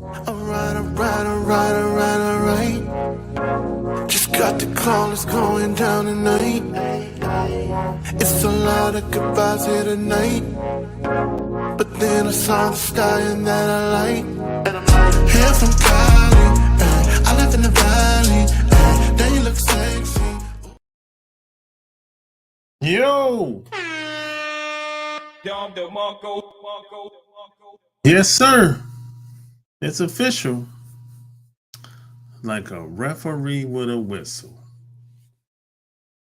Alright. Just got the call, it's going down tonight. It's a lot of goodbyes here tonight. But then I saw the sky and that I like. Hair from Cali, I live in the valley. Then you look sexy. Yo! Yes, sir. It's official. Like a referee with a whistle.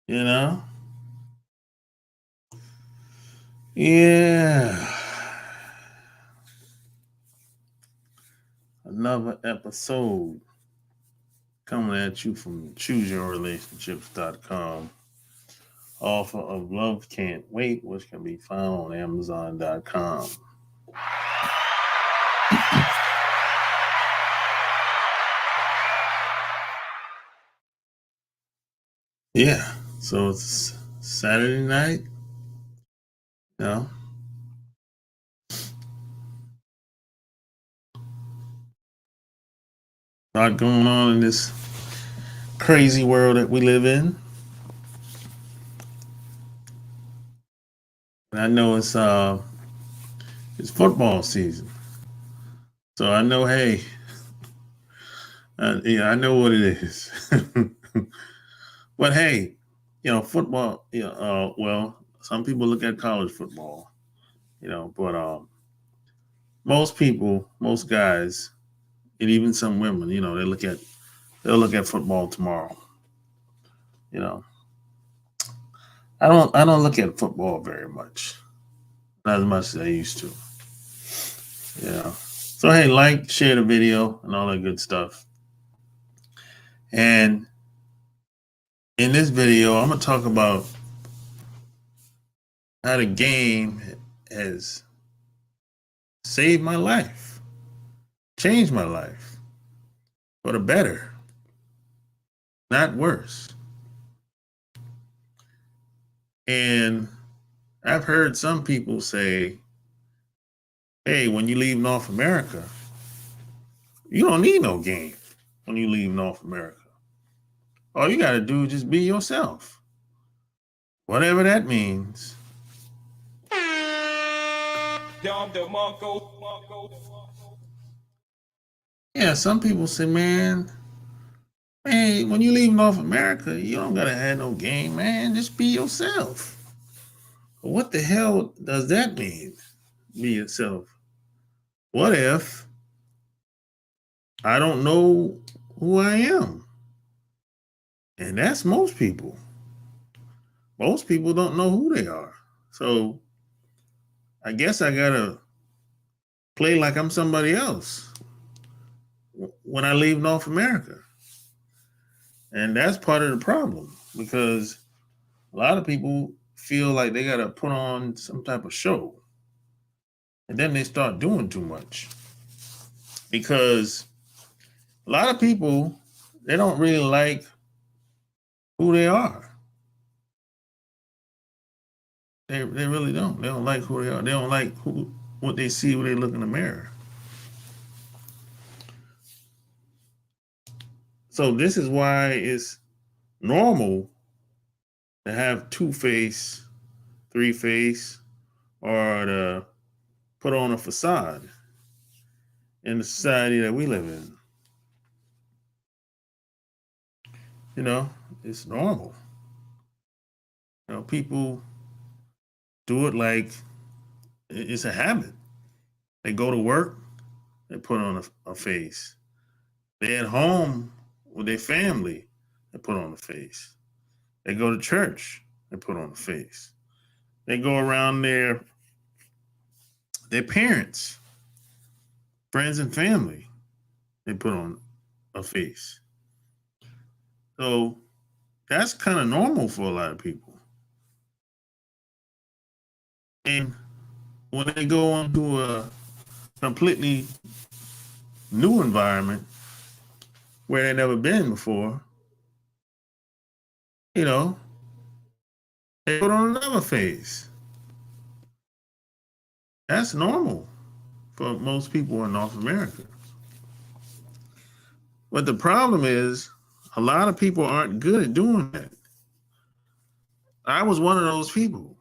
You know? Yeah. Another episode coming at you from ChooseYourRelationships.com. Offer of Love Can't Wait, which can be found on Amazon.com. Yeah, so it's Saturday night. You know, a lot going on in this crazy world that we live in. And I know it's football season. So I know, hey, I know what it is. But hey, football, well, some people look at college football, but most people, most guys, and even some women, they'll look at football tomorrow. I don't look at football very much. Not as much as I used to. So hey, like, share the video and all that good stuff. And in this video, I'm gonna talk about how the game has saved my life, changed my life for the better, not worse. And I've heard some people say, hey, when you leave North America, you don't need no game when you leave North America. All you got to do is just be yourself. Whatever that means. Yeah, some people say, man, when you leave North America, you don't got to have no game, man. Just be yourself. But what the hell does that mean, be yourself? What if I don't know who I am? And that's most people. Most people don't know who they are. So I guess I got to play like I'm somebody else when I leave North America. And that's part of the problem, because a lot of people feel like they got to put on some type of show. And then they start doing too much. Because a lot of people, they don't really like who they are. They really don't. They don't like who they are. They don't like what they see when they look in the mirror. So this is why it's normal to have two-face, three-face, or to put on a facade in the society that we live in. It's normal. People do it like it's a habit. They go to work, they put on a face. They're at home with their family, they put on a face. They go to church, they put on a face. They go around their parents, friends and family, they put on a face. So that's kind of normal for a lot of people. And when they go into a completely new environment where they've never been before, they put on another face. That's normal for most people in North America. But the problem is, a lot of people aren't good at doing that. I was one of those people.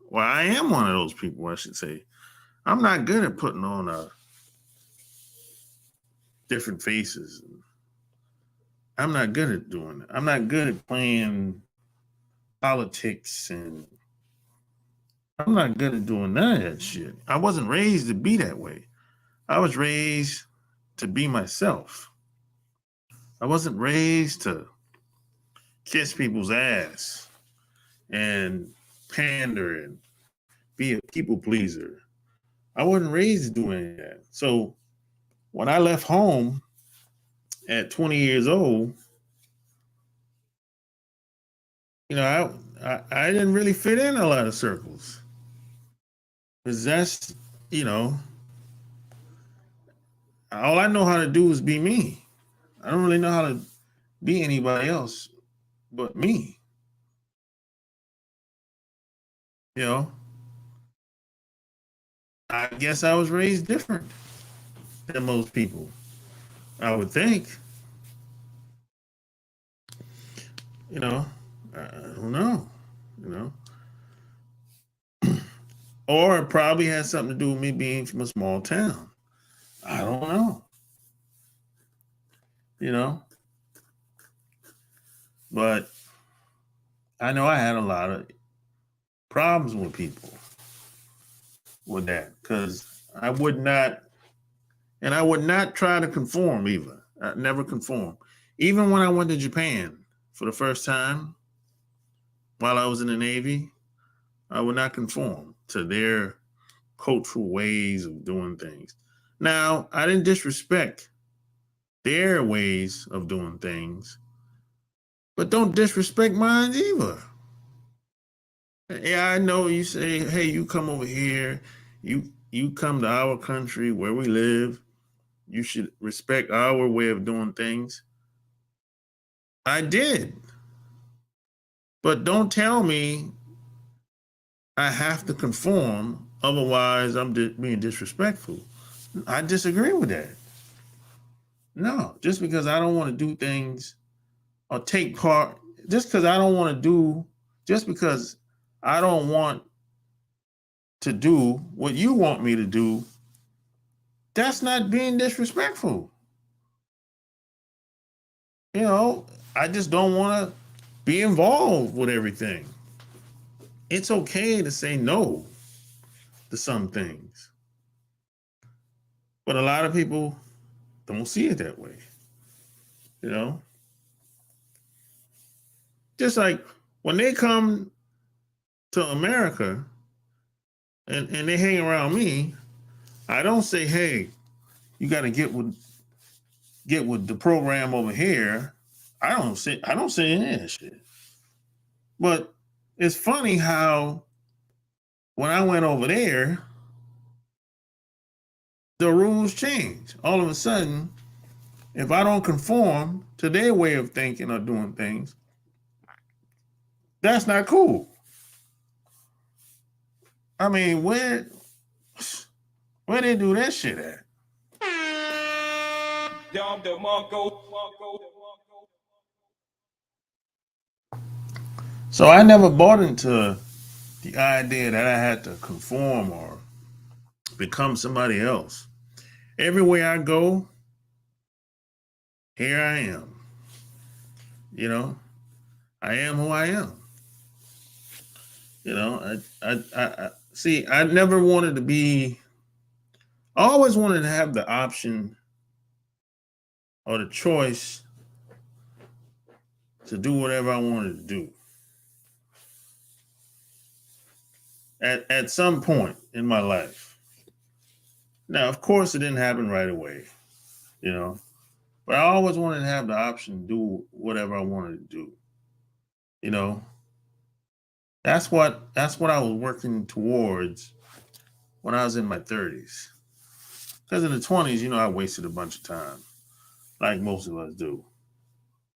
Well, I am one of those people, I should say. I'm not good at putting on different faces. I'm not good at doing it. I'm not good at playing politics, and I'm not good at doing none of that shit. I wasn't raised to be that way. I was raised to be myself. I wasn't raised to kiss people's ass and pander and be a people pleaser. I wasn't raised to do any of that. So when I left home at 20 years old, you know, I didn't really fit in a lot of circles. Because that's, you know, all I know how to do is be me. I don't really know how to be anybody else but me. You know, I guess I was raised different than most people, I would think. You know, I don't know, you know. Or it probably has something to do with me being from a small town. I don't know. You know, but I know I had a lot of problems with people with that because I would not, and I would not try to conform either. I never conform. Even when I went to Japan for the first time while I was in the Navy, I would not conform to their cultural ways of doing things. Now, I didn't disrespect their ways of doing things, but don't disrespect mine either. Yeah, I know you say, hey, you come over here, you come to our country where we live, you should respect our way of doing things. I did. But don't tell me I have to conform, otherwise I'm being disrespectful. I disagree with that. No, just because I don't want to do things or take part, just because I don't want to do, just because I don't want to do what you want me to do, that's not being disrespectful. You know, I just don't want to be involved with everything. It's okay to say no to some things, but a lot of people don't see it that way. You know, just like when they come to America and they hang around me, I don't say, hey, you got to get with the program over here. I don't say any of that shit. But it's funny how when I went over there, the rules change. All of a sudden, if I don't conform to their way of thinking or doing things, that's not cool. I mean, where they do that shit at? So I never bought into the idea that I had to conform or become somebody else. Everywhere I go, here I am. You know, I am who I am. You know, I see. I never wanted to be. I always wanted to have the option or the choice to do whatever I wanted to do at some point in my life. Now, of course, it didn't happen right away. You know, but I always wanted to have the option to do whatever I wanted to do. You know, that's what I was working towards when I was in my 30s. Because in the 20s, you know, I wasted a bunch of time, like most of us do.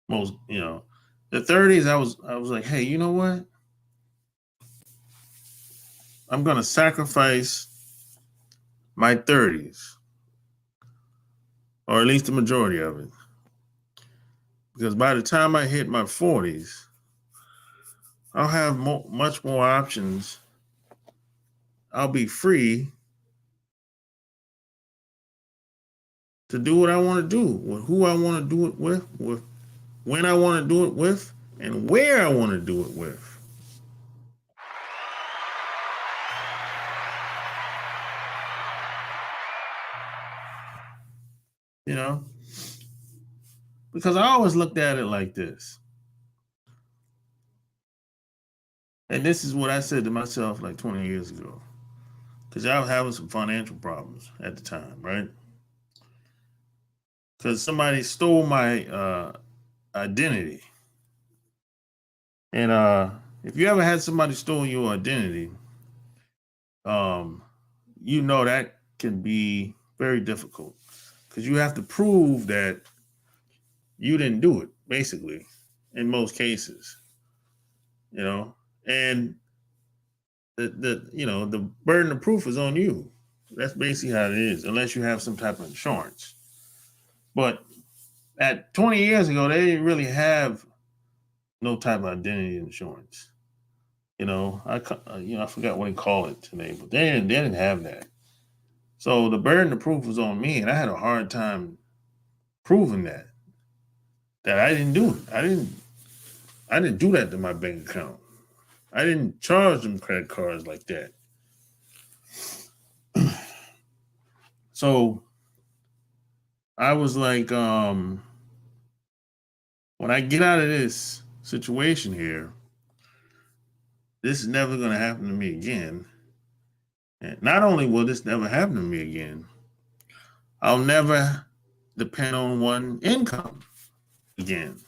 Most, you know, the 30s, I was like, hey, you know what? I'm gonna sacrifice my 30s, or at least the majority of it, because by the time I hit my 40s, I'll have much more options. I'll be free to do what I want to do, with who I want to do it with when I want to do it with, and where I want to do it with. You know, because I always looked at it like this. And this is what I said to myself like 20 years ago. Because I was having some financial problems at the time, right? Because somebody stole my identity. And if you ever had somebody steal your identity, you know that can be very difficult. Because you have to prove that you didn't do it, basically, in most cases. You know, and the burden of proof is on you. That's basically how it is, unless you have some type of insurance. But at 20 years ago, they didn't really have no type of identity insurance. I forgot what they call it today, but they didn't have that. So the burden of proof was on me, and I had a hard time proving that I didn't do it. I didn't do that to my bank account. I didn't charge them credit cards like that. So I was like, when I get out of this situation here, this is never going to happen to me again. And not only will this never happen to me again, I'll never depend on one income again.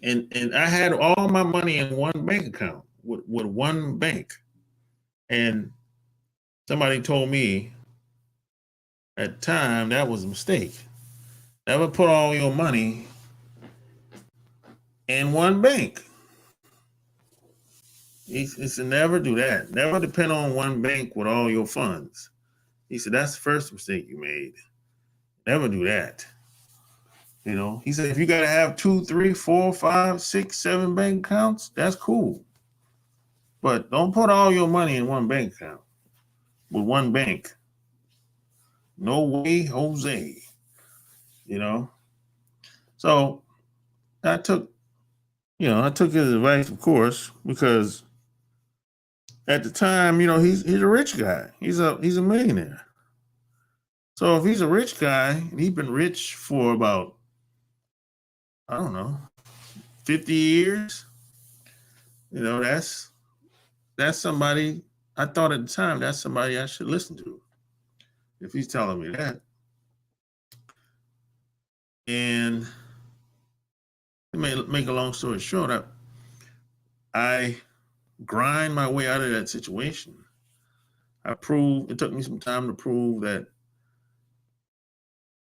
And I had all my money in one bank account with one bank. And somebody told me at the time that was a mistake. Never put all your money in one bank. He said, never do that. Never depend on one bank with all your funds. He said, that's the first mistake you made. Never do that. He said, if you got to have 2, 3, 4, 5, 6, 7 bank accounts, that's cool. But don't put all your money in one bank account with one bank. No way, Jose. So I took his advice, of course, because at the time, he's a rich guy. He's a millionaire. So if he's a rich guy and he's been rich for about, I don't know, 50 years, that's somebody, I thought at the time, that's somebody I should listen to if he's telling me that. And to make a long story short, I grind my way out of that situation. It took me some time to prove that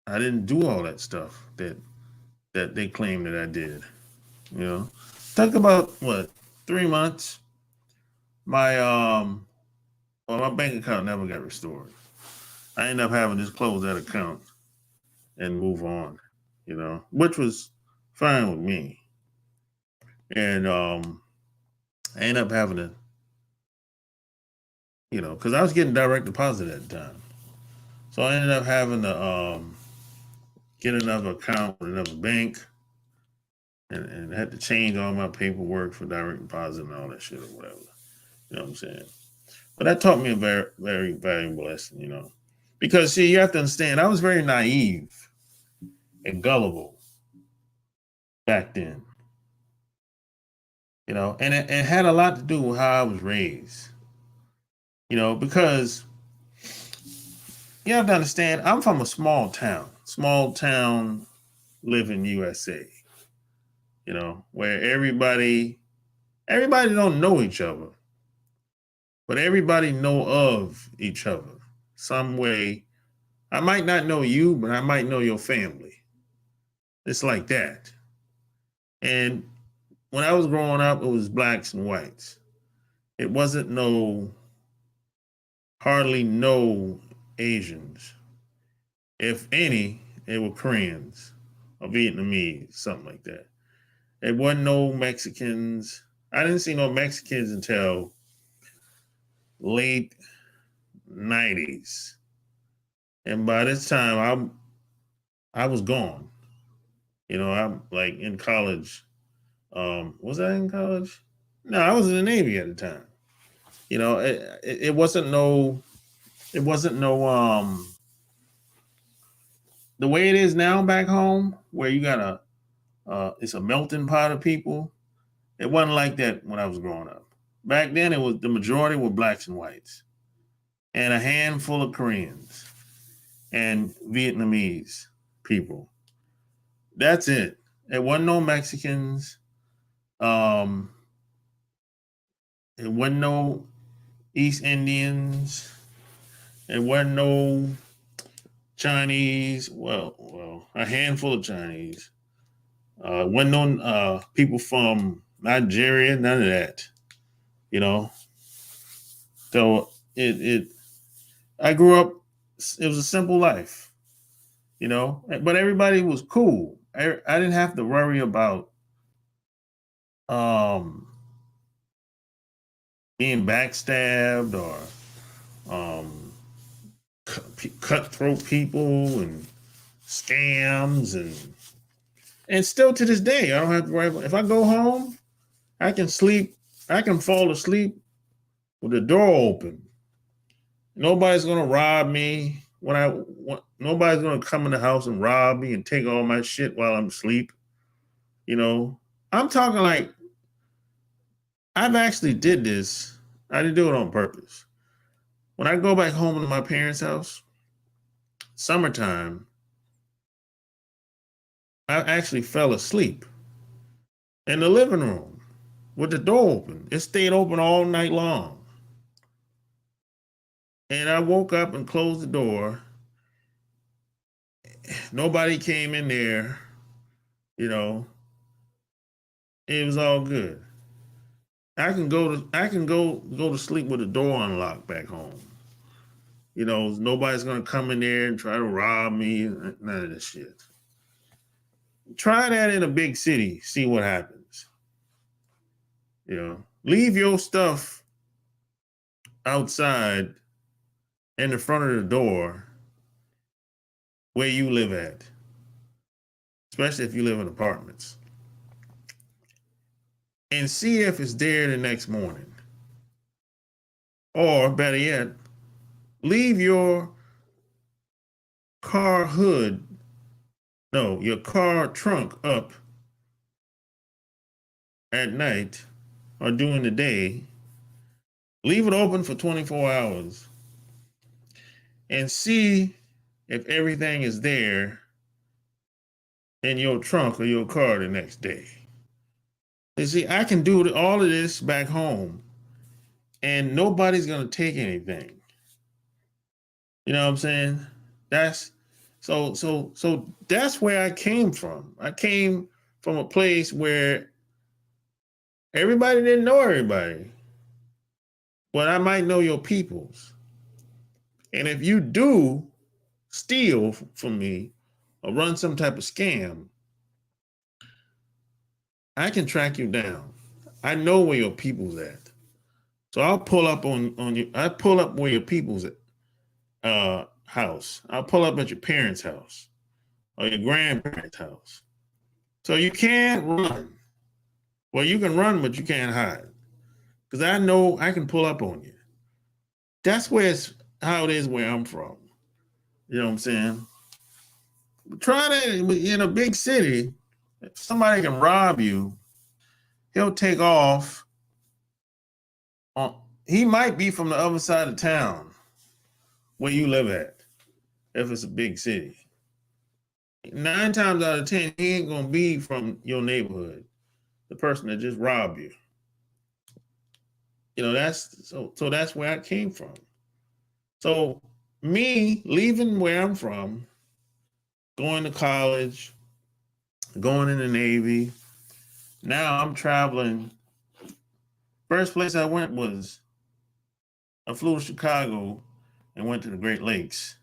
I didn't do all that stuff that they claim that I did. Took about 3 months. My my bank account never got restored. I ended up having to just close that account and move on, which was fine with me. And I ended up having to, because I was getting direct deposit at the time. So I ended up having to get another account with another bank and had to change all my paperwork for direct deposit and all that shit or whatever. You know what I'm saying? But that taught me a very, very valuable lesson, because see, you have to understand, I was very naive and gullible back then, and it had a lot to do with how I was raised, because you have to understand, I'm from a small town living USA, where everybody don't know each other, but everybody know of each other some way. I might not know you, but I might know your family. It's like that. And when I was growing up, it was blacks and whites. It wasn't hardly no Asians. If any, they were Koreans or Vietnamese, something like that. There wasn't no Mexicans. I didn't see no Mexicans until late 90s. And by this time I was gone. I'm like in college. Was I in college? No, I was in the Navy at the time. It wasn't no the way it is now back home, where you got it's a melting pot of people. It wasn't like that when I was growing up. Back then, it was the majority were blacks and whites, and a handful of Koreans and Vietnamese people. That's it. It wasn't no Mexicans. Um, it wasn't no East Indians. It wasn't no Chinese. Well, a handful of Chinese. Wasn't no people from Nigeria. None of that. You know. So it. I grew up. It was a simple life. But everybody was cool. I didn't have to worry about um being backstabbed or um cutthroat people and scams and still to this day I don't have to worry about. If I go home, I can sleep. I can fall asleep with the door open. Nobody's gonna rob me nobody's gonna come in the house and rob me and take all my shit while I'm asleep. I'm talking like I've actually did this. I didn't do it on purpose. When I go back home to my parents' house, summertime, I actually fell asleep in the living room with the door open. It stayed open all night long. And I woke up and closed the door. Nobody came in there, you know. It was all good. I can go to sleep with the door unlocked back home. Nobody's gonna come in there and try to rob me. None of this shit. Try that in a big city. See what happens. Leave your stuff outside in the front of the door where you live at, especially if you live in apartments, and see if it's there the next morning. Or better yet, leave your car your car trunk up at night or during the day. Leave it open for 24 hours and see if everything is there in your trunk or your car the next day. You see, I can do all of this back home and nobody's going to take anything. You know what I'm saying? That's so that's where I came from. I came from a place where everybody didn't know everybody, but I might know your peoples. And if you do steal from me or run some type of scam, I can track you down. I know where your people's at. So I'll pull up on you. I pull up where your people's house. I'll pull up at your parents' house or your grandparents' house. So you can't run. Well, you can run, but you can't hide. Because I know I can pull up on you. That's how it is where I'm from. You know what I'm saying? Try that in a big city. If somebody can rob you, he'll take off. He might be from the other side of town where you live at, if it's a big city. 9 times out of 10, he ain't gonna be from your neighborhood, the person that just robbed you. That's that's where I came from. So me leaving where I'm from, going to college, going in the Navy. Now I'm traveling. First place I went was I flew to Chicago and went to the Great Lakes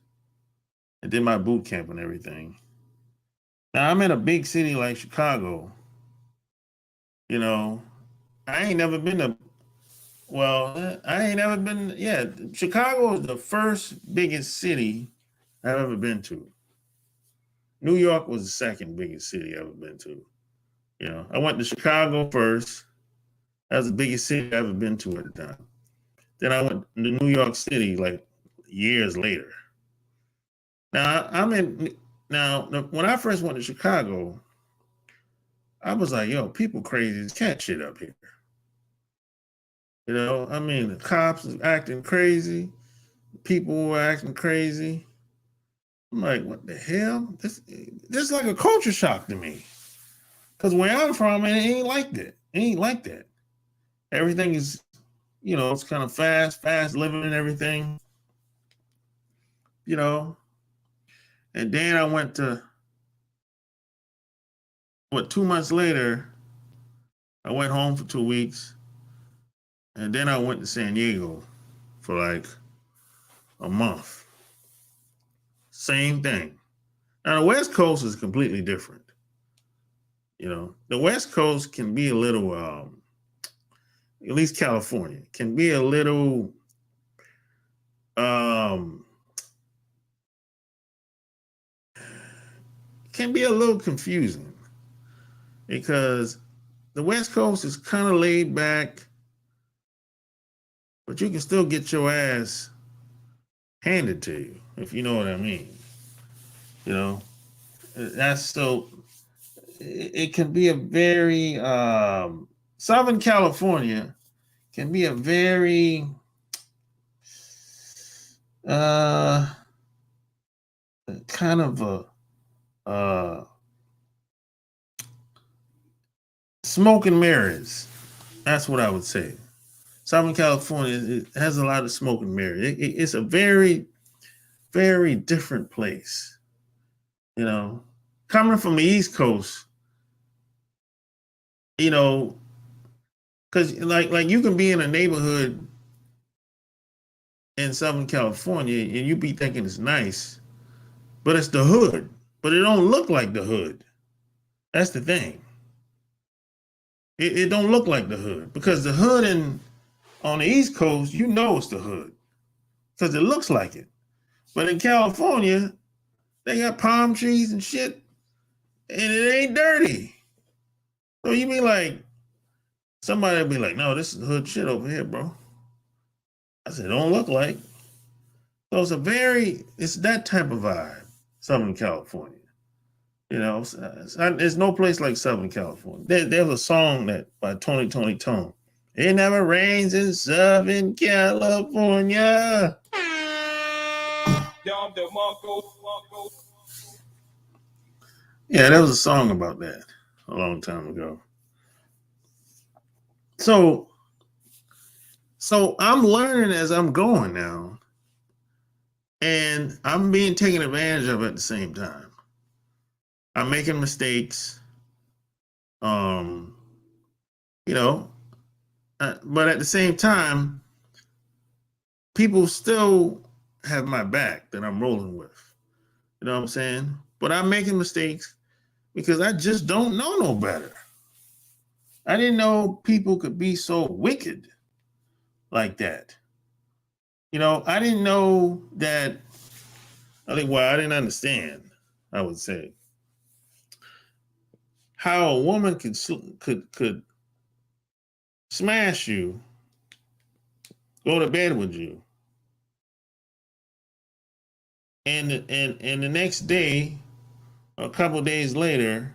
and did my boot camp and everything. Now I'm in a big city like Chicago. You know, I ain't never been to. Well, I ain't never been. Yeah, Chicago is the first biggest city I've ever been to. New York was the second biggest city I've ever been to. You know, I went to Chicago first. That was the biggest city I've ever been to at the time. Then I went to New York City like years later. Now I'm in. Now when I first went to Chicago, I was like, "Yo, people crazy as cat shit up here." You know, I mean, the cops was acting crazy. People were acting crazy. I'm like, what the hell? This is like a culture shock to me. Because where I'm from, it ain't like that. It ain't like that. Everything is, you know, it's kind of fast living and everything. You know. And then I went to 2 months later, I went home for 2 weeks. And then I went to San Diego for like a month. Same thing. Now the West Coast is completely different. You know, the West Coast can be a little, at least California, can be a little, confusing because the West Coast is kind of laid back, but you can still get your ass handed to you, if you know what I mean. You know, that's so. It can be a very Southern California can be a very kind of a smoke and mirrors. That's what I would say. Southern California, it has a lot of smoke and mirrors. It's a very, very different place. You know, coming from the East Coast, you know, because like you can be in a neighborhood in Southern California and you be thinking it's nice, but it's the hood. But it don't look like the hood. That's the thing. It don't look like the hood because the hood on the East Coast, you know it's the hood because it looks like it. But in California, they got palm trees and shit, and it ain't dirty. So you be like, somebody will be like, no, this is hood shit over here, bro. I said, don't look like. So it's that type of vibe, Southern California. You know, there's no place like Southern California. There's a song that by Tony Tone. It never rains in Southern California. Yeah, there was a song about that a long time ago. So I'm learning as I'm going now, and I'm being taken advantage of at the same time. I'm making mistakes. You know, but at the same time, people still have my back that I'm rolling with. You know what I'm saying? But I'm making mistakes because I just don't know no better. I didn't know people could be so wicked like that. You know, I didn't know that. I didn't understand, I would say, how a woman could smash you, go to bed with you, and the next day, a couple of days later,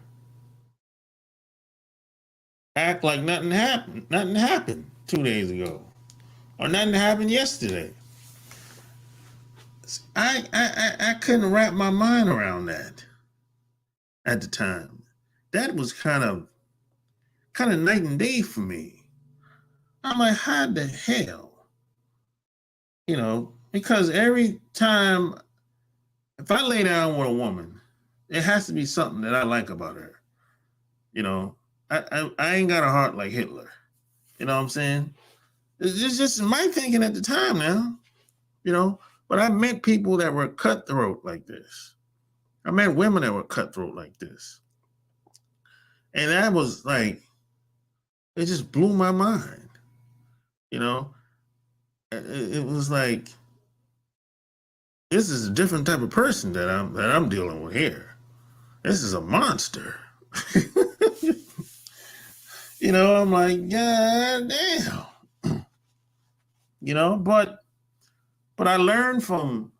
act like nothing happened. Nothing happened 2 days ago, or nothing happened yesterday. I couldn't wrap my mind around that at the time. That was kind of night and day for me. I'm like, how the hell? You know, because every time if I lay down with a woman, it has to be something that I like about her. You know, I ain't got a heart like Hitler. You know what I'm saying? It's just my thinking at the time now. You know, but I met people that were cutthroat like this. I met women that were cutthroat like this. And that was like, it just blew my mind. You know, it was like, this is a different type of person that I'm dealing with here. This is a monster. You know, I'm like, God damn. You know, but I learned from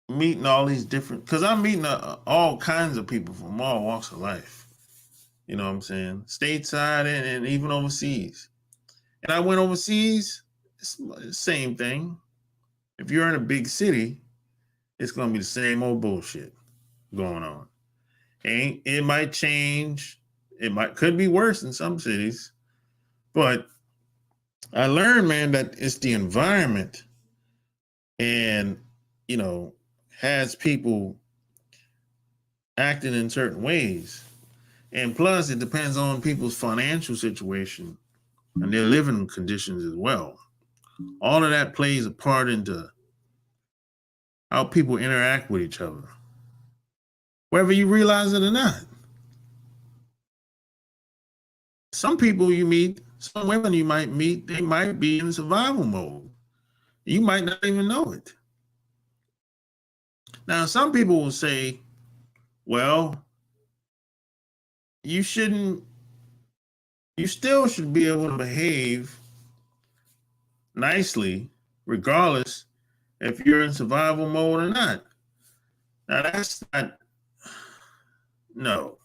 meeting all these different, because I'm meeting all kinds of people from all walks of life. You know what I'm saying? Stateside and even overseas. And I went overseas, it's the same thing. If you're in a big city, it's going to be the same old bullshit going on. And it might change. Could be worse in some cities. But I learned, man, that it's the environment and, you know, has people acting in certain ways. And plus, it depends on people's financial situation and their living conditions as well. All of that plays a part into how people interact with each other, whether you realize it or not. Some people you meet, some women you might meet, they might be in survival mode. You might not even know it. Now, some people will say, well, you still should be able to behave nicely, regardless if you're in survival mode or not. Now, that's not, no,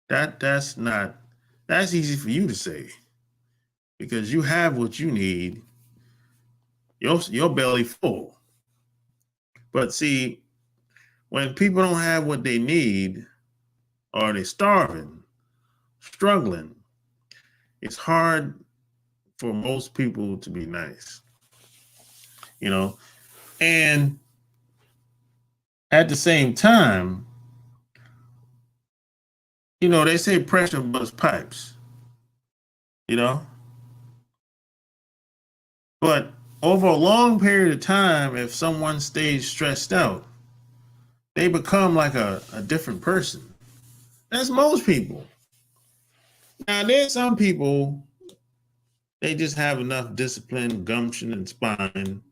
that's not, that's easy for you to say because you have what you need, your belly full. But see, when people don't have what they need or they're starving, struggling, it's hard for most people to be nice, you know? And at the same time, you know, they say pressure busts pipes, you know? But over a long period of time, if someone stays stressed out, they become like a different person. That's most people. Now, there's some people, they just have enough discipline, gumption, and spine.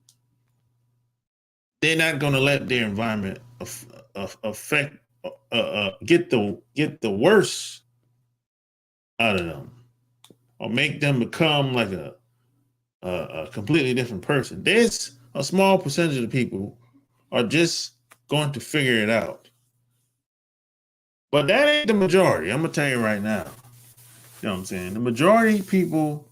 They're not going to let their environment affect, get the worst out of them, or make them become like a completely different person. There's a small percentage of the people are just going to figure it out. But that ain't the majority. I'm gonna tell you right now. You know what I'm saying? The majority of people,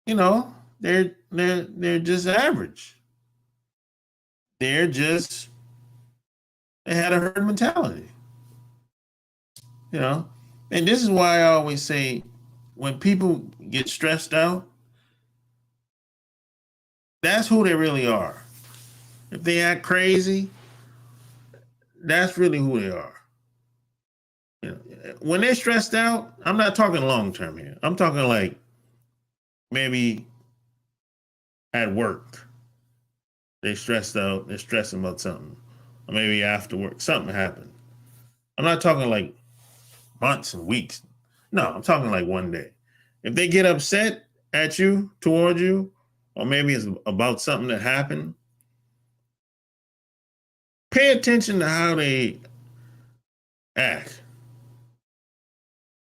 you know, they're just average. They had a herd mentality. You know? And this is why I always say when people get stressed out, that's who they really are. If they act crazy, that's really who they are. You know, when they're stressed out, I'm not talking long term here. I'm talking like maybe at work. They stressed out, they're stressing about something. Or maybe after work, something happened. I'm not talking like months and weeks. No, I'm talking like one day. If they get upset at you, toward you, or maybe it's about something that happened, pay attention to how they act.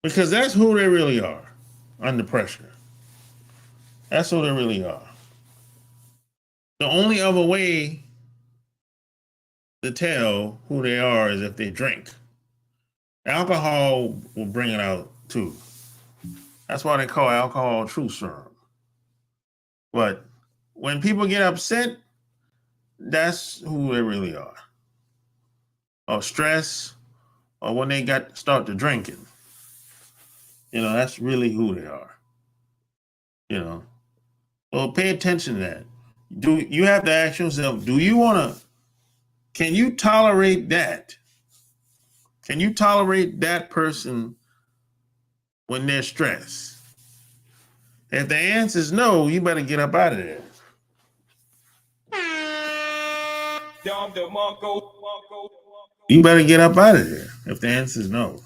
Because that's who they really are under pressure. That's who they really are. The only other way to tell who they are is if they drink. Alcohol will bring it out too. That's why they call alcohol truth serum. But when people get upset, that's who they really are. Or stress, or when they start to drinking. You know, that's really who they are. You know. Well, pay attention to that. You have to ask yourself, can you tolerate that? Can you tolerate that person when they're stressed? If the answer is no, you better get up out of there. You better get up out of there if the answer is no.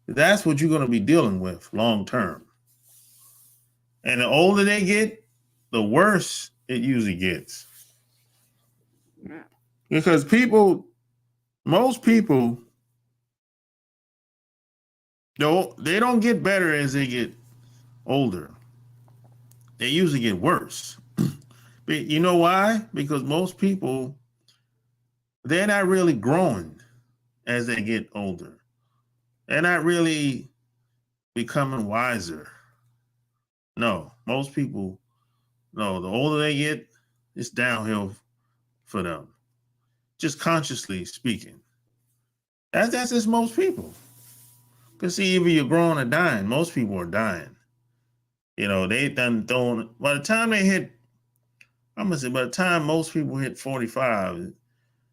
That's what you're going to be dealing with long term. And the older they get, the worse it usually gets. Because most people, they don't get better as they get older. They usually get worse. But you know why? Because most people, they're not really growing as they get older. They're not really becoming wiser. No, most people, no, the older they get, it's downhill for them. Just consciously speaking. That's just most people. Because see, either you're growing or dying. Most people are dying. You know, they done thrown, by the time they hit, I'm gonna say by the time most people hit 45,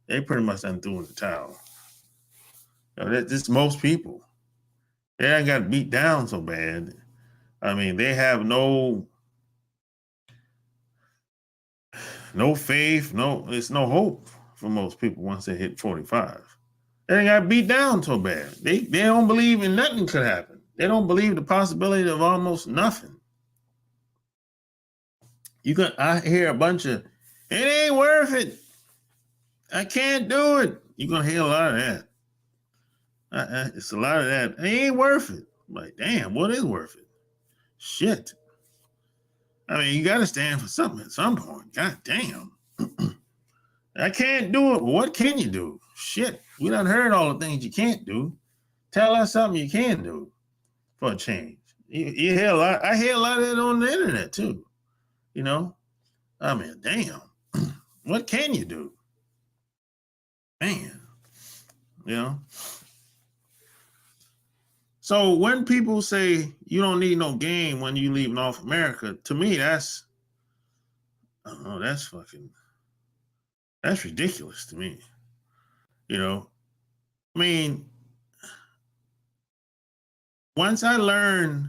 they pretty much done threw in the towel. You know, that's most people. They ain't got beat down so bad. I mean, they have no faith, it's no hope for most people once they hit 45. They ain't got beat down so bad. They don't believe in nothing could happen. They don't believe the possibility of almost nothing. I hear a bunch of, it ain't worth it. I can't do it. You're gonna hear a lot of that. It's a lot of that. It ain't worth it. I'm like, damn, what is worth it? Shit. I mean, you gotta stand for something at some point. God damn. I can't do it. What can you do? Shit. We done heard all the things you can't do. Tell us something you can do for a change. You hear a lot. I hear a lot of it on the internet too. You know? I mean, damn. What can you do? Man. You know? So when people say you don't need no game when you leave North America, to me, that's ridiculous to me. You know? I mean, once I learned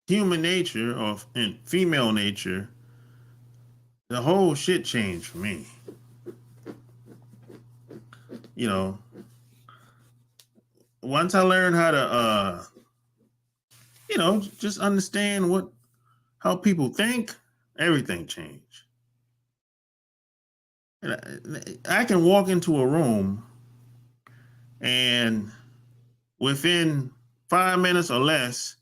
human nature and female nature, the whole shit changed for me. You know, once I learned how to just understand how people think, everything changed. And I can walk into a room and within 5 minutes or less,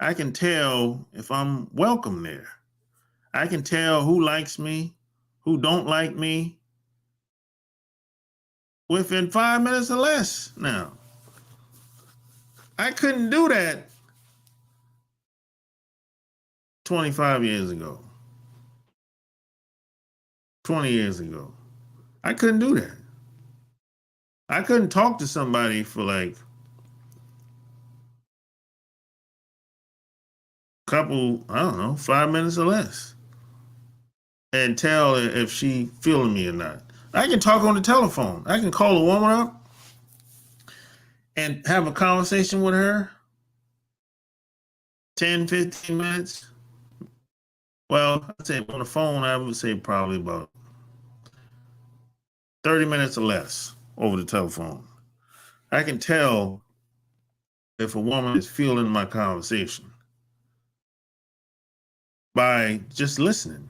I can tell if I'm welcome there. I can tell who likes me, who don't like me, within 5 minutes or less. Now, I couldn't do that 25 years ago, 20 years ago. I couldn't do that. I couldn't talk to somebody for like couple, I don't know, 5 minutes or less and tell if she feeling me or not. I can talk on the telephone. I can call a woman up and have a conversation with her 10, 15 minutes. Well, I'd say on the phone, I would say probably about 30 minutes or less over the telephone. I can tell if a woman is feeling my conversation by just listening.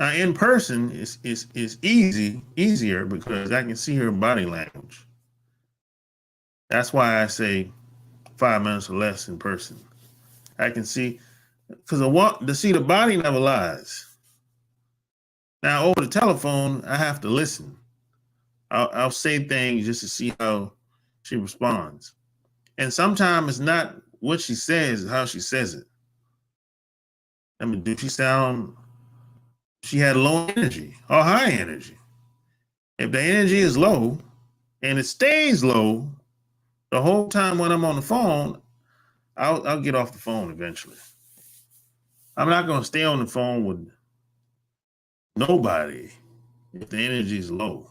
Now, in person is easier because I can see her body language. That's why I say 5 minutes or less in person. I can see, because I want to see the body never lies. Now, over the telephone, I have to listen. I'll say things just to see how she responds. And sometimes it's not what she says, how she says it. I mean, she had low energy or high energy? If the energy is low and it stays low the whole time when I'm on the phone, I'll get off the phone eventually. I'm not going to stay on the phone with nobody if the energy is low.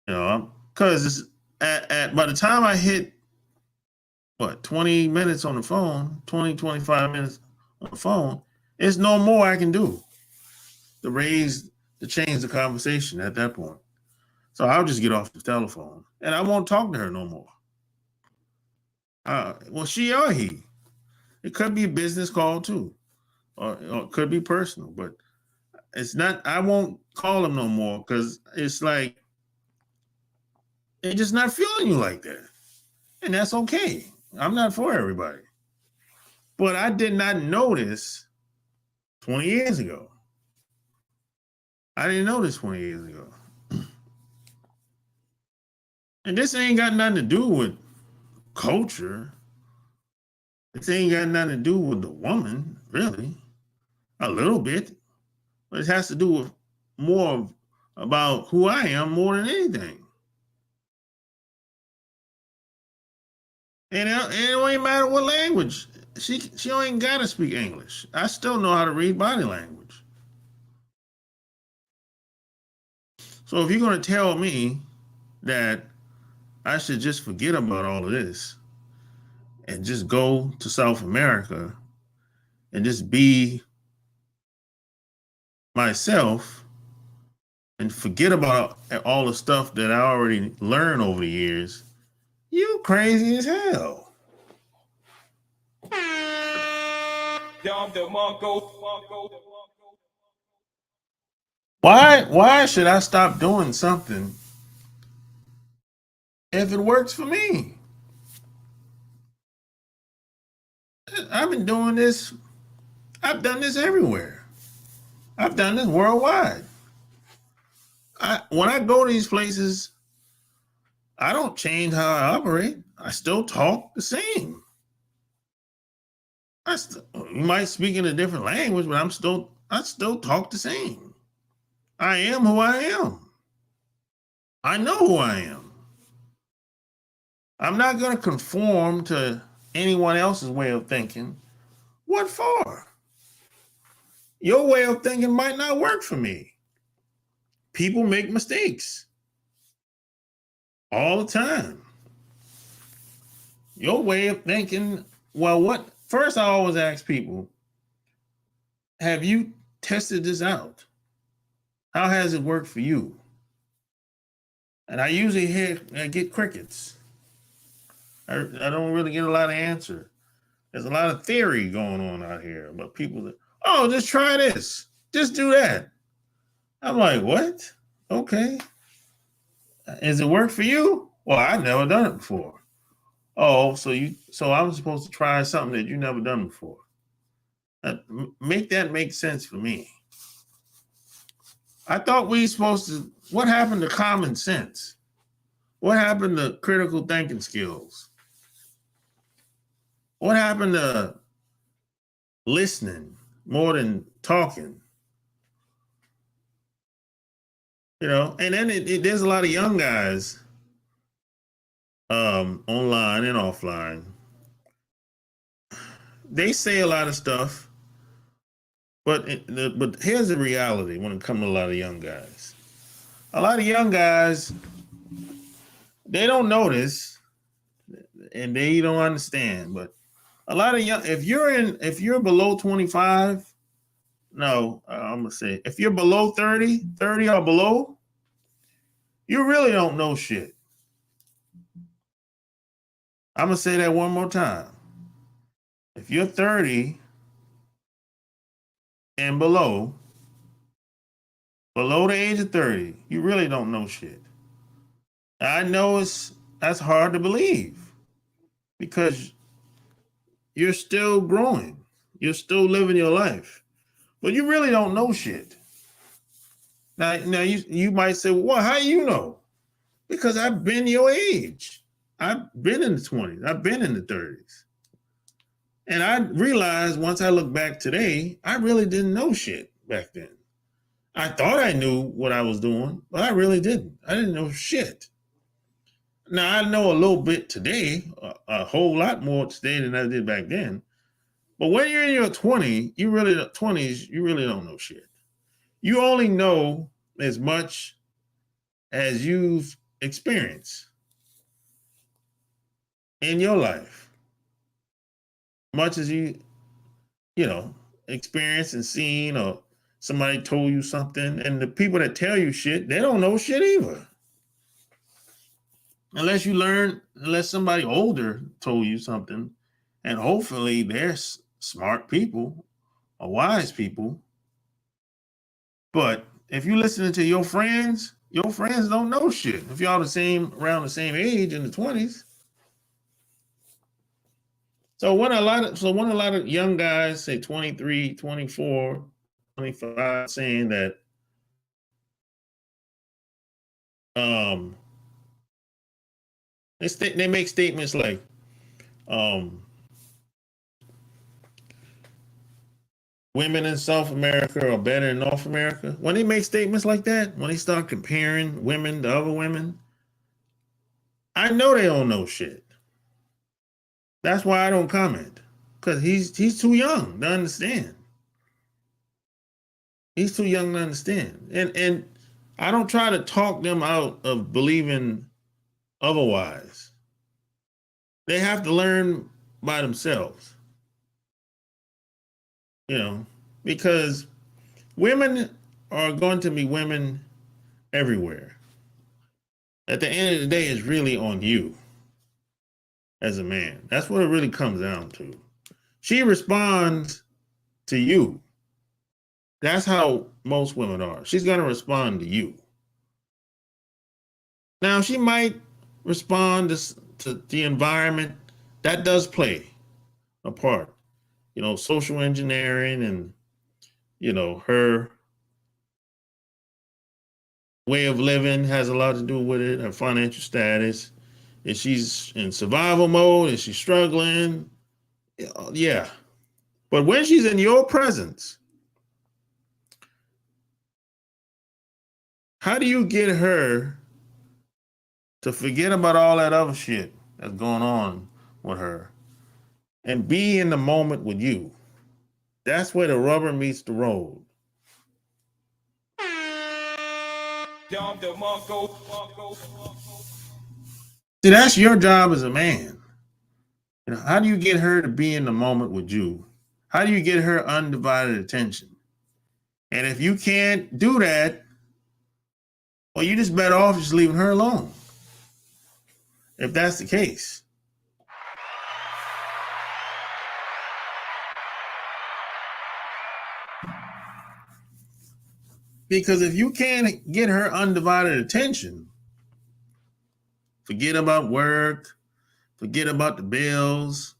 You know, because by the time I hit 20 minutes on the phone, 20, 25 minutes on the phone, there's no more I can do to change the conversation at that point. So I'll just get off the telephone and I won't talk to her no more. Well, she or he. It could be a business call too, or it could be personal, but it's not, I won't call them no more because it's like, they're just not feeling you like that. And that's okay. I'm not for everybody. But I did not notice 20 years ago. I didn't know this 20 years ago. And this ain't got nothing to do with culture. This ain't got nothing to do with the woman, really. A little bit. But it has to do with more about who I am more than anything. And it don't even matter what language. She don't even got to speak English. I still know how to read body language. So if you're going to tell me that I should just forget about all of this and just go to South America and just be myself and forget about all the stuff that I already learned over the years, you crazy as hell. Why should I stop doing something if it works for me? I've been doing this. I've done this everywhere. I've done this worldwide. When I go to these places, I don't change how I operate. I still talk the same. You might speak in a different language, but I still talk the same. I am who I am. I know who I am. I'm not going to conform to anyone else's way of thinking. What for? Your way of thinking might not work for me. People make mistakes all the time. Your way of thinking, first I always ask people, have you tested this out? How has it worked for you? And I usually get crickets. I don't really get a lot of answer. There's a lot of theory going on out here about people that, just try this. Just do that. I'm like, what? Okay. Has it worked for you? Well, I've never done it before. Oh, so I'm supposed to try something that you've never done before. Make that make sense for me. I thought we were supposed to, what happened to common sense? What happened to critical thinking skills? What happened to listening more than talking? And then there's a lot of young guys online and offline. They say a lot of stuff, but here's the reality when it comes to a lot of young guys. A lot of young guys, they don't notice and they don't understand, but a lot of if you're below 25, no, I'm gonna say if you're below 30 or below, you really don't know shit. I'm gonna say that one more time. If you're 30 and below the age of 30, you really don't know shit. I know that's hard to believe because you're still growing. You're still living your life. But you really don't know shit. Now you might say, well, how do you know? Because I've been your age. I've been in the 20s. I've been in the 30s. And I realized once I look back today, I really didn't know shit back then. I thought I knew what I was doing, but I really didn't. I didn't know shit. Now, I know a little bit today, a whole lot more today than I did back then. But when you're in your 20s, you really don't know shit. You only know as much as you've experienced in your life. much as you know, experienced and seen, or somebody told you something. And the people that tell you shit, they don't know shit either. Unless somebody older told you something, and hopefully they're smart people or wise people. But if you listening to your friends don't know shit. If y'all around the same age in the 20s. So when a lot of young guys say 23, 24, 25 saying that um they make statements like um women in South America are better than North America. When they make statements like that, when they start comparing women to other women, I know they don't know shit. That's why I don't comment. Because he's too young to understand. He's too young to understand. And I don't try to talk them out of believing otherwise. They have to learn by themselves. You know, because women are going to be women everywhere. At the end of the day, it's really on you as a man. That's what it really comes down to. She responds to you. That's how most women are. She's going to respond to you. Now, she might respond to the environment. That does play a part. You know, social engineering and, you know, her way of living has a lot to do with it, her financial status. If she's in survival mode, is she struggling? Yeah. But when she's in your presence, how do you get her to forget about all that other shit that's going on with her and be in the moment with you? That's where the rubber meets the road. See, that's your job as a man. You know, how do you get her to be in the moment with you? How do you get her undivided attention? And if you can't do that, well, you just better off just leaving her alone. If that's the case. Because if you can't get her undivided attention, forget about work, forget about the bills,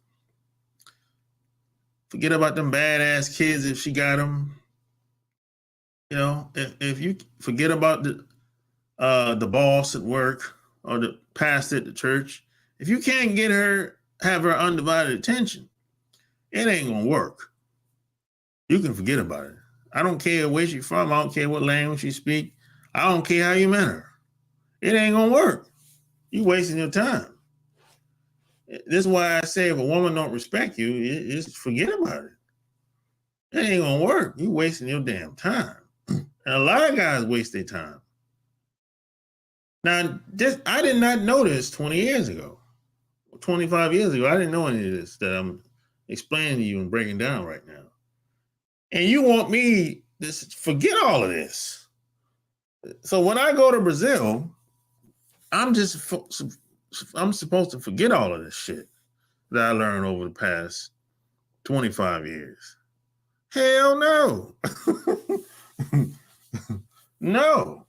forget about them badass kids if she got them. You know, if you forget about the boss at work or the pastor at the church, if you can't have her undivided attention, it ain't gonna work. You can forget about it. I don't care where she's from. I don't care what language she speaks. I don't care how you met her. It ain't gonna work. You wasting your time. This is why I say if a woman don't respect you, just forget about it. It ain't gonna work. You wasting your damn time. And a lot of guys waste their time. Now, I did not know this 20 years ago, 25 years ago. I didn't know any of this that I'm explaining to you and breaking down right now. And you want me to forget all of this. So when I go to Brazil, I'm supposed to forget all of this shit that I learned over the past 25 years. Hell no. No.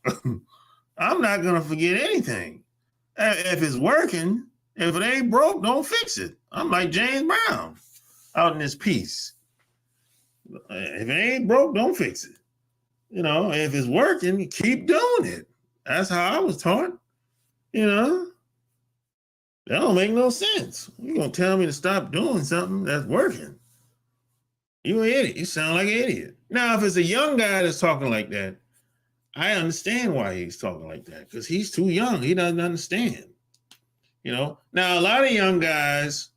I'm not going to forget anything. If it's working, if it ain't broke, don't fix it. I'm like James Brown out in this piece. If it ain't broke, don't fix it. You know, if it's working, keep doing it. That's how I was taught. You know, that don't make no sense. You're going to tell me to stop doing something that's working. You an idiot. You sound like an idiot. Now, if it's a young guy that's talking like that, I understand why he's talking like that, because he's too young. He doesn't understand. You know, now a lot of young guys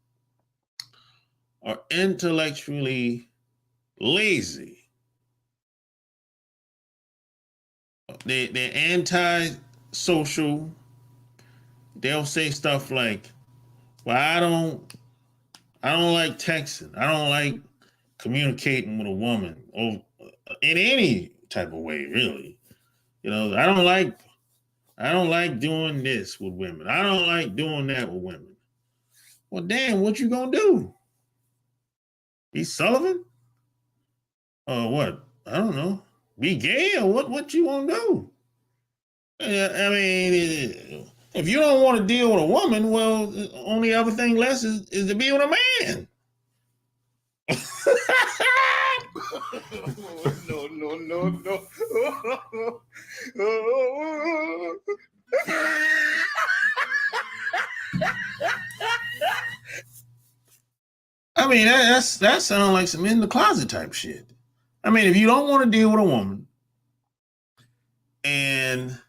are intellectually lazy. They're anti-social. They'll say stuff like, "Well, I don't like texting. I don't like communicating with a woman or in any type of way, really. You know, I don't like doing this with women. I don't like doing that with women. Well, damn, what you gonna do? Be Sullivan? Or what? I don't know. Be gay or what? What you gonna do? I mean, if you don't want to deal with a woman, well, the only other thing less is to be with a man. No, no, no, no. I mean, that sounds like some in the closet type shit. I mean, if you don't want to deal with a woman and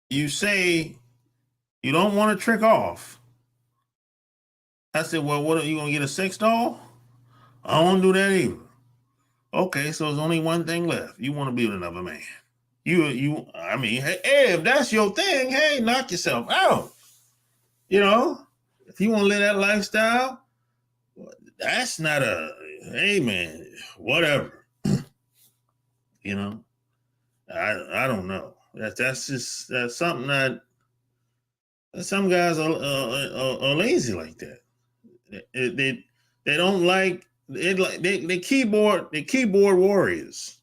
you say you don't want to trick off, I said, well, what are you gonna get a sex doll? I don't want to do that either. Okay, so there's only one thing left. You want to be with another man. I mean, hey, if that's your thing, hey, knock yourself out. You know, if you want to live that lifestyle, that's not hey man, whatever. You know, I don't know. That's something that some guys are lazy like that. They don't like it. Like they keyboard warriors.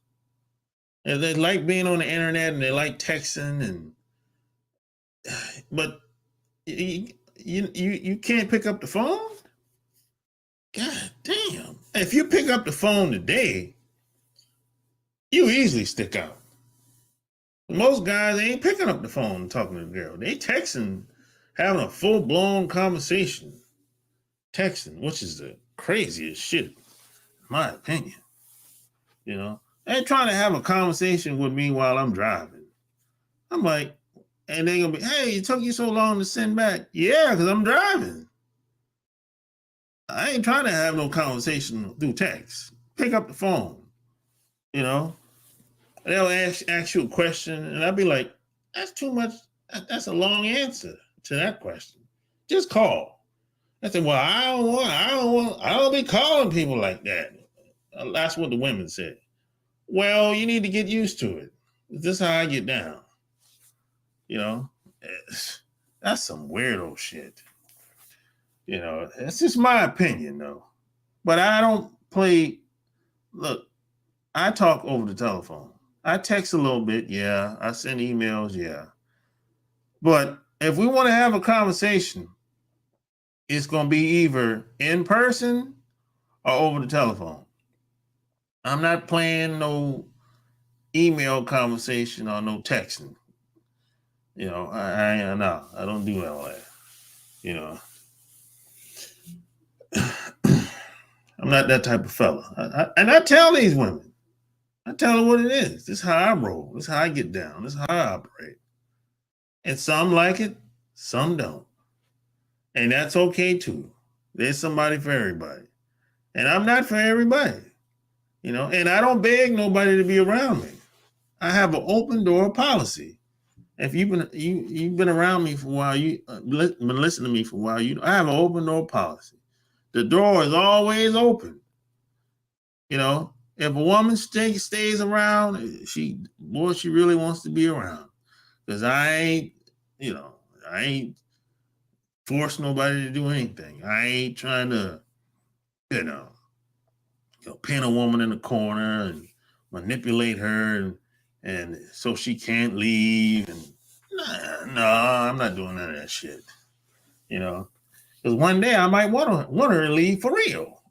And they like being on the internet and they like texting but you can't pick up the phone. God damn! If you pick up the phone today, you easily stick out. Most guys ain't picking up the phone and talking to the girl. They texting, having a full blown conversation. Texting, which is the craziest shit, in my opinion. You know, they trying to have a conversation with me while I'm driving. I'm like, and they gonna be, hey, it took you so long to send back. Yeah, because I'm driving. I ain't trying to have no conversation through text. Pick up the phone. You know, they'll ask you a question, and I'll be like, that's too much. That's a long answer to that question. Just call. I said, well, I don't be calling people like that. That's what the women said. Well, you need to get used to it. This is how I get down. You know, that's some weirdo shit. You know, it's just my opinion, though. But I don't play. Look, I talk over the telephone. I text a little bit, yeah. I send emails, yeah. But if we want to have a conversation, it's going to be either in person or over the telephone. I'm not playing no email conversation or no texting. You know, I don't do all that. You know, I'm not that type of fella. And I tell these women, I tell them what it is. This is how I roll. This is how I get down. This is how I operate. And some like it, some don't. And that's okay too. There's somebody for everybody. And I'm not for everybody. You know, and I don't beg nobody to be around me. I have an open door policy. If you've been around me for a while, you been listening to me for a while, I have an open door policy. The door is always open. You know, if a woman stays around, she really wants to be around. Because I ain't force nobody to do anything. I ain't trying to, pin a woman in the corner and manipulate her and so she can't leave. And I'm not doing none of that shit. You know, because one day I might want her to leave for real.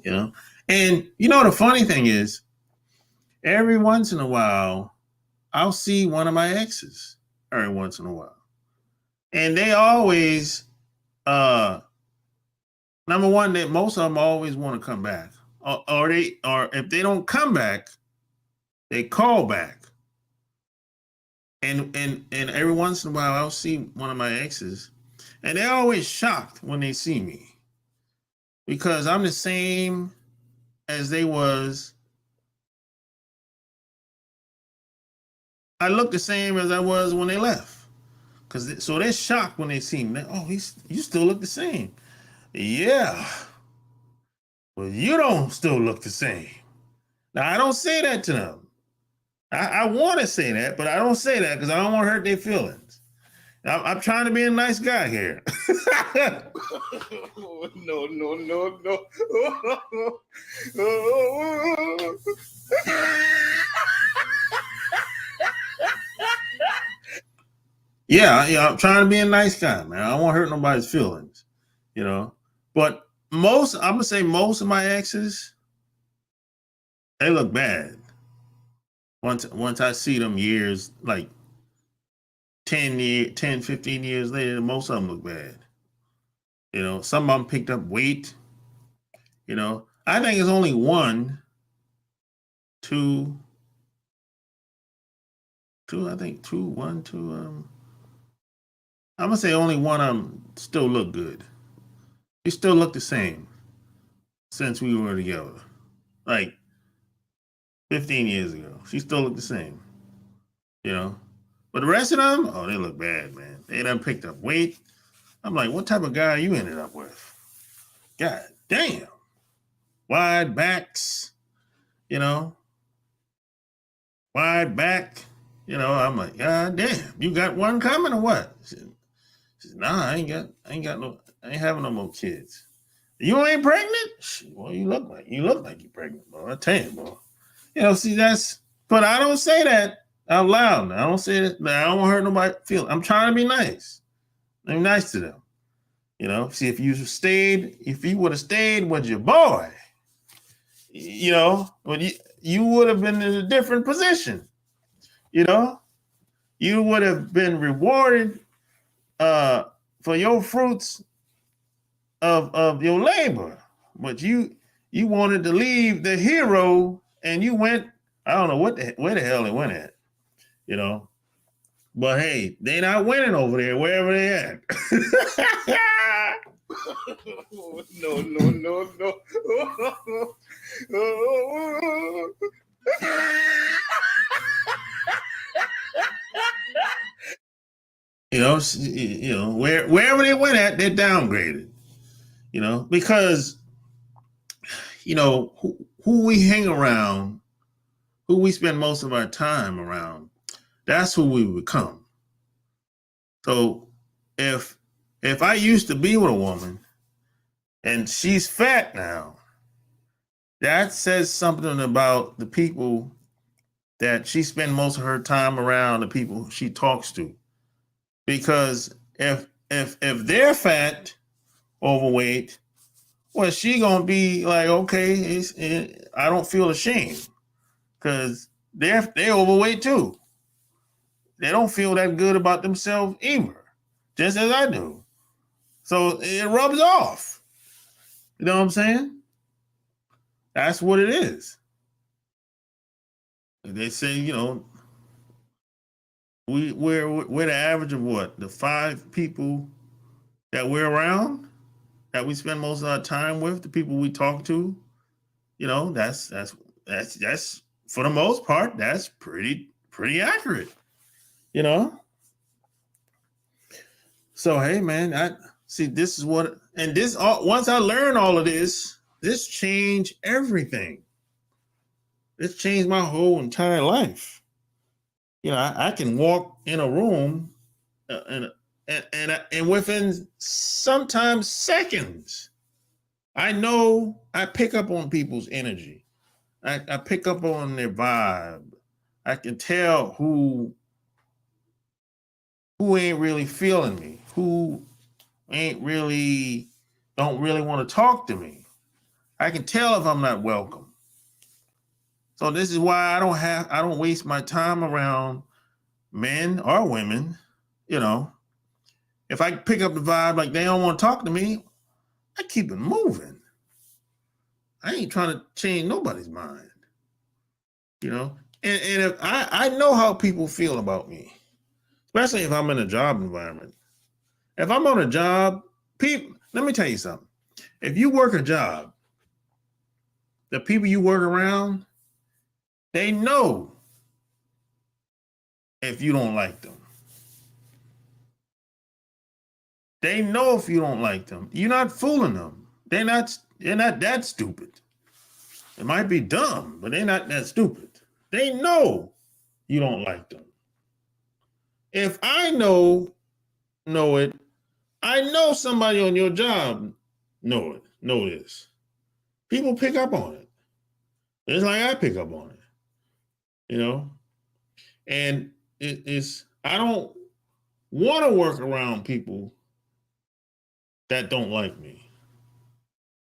You know, and the funny thing is, every once in a while, I'll see one of my exes every once in a while. And they always, number one, that most of them always want to come back. Or if they don't come back, they call back. And every once in a while, I'll see one of my exes, and they're always shocked when they see me. Because I'm the same as they was. I look the same as I was when they left. because so they're shocked when they see me. Oh, you still look the same. Yeah. Well, you don't still look the same. Now, I don't say that to them. I want to say that, but I don't say that because I don't want to hurt their feelings. I'm trying to be a nice guy here. No, no, no, no. Yeah, I'm trying to be a nice guy, man. I don't want to hurt nobody's feelings, you know. But I'm gonna say most of my exes, they look bad. Once I see them years, like 10, 15 years later, most of them look bad. You know, some of them picked up weight. You know, I think it's only one, two, I think two, one, two. I'm gonna say only one of them still look good. They still look the same since we were together, like 15 years ago. She still looked the same, you know. But the rest of them, oh, they look bad, man. They done picked up weight. I'm like, what type of guy you ended up with? God damn. Wide backs, you know, wide back. You know, I'm like, God damn, you got one coming or what? She said, nah, I ain't having no more kids. You ain't pregnant? Well, you look like you're pregnant, bro. I tell you, bro. You know, see, but I don't say that out loud. I don't say that. I don't want to hurt nobody feel. I'm trying to be nice. I'm nice to them. You know, see, if you would have stayed with your boy, you know, but you would have been in a different position. You know, you would have been rewarded for your fruits of your labor. But you wanted to leave the hero and you went, I don't know where the hell it went at, you know. But hey, they not winning over there, wherever they at. No, no, no, no. You know, wherever they went at, they're downgraded. You know, because you know who we hang around, who we spend most of our time around, that's who we become. So if I used to be with a woman and she's fat now, that says something about the people that she spends most of her time around, the people she talks to. Because if they're fat, overweight, well, she gonna be like, okay, I don't feel ashamed because they're overweight too. They don't feel that good about themselves either, just as I do. So it rubs off. You know what I'm saying? That's what it is. They say, you know, we're the average of what? The 5 people that we're around, that we spend most of our time with, the people we talk to. You know, that's for the most part, that's pretty accurate. You know. So hey, man, I see. This is what, and this once I learned all of this changed everything. This changed my whole entire life. You know, I can walk in a room and within sometimes seconds, I pick up on people's energy. I pick up on their vibe. I can tell who ain't really feeling me, who don't really want to talk to me. I can tell if I'm not welcome. So this is why I don't waste my time around men or women. You know, if I pick up the vibe like they don't want to talk to me, I keep it moving. I ain't trying to change nobody's mind. You know, and if I know how people feel about me, especially if I'm in a job environment. If I'm on a job, let me tell you something. If you work a job, the people you work around, they know if you don't like them. They know if you don't like them. You're not fooling them. They're not that stupid. It might be dumb, but they're not that stupid. They know you don't like them. If I know it, I know somebody on your job know this. People pick up on it. It's like I pick up on it, And I don't want to work around people that don't like me.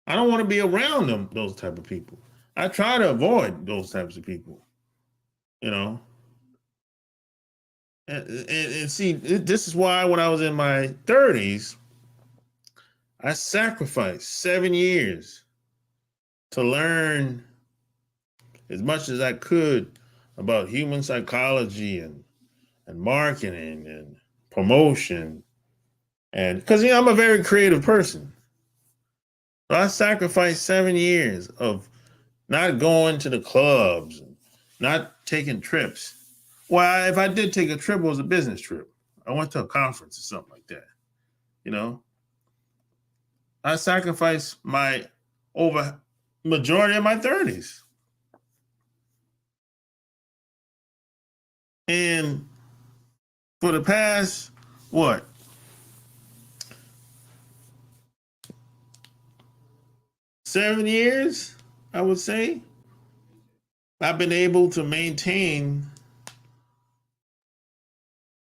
I don't want to be around those type of people. I try to avoid those types of people, And see, this is why when I was in my 30s, I sacrificed 7 years to learn as much as I could about human psychology and marketing and promotion. And because, I'm a very creative person. So I sacrificed 7 years of not going to the clubs, and not taking trips. Well, if I did take a trip, it was a business trip. I went to a conference or something like that. I sacrificed my over majority of my 30s. And for the past, 7 years, I would say, I've been able to maintain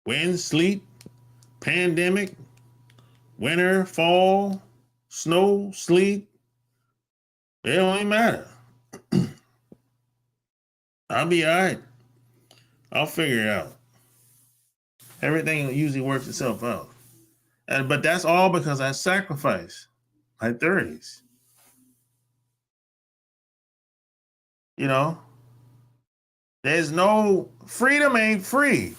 wind, sleet, pandemic, winter, fall, snow, sleet. It don't even matter. I'll be all right. I'll figure it out. Everything usually works itself out. But that's all because I sacrificed my 30s. There's no freedom ain't free.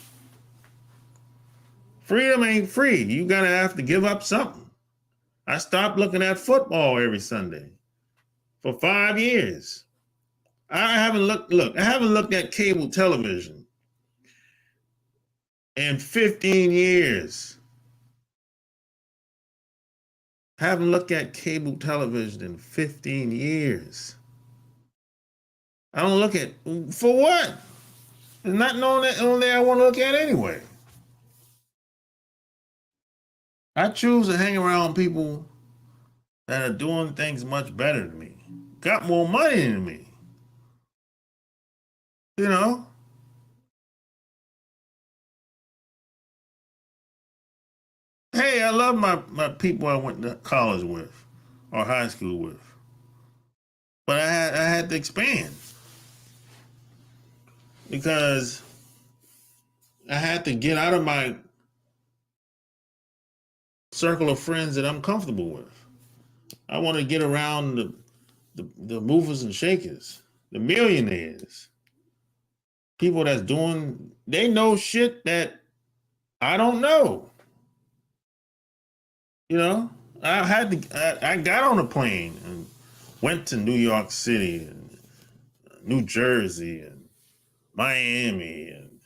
Freedom ain't free. You gotta have to give up something. I stopped looking at football every Sunday for 5 years. I haven't looked at cable television in 15 years. I haven't looked at cable television in 15 years. I don't look at, for what? There's nothing on there I want to look at anyway. I choose to hang around people that are doing things much better than me, got more money than me. Hey, I love my people I went to college with or high school with. But I had to expand because I had to get out of my circle of friends that I'm comfortable with. I want to get around the movers and shakers, the millionaires, people they know shit that I don't know. I got on a plane and went to New York City and New Jersey and Miami and,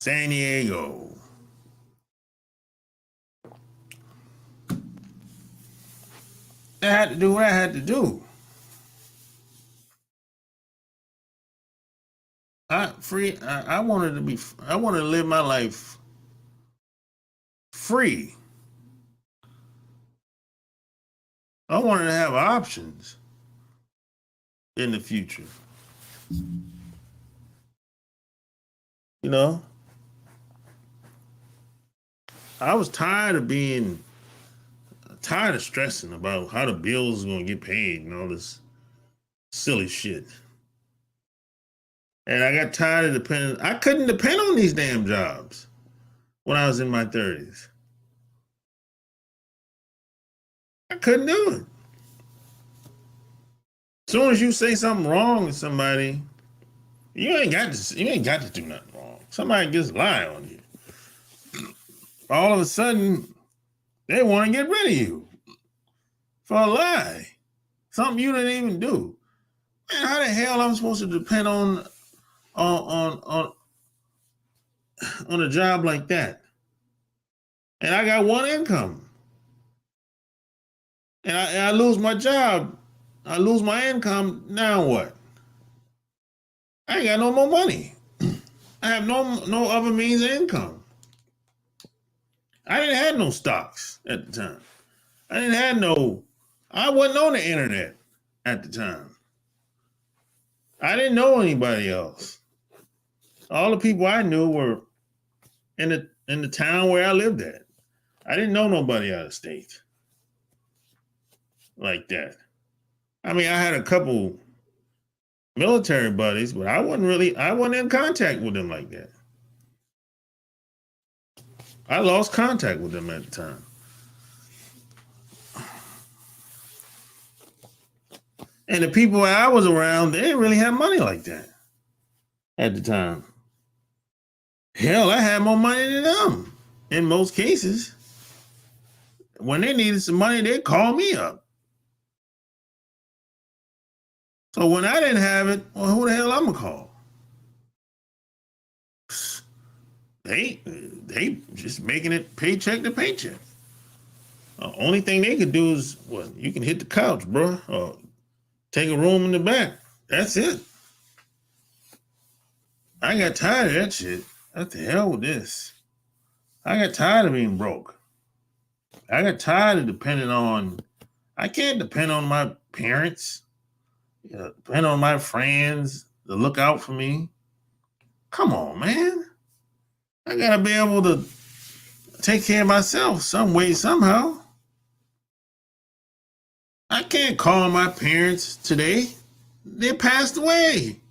San Diego. I had to do what I had to do. I wanted to live my life free. I wanted to have options in the future. I was tired of stressing about how the bills are going to get paid and all this silly shit. And I got tired of I couldn't depend on these damn jobs when I was in my 30s. I couldn't do it. As soon as you say something wrong with somebody, you ain't got to do nothing wrong. Somebody just lie on you. All of a sudden, they want to get rid of you for a lie. Something you didn't even do. Man, how the hell am I supposed to depend on on a job like that, and I got one income, and I lose my job, I lose my income, now what? I ain't got no more money. I have no other means of income. I didn't have no stocks at the time. I wasn't on the internet at the time. I didn't know anybody else. All the people I knew were in the town where I lived at. I didn't know nobody out of state like that. I mean, I had a couple military buddies, but I wasn't in contact with them like that. I lost contact with them at the time. And the people I was around, they didn't really have money like that at the time. Hell, I had more money than them in most cases. When they needed some money, they'd call me up. So when I didn't have it, well, who the hell I'm gonna call? They just making it paycheck to paycheck. The only thing they could do is, well, you can hit the couch, bro, or take a room in the back. That's it. I got tired of that shit. What the hell with this? I got tired of being broke. I got tired of depending on, I can't depend on my parents, depend on my friends to look out for me. Come on, man. I gotta be able to take care of myself some way, somehow. I can't call my parents today. They passed away.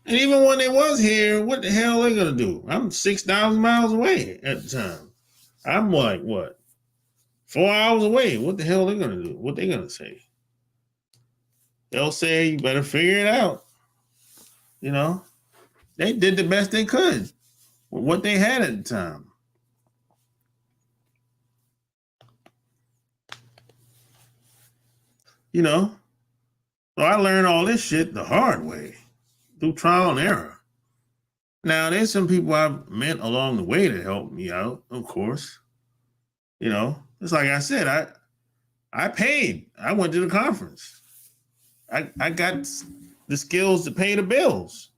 And even when they was here, what the hell are they gonna do? I'm 6,000 miles away at the time. I'm like, what? 4 hours away. What the hell are they gonna do? What they gonna say? They'll say, you better figure it out. You know? They did the best they could with what they had at the time. You know? So I learned all this shit the hard way, through trial and error. Now, there's some people I've met along the way to help me out, of course. You know, it's like I said, I paid. I went to the conference. I got the skills to pay the bills.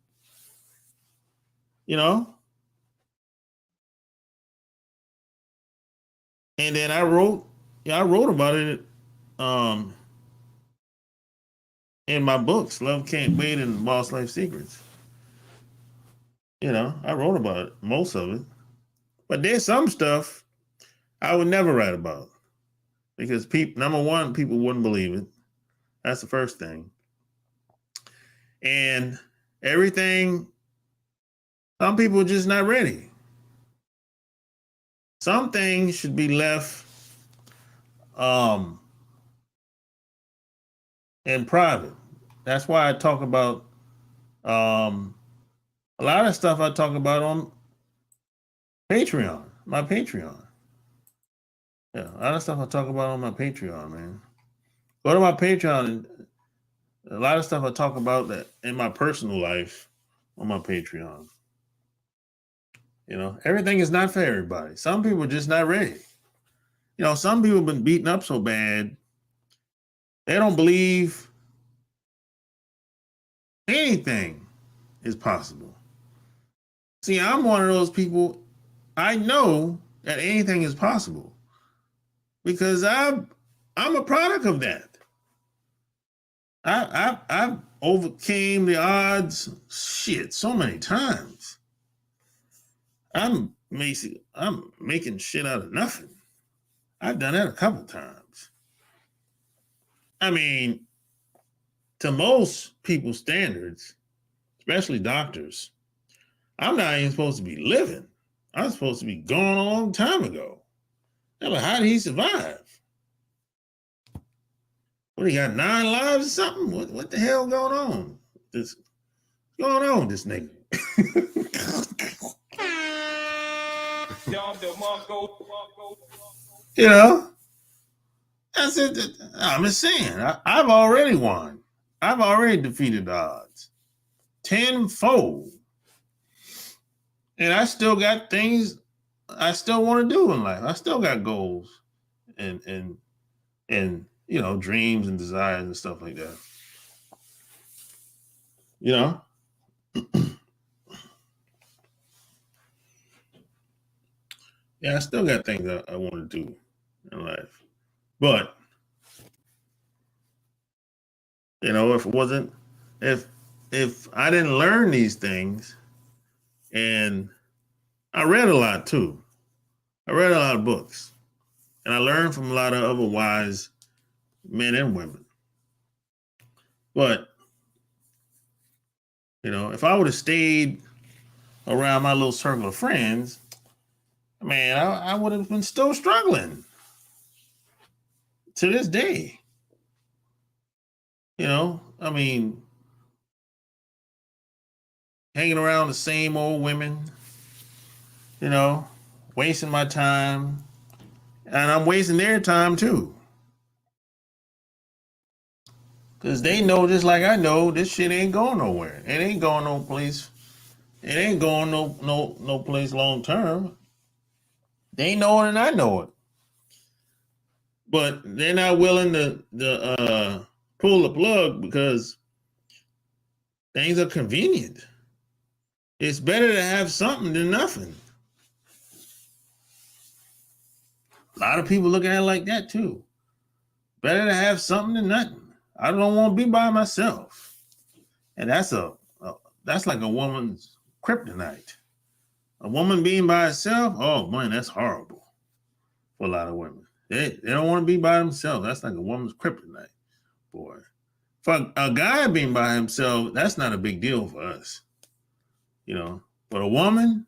You know? And then I wrote about it in my books, Love Can't Wait and Boss Life Secrets. You know, I wrote about it, most of it. But there's some stuff I would never write about because number one, people wouldn't believe it. That's the first thing. And everything, some people are just not ready. Some things should be left in private. That's why I talk about a lot of stuff I talk about on Patreon, my Patreon. Yeah, a lot of stuff I talk about on my Patreon, man. Go to my Patreon, and a lot of stuff I talk about that in my personal life on my Patreon. You know, everything is not for everybody. Some people are just not ready. You know, some people have been beaten up so bad, they don't believe anything is possible. See, I'm one of those people, I know that anything is possible because I'm a product of that. I've overcame the odds shit so many times. I'm making shit out of nothing. I've done that a couple times. I mean, to most people's standards, especially doctors, I'm not even supposed to be living. I'm supposed to be gone a long time ago. Like, how did he survive? What, he got 9 lives or something? What the hell going on? What's going on with this nigga? You know? That's it. I'm just saying, I've already won. I've already defeated the odds. 10-fold. And I still got things I still want to do in life. I still got goals and dreams and desires and stuff like that. You know? Yeah, I still got things I want to do in life. But, if it wasn't if I didn't learn these things, and I read a lot too. I read a lot of books. And I learned from a lot of other wise men and women. But, if I would have stayed around my little circle of friends, man, I would have been still struggling to this day. I mean, hanging around the same old women, wasting my time, and I'm wasting their time too. Because they know, just like I know, this shit ain't going nowhere. It ain't going no place. It ain't going no place long term. They know it and I know it. But they're not willing to pull the plug because things are convenient. It's better to have something than nothing. A lot of people look at it like that too. Better to have something than nothing. I don't want to be by myself. And that's like a woman's kryptonite. A woman being by herself, oh man, that's horrible for a lot of women. They don't want to be by themselves. That's like a woman's kryptonite, boy. For a guy being by himself, that's not a big deal for us. But a woman,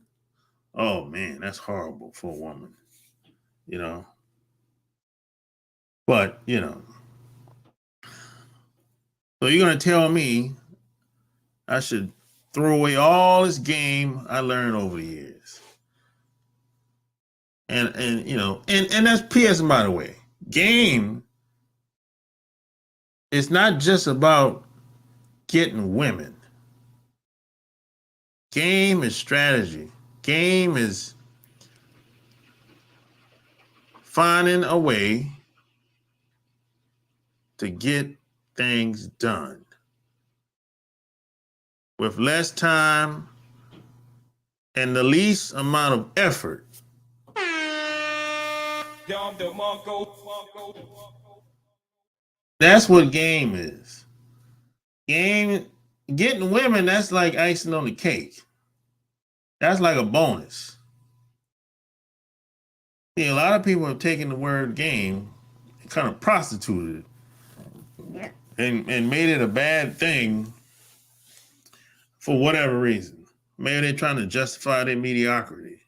oh man, that's horrible for a woman. But, so you're going to tell me I should throw away all this game I learned over the years. And that's PS, by the way. Game is not just about getting women. Game is strategy. Game is finding a way to get things done with less time and the least amount of effort. That's what game is. Game, getting women, that's like icing on the cake. That's like a bonus. See, a lot of people have taken the word game and kind of prostituted it and made it a bad thing for whatever reason. Maybe they're trying to justify their mediocrity.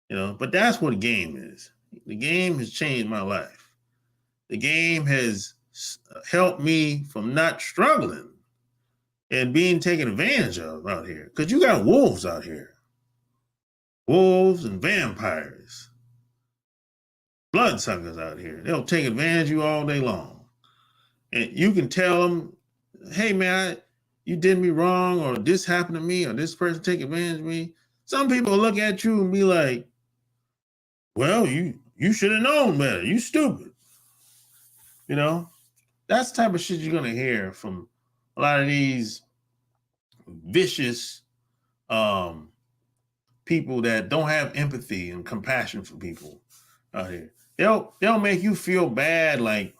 But that's what a game is. The game has changed my life. The game has helped me from not struggling and being taken advantage of out here. Because you got wolves out here. Wolves and vampires. Bloodsuckers out here. They'll take advantage of you all day long. And you can tell them, hey, man, you did me wrong, or this happened to me, or this person take advantage of me. Some people look at you and be like, well, you should have known better. You stupid. That's the type of shit you're going to hear from a lot of these vicious people that don't have empathy and compassion for people out here. They'll make you feel bad, like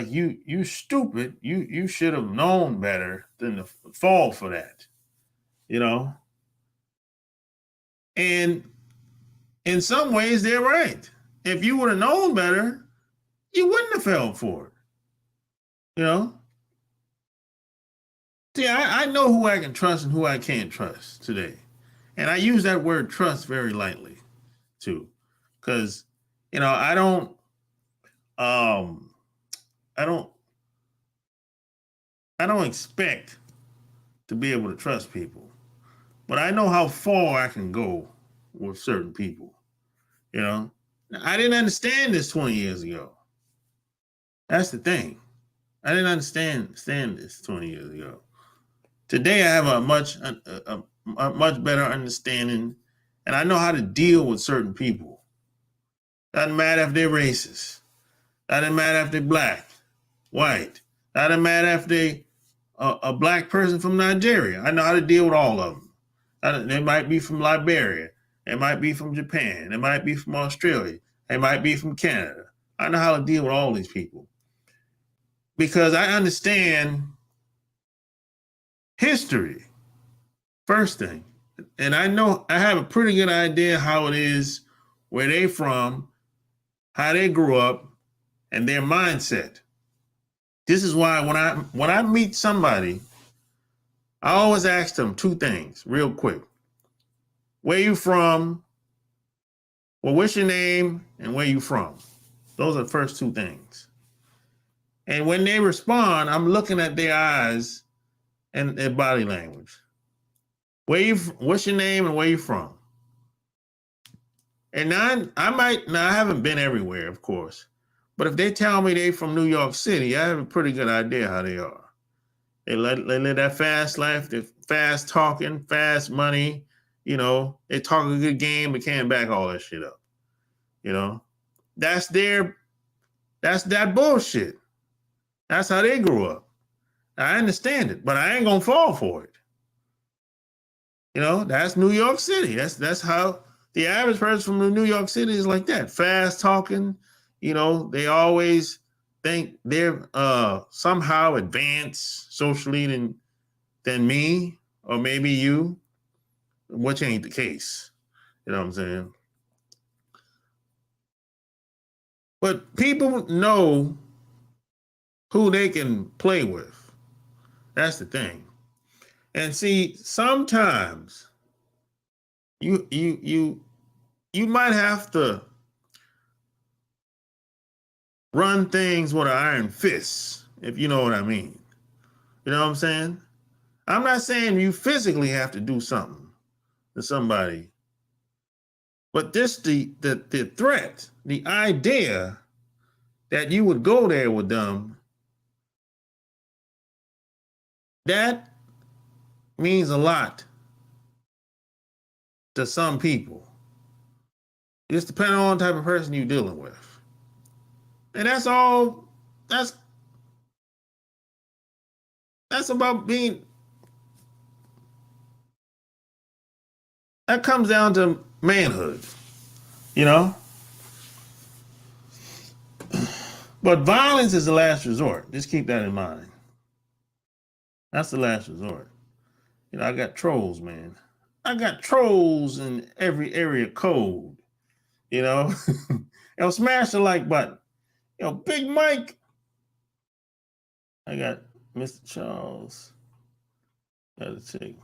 you stupid. You should have known better than to fall for that. And in some ways, they're right. If you would have known better, you wouldn't have fell for it. See, I know who I can trust and who I can't trust today. And I use that word trust very lightly too. Because, I don't expect to be able to trust people. But I know how far I can go with certain people. I didn't understand this 20 years ago. That's the thing. I didn't understand this 20 years ago. Today, I have a much better understanding, and I know how to deal with certain people. Doesn't matter if they're racist. Doesn't matter if they're black, white. Doesn't matter if they a black person from Nigeria. I know how to deal with all of them. They might be from Liberia. They might be from Japan. They might be from Australia. They might be from Canada. I know how to deal with all these people because I understand history, first thing. And I know I have a pretty good idea how it is, where they from, how they grew up, and their mindset. This is why when I meet somebody, I always ask them two things real quick. Where you from? Well, what's your name and where you from? Those are the first two things. And when they respond, I'm looking at their eyes and their body language. What's your name and where you from? And now I haven't been everywhere, of course. But if they tell me they from New York City, I have a pretty good idea how they are. They live that fast life, they're fast talking, fast money, they talk a good game, but can't back all that shit up. That's that bullshit. That's how they grew up. I understand it, but I ain't gonna fall for it. That's New York City. That's how the average person from New York City is like that. Fast talking, they always think they're somehow advanced socially than me or maybe you, which ain't the case. You know what I'm saying? But people know who they can play with. That's the thing. And see, sometimes you might have to run things with an iron fist, if you know what I mean. You know what I'm saying? I'm not saying you physically have to do something to somebody, but the threat, the idea that you would go there with them, that means a lot to some people. It's depending on the type of person you're dealing with. And that's all, that's about being, that comes down to manhood, But violence is the last resort. Just keep that in mind. That's the last resort. I got trolls, man. I got trolls in every area code, smash the like button. Big Mike. I got Mr. Charles. Got to check.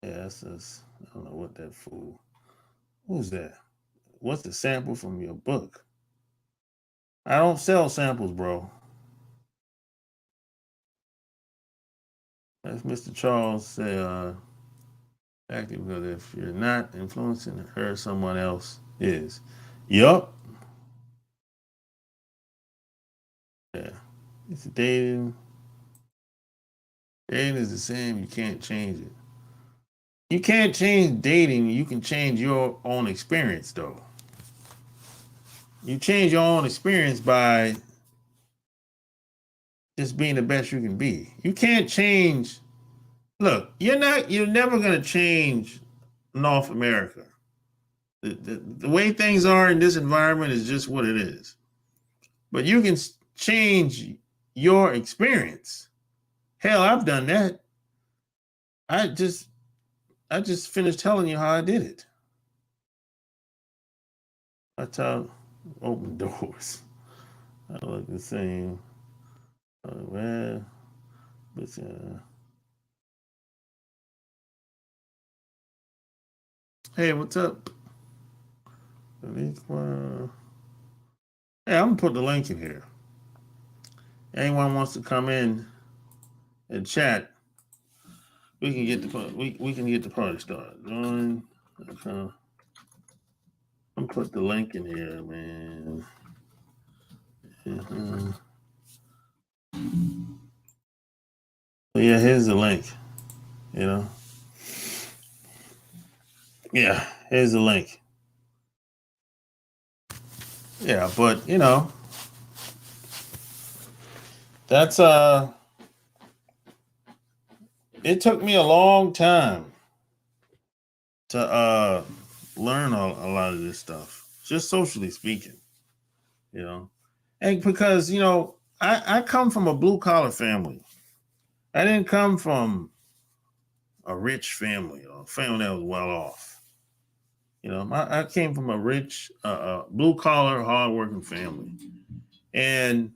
Yeah, that's us. I don't know what that fool. Who's that? What's the sample from your book? I don't sell samples, bro. As Mr. Charles said, active, because if you're not influencing her, someone else is. Yup. Yeah. It's dating. Dating is the same. You can't change it. You can't change dating. You can change your own experience, though. You change your own experience by just being the best you can be. You can't change. Look, you're never going to change North America. The way things are in this environment is just what it is. But you can change your experience. Hell, I've done that. I just finished telling you how I did it. That's how open doors. I look the same. Well, but hey, what's up? Hey, I'm gonna put the link in here. Anyone wants to come in and chat, we can get the party started. Join. I'm put the link in here, man. So yeah, here's the link. Yeah, here's the link. Yeah, but that's it took me a long time to learn a lot of this stuff, just socially speaking, you know. And because, I come from a blue collar family. I didn't come from a rich family or a family that was well off. I came from a rich, blue collar, hardworking family. And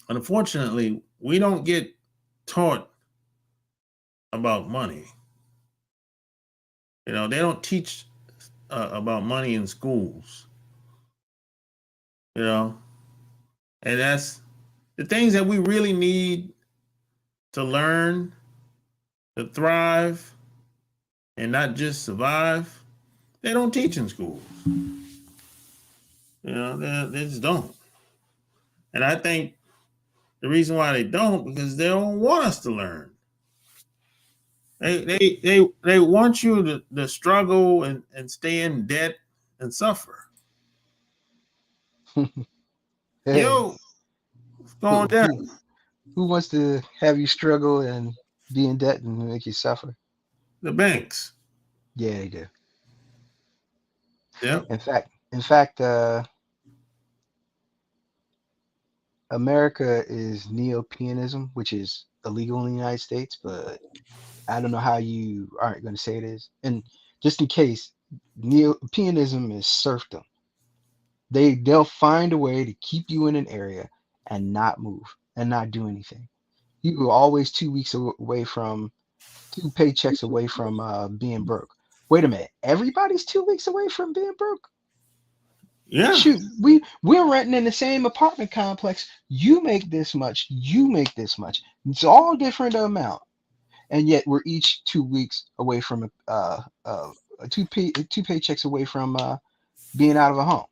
unfortunately, we don't get taught about money. They don't teach about money in schools, you know, and that's the things that we really need to learn to thrive and not just survive. They don't teach in schools. They just don't. And I think the reason why they don't because they don't want us to learn. They want you to struggle and stay in debt and suffer. Hey, Yo, what's going who down? who who wants to have you struggle and be in debt and make you suffer? The banks. Yeah, they do. Yep. In fact, America is neo-peonism, which is illegal in the United States, but I don't know how you aren't going to say it is. And just in case, neo-peonism is serfdom. They'll find a way to keep you in an area and not move and not do anything. You are always 2 weeks away from 2 paychecks away from being broke. Wait a minute, everybody's 2 weeks away from being broke. Yeah. Shoot, we're renting in the same apartment complex. You make this much, you make this much. It's all different amount, and yet we're each 2 weeks away from two paychecks away from being out of a home.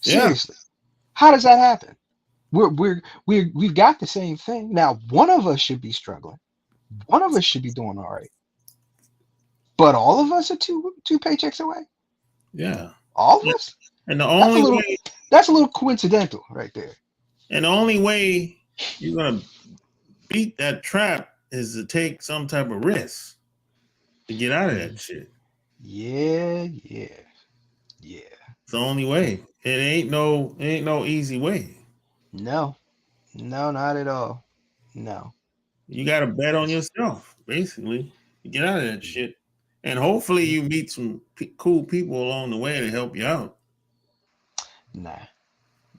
Yeah. Seriously, how does that happen? We've got the same thing. Now, one of us should be struggling. One of us should be doing all right. But all of us are two paychecks away. Yeah. All of us. And the That's a only little. way That's a little coincidental, right there. and the only way you're gonna beat that trap is to take some type of risk to get out of that shit. Yeah, yeah, yeah. It's the only way. It ain't no easy way. No, no, not at all. No. You got to bet on It's, yourself, basically, to get out of that shit. And hopefully you meet some cool people along the way to help you out. nah,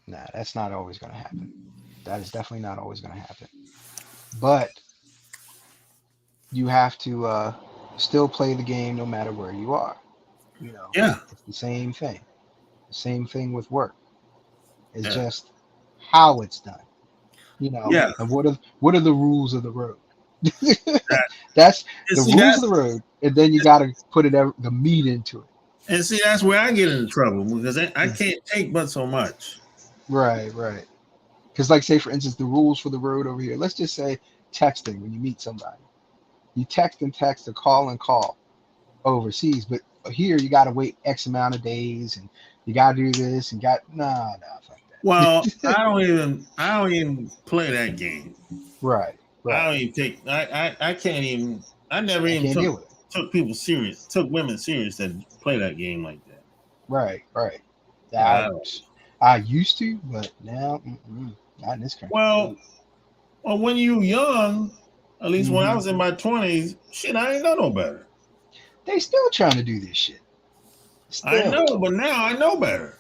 nah. That's not always going to happen. That is definitely not always going to happen. But you have to still play the game no matter where you are. You know, Yeah. it's the same thing. The same thing with work. It's Yeah. just how it's done. You know, Yeah. and what are the rules of the road? That, That's and the see rules that of the road, and then you got to put the meat into it. and see that's where I get into trouble because I can't take but so much. Right, right. Because, like, say for instance, the rules for the road over here. Let's just say texting when you meet somebody. You text and text or call and call overseas, but here you got to wait X amount of days, and you got to do this and fuck Well, that. I don't even play that game. Right, I right. don't even take I can't even I never I even can't deal with it. took women serious that play that game like that. Right, right. I I, I used to, but now not in this country. well, well, when you young, at least when I Hmm. was in my 20s, shit, I ain't know no better. They still trying to do this shit. I Still. know, but now I know better.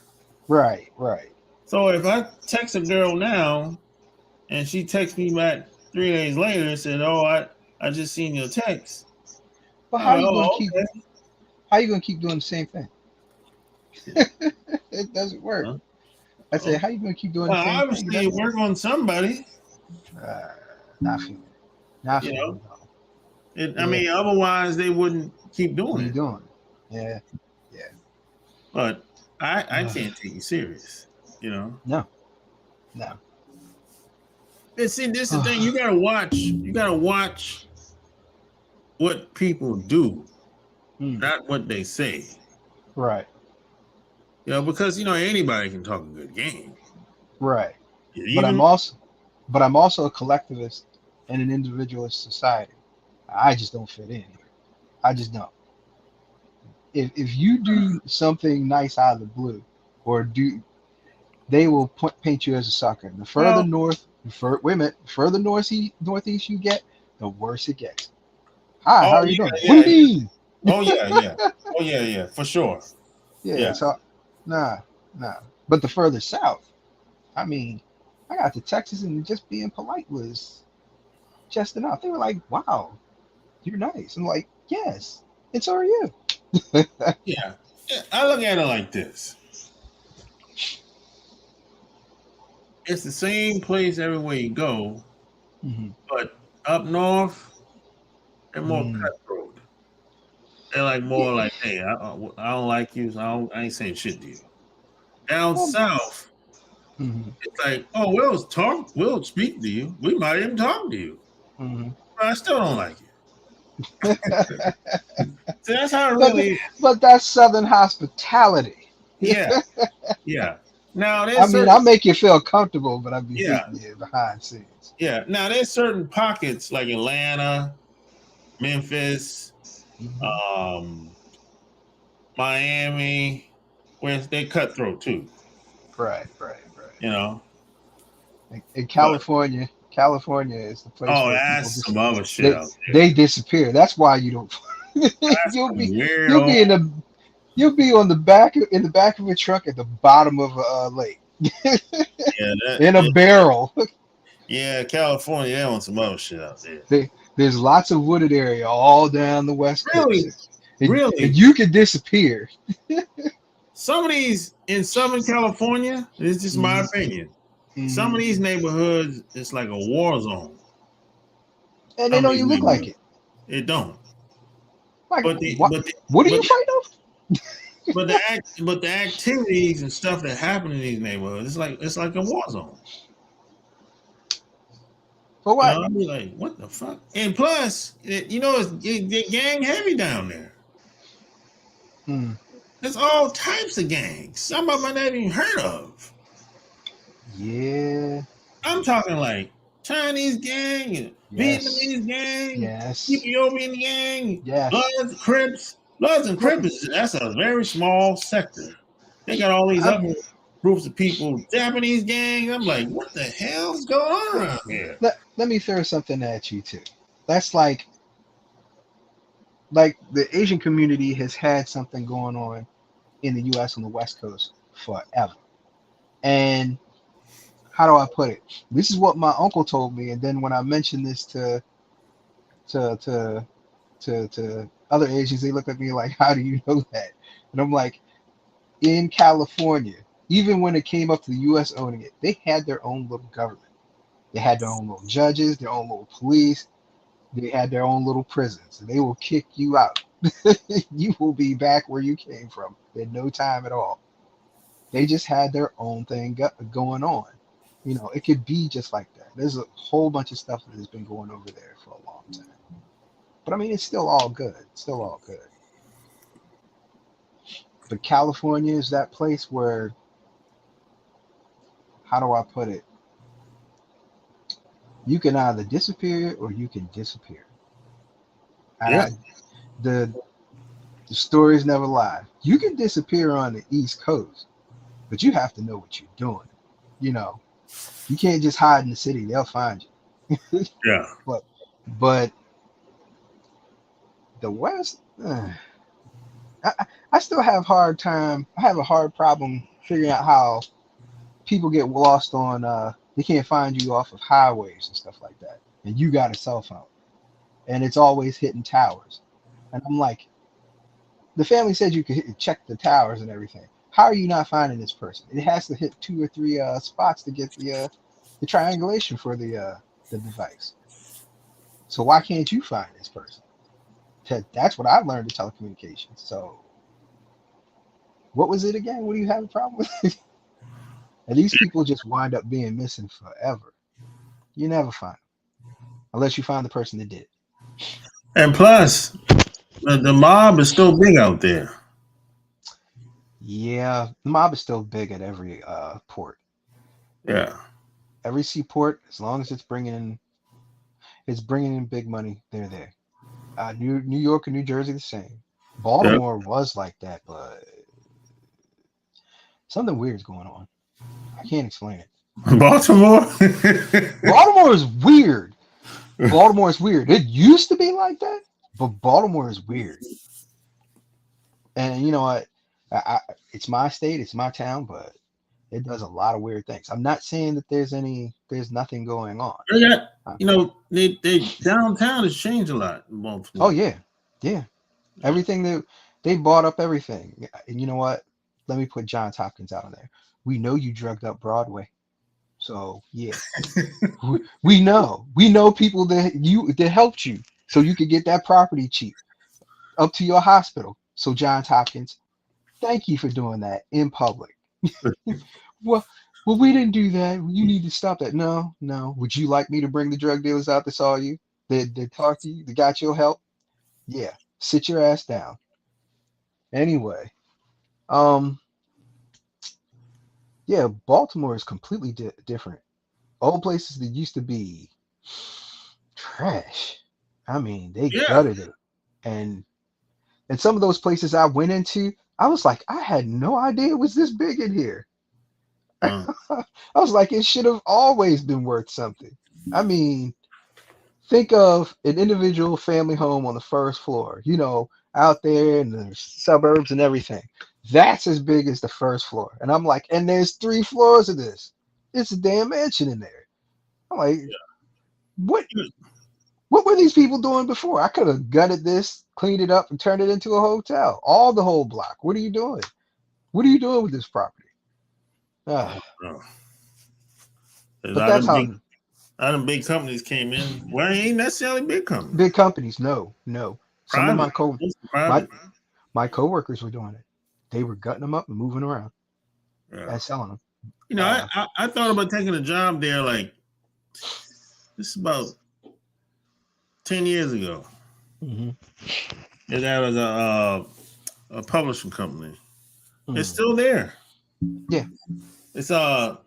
Right, right. So if I text a girl now and she texts me back 3 days later and said, "Oh, I just seen your text," But I'm like, "Oh, okay." how you gonna keep doing the same thing? It doesn't work. Huh? I say, Oh. how you gonna keep doing the Well, same thing? It obviously, it doesn't work. work on somebody, Uh, not for me. Not you for me. know. No. I Yeah. mean, otherwise they wouldn't keep What doing are you it. doing? Yeah. Yeah. But I can't take you serious, you know. No. No. And see, this is the thing. You gotta watch. You gotta watch what people do. not what they say. Right. Because anybody can talk a good game. Right. But Even I'm also a collectivist in an individualist society. I just don't fit in here. I just don't. If you do something nice out of the blue, or they will paint you as a sucker. The further well, north, wait a minute, the further northeast you get, the worse it gets. Hi, how oh are you doing? yeah, What do yeah, you mean? oh yeah, oh yeah, for sure. Yeah, Yeah. so nah, nah. But the further south, I mean, I got to Texas and just being polite was just enough. They were like, "Wow, you're nice." I'm like, "Yes, and so are you." Yeah. I look at it like this. It's the same place everywhere you go, Hmm. but up north, they're more Mm. cutthroat. They're like Yeah. more like, hey, I don't like you, so I ain't saying shit to you. Down Well, south, hmm. it's like, oh, we'll speak to you. We might even talk to you. Hmm. But I still don't like you. So that's how it but really is. but that's Southern hospitality. Yeah, yeah. Now I there's mean, certain I'll make you feel comfortable, but I'll be yeah, hating you behind scenes. yeah. Now there's certain pockets like Atlanta, Memphis, Hmm. um, Miami, where they cutthroat too, Right, right, right. you know. In But California is the place oh, where people that's just some other shit they out there. they disappear. That's why you don't. That's you'll some be weird you'll old be you'll be on the back of a truck at the bottom of a lake yeah, in a barrel. yeah, California, they on some other shit out there. There's lots of wooded area all down the west coast, Really, and really. you could disappear. Some of these in Southern California, this is just my Hmm. opinion. Some Hmm. of these neighborhoods, it's like a war zone. And they Some of don't these even look like neighborhoods, it. it don't. Like But the what? but the What are you but the, afraid of? but the activities and stuff that happen in these neighborhoods, it's like a war zone. For what? I'll be like, what the fuck? And plus, it's gang heavy down there. Hmm. There's all types of gangs. Some of them I never even heard of. Yeah. I'm talking like Chinese gang and Yes. Vietnamese gang, Yes. Ethiopian gang, Yes. Bloods, Crips. Bloods and Look, Crips, that's a very small sector. They got all these I'm, other groups of people, Japanese gang. I'm like, what the hell's going on around here? let me throw something at you too. That's like the Asian community has had something going on in the US on the West Coast forever. And how do I put it? This is what my uncle told me, and then when I mentioned this to to to other Asians, they look at me like, "How do you know that?" And I'm like, in California, even when it came up to the US owning it, they had their own little government. They had their own little judges, their own little police. They had their own little prisons. They will kick you out. You will be back where you came from in no time at all. They just had their own thing going on. It could be just like that. There's a whole bunch of stuff that has been going over there for a long time. But I mean, it's still all good. It's still all good. But California is that place where, how do I put it? You can either disappear or you can disappear. And Yeah, the the stories never lie. You can disappear on the East Coast, but you have to know what you're doing. You know, you can't just hide in the city; they'll find you. yeah. but but the West, I still have hard time. I have a hard problem figuring out how people get lost on. They can't find you off of highways and stuff like that, and you got a cell phone, and it's always hitting towers. And I'm like, the family said you could check the towers and everything. How are you not finding this person? It has to hit two or three spots to get the triangulation for the device. So why can't you find this person? That's what I've learned in telecommunications. So what was it again? What do you have a problem with? And these people just wind up being missing forever. You never find them unless you find the person that did. And plus, the mob is still big out there. Yeah, the mob is still big at every port. Yeah. Every seaport, as long as it's bringing in big money, they're there. New York and New Jersey the same. Yep. Baltimore was like that, but something weird is going on. I can't explain it. Baltimore. Baltimore is weird. Baltimore is weird. It used to be like that, but Baltimore is weird. And you know what? It's my state, it's my town, but it does a lot of weird things. I'm not saying that there's nothing going on. They got, they downtown has changed a lot in Oh Baltimore. yeah, yeah. Everything they bought up everything. And you know what? Let me put Johns Hopkins out on there. We know you drugged up Broadway. So yeah. We know. We know people that helped you so you could get that property cheap up to your hospital. So Johns Hopkins, thank you for doing that in public. Well, we didn't do that. You need to stop that. No, no. Would you like me to bring the drug dealers out that saw you? That talked to you? That got your help? Yeah. Sit your ass down. Anyway, um, yeah, Baltimore is completely different. Old places that used to be trash. I mean, they Yeah. gutted it. And some of those places I went into, I was like, I had no idea it was this big in here. Uh, I was like, it should have always been worth something. I mean, think of an individual family home on the first floor, out there in the suburbs and everything. That's as big as the first floor. And I'm like, and there's 3 floors of this. It's a damn mansion in there. I'm like, what what were these people doing before? I could have gutted this, cleaned it up, and turned it into a hotel. All the whole block. What are you doing? What are you doing with this property? I Ah, don't know. A but lot that's of how big companies came in. Well, it ain't necessarily big companies. big companies. No, no. Some of Private. It's my private. my coworkers were doing it. They were gutting them up and moving around Yeah. and selling them. I thought about taking a job there like this is about 10 years ago. Mm-hmm. And that was a publishing company. It's Mm. still there. Yeah, It's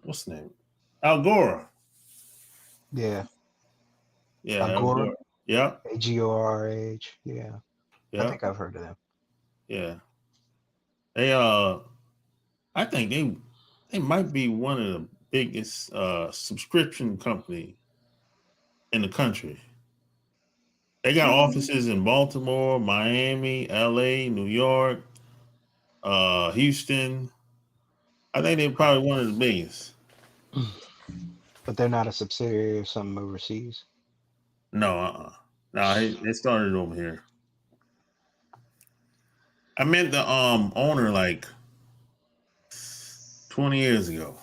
what's the name? Algora. yeah. Yeah, Agora, Algora. Yeah, Agorah. Yeah, I yeah, think I've heard of them. yeah. They I think they might be one of the biggest subscription company in the country. They got offices in Baltimore, Miami, LA, New York, Houston. I think they're probably one of the biggest. But they're not a subsidiary of some overseas. No, no, they started over here. I met the owner like 20 years ago.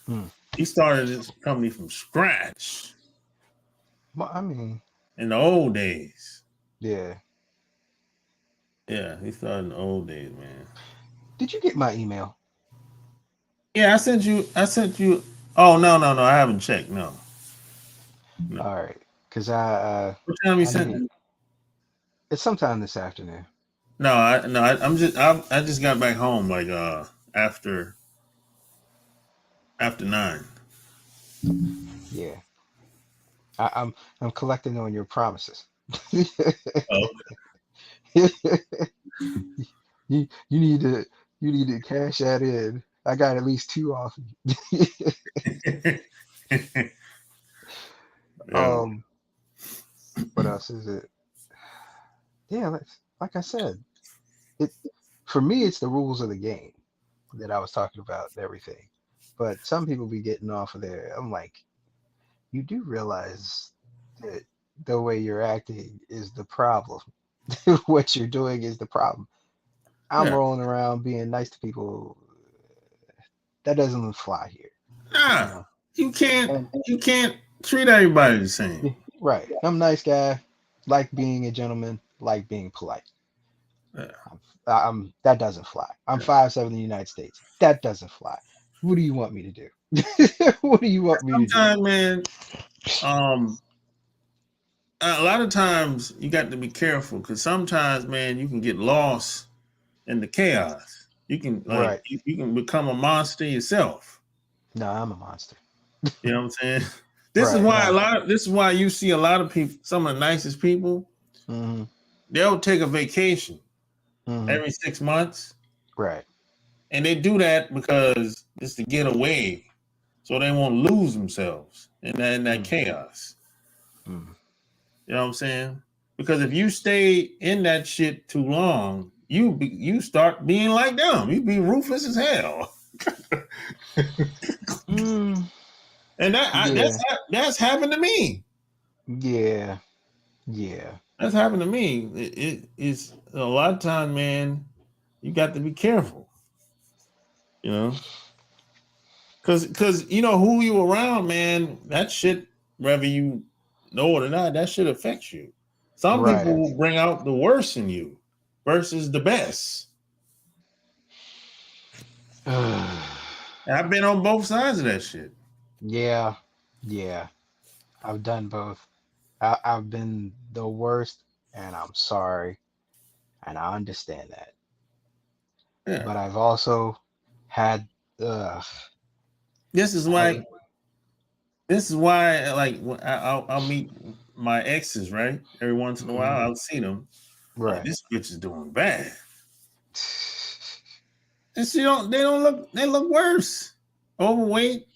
Hmm. He started this company from scratch Well, I mean, in the old days. yeah. Yeah, he started in the old days, man. Did you get my email? Yeah, I sent you. Oh no, I haven't checked. No. All right, because What time you I sent need it? it's sometime this afternoon. No, I just got back home like after 9. Yeah, I'm collecting on your promises. Oh. you need to cash that in. I got at least 2 off. Yeah. What else is it? Yeah, like I said, it for me it's the rules of the game that I was talking about and everything. But some people be getting off of there. I'm like, you do realize that the way you're acting is the problem. What you're doing is the problem. I'm Yeah. rolling around being nice to people. That doesn't fly here, you Nah, know. And you can't treat everybody the same. yeah, right, I'm a nice guy, like being a gentleman, like being polite. Yeah. That doesn't fly. I'm 5'7" in the United States. That doesn't fly. What do you want me to do? What do you want me to do? Sometimes, man, um, a lot of times you got to be careful because sometimes, man, you can get lost in the chaos. You can Right. you can become a monster yourself. No, I'm a monster. You know what I'm saying? Right. No. This is why you see a lot of people, some of the nicest people, Mm-hmm. they'll take a vacation Mm-hmm. every 6 months. Right. And they do that because it's to get away. So they won't lose themselves in that chaos. Mm-hmm. You know what I'm saying? Because if you stay in that shit too long, you start being like them. You be ruthless as hell. Mm, And yeah. that's happened to me. Yeah. Yeah. That's happened to me. It's a lot of time, man. You got to be careful, you know, because you know who you around, man. That shit, whether you know it or not, that shit affects you. Some people Right. will bring out the worst in you versus the best. And I've been on both sides of that shit. Yeah. Yeah. I've done both. I've been the worst, and I'm sorry, and I understand that. Yeah. But I've also had, uh, This is I, why. This is why, like, I'll meet my exes, right? Every once in a while, mhm, I'll see them. Like, right. this bitch is doing bad. And she don't. They don't look. They look worse. Overweight.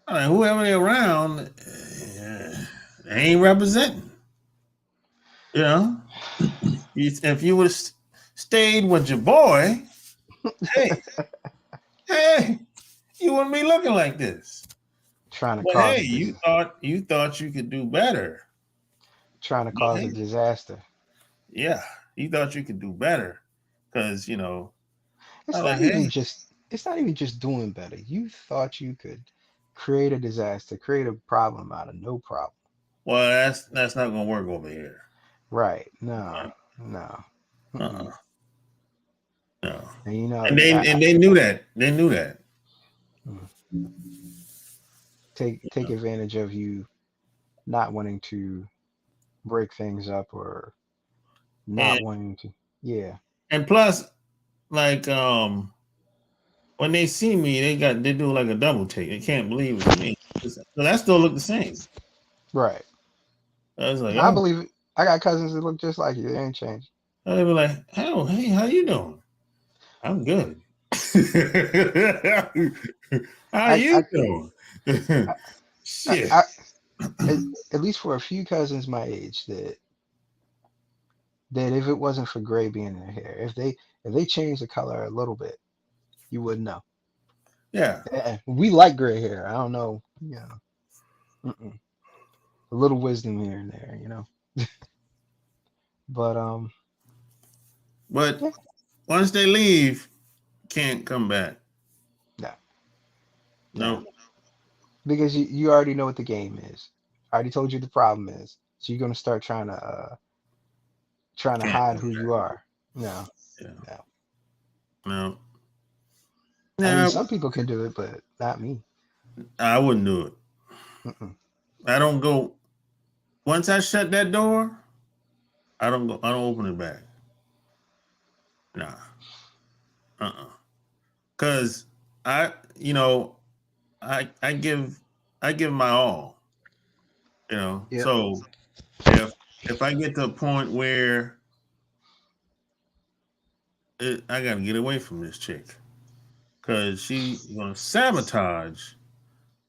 I mean, whoever they around, they ain't representing. You know, if you would have stayed with your boy, hey, hey, you wouldn't be looking like this. Trying to But cause hey, a dis you thought you could do better. trying to But cause a hey, disaster. yeah, you thought you could do better because you know. I It's like, not even hey, just it's not even just doing better. You thought you could create a disaster, create a problem out of no problem. well, that's not gonna work over here. Right. No. No. Uh, Mm-mm. uh no. And you know, And they knew that. They knew that. mm, take advantage of you not wanting to break things up or And not wanting to. Yeah. and plus, like when they see me, they do like a double take. They can't believe it's me. 'Cause I still look the same. Right. I was like, No, I oh, believe it. I got cousins that look just like you. They ain't changed. they be like, oh, hey, how you doing? I'm good. How I you I doing? I, Shit. I at, at least for a few cousins my age that if it wasn't for gray being in their hair, if they changed the color a little bit, you wouldn't know. Yeah. We like gray hair. I don't know, mm-mm. A little wisdom here and there. But But yeah, once they leave, can't come back. no, no, No. because you already know what the game is. I already told you the problem is. So you're gonna start trying to Can't hide do who you are. No, that. Yeah. no. No. I mean, No, some people can do it, but not me. I wouldn't do it. Mm-mm. I don't go once I shut that door, I don't open it back. Nah. Uh-uh. Cause I you know, I give my all, you know. Yep. So if I get to a point where I gotta get away from this chick because she gonna sabotage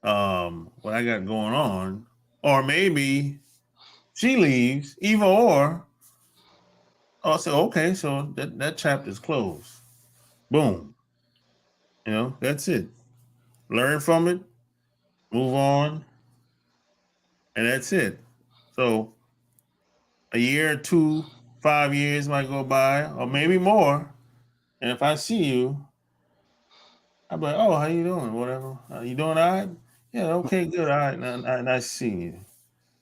what I got going on, or maybe she leaves, either or. I'll say, okay, so that chapter's closed. Boom. You know, that's it. Learn from it, move on, and that's it. So a year, 2, 5 years might go by, or maybe more. And if I see you, I'll be like, oh, how you doing? Whatever. You doing all right? Yeah, okay, good. All right. Nice seeing you.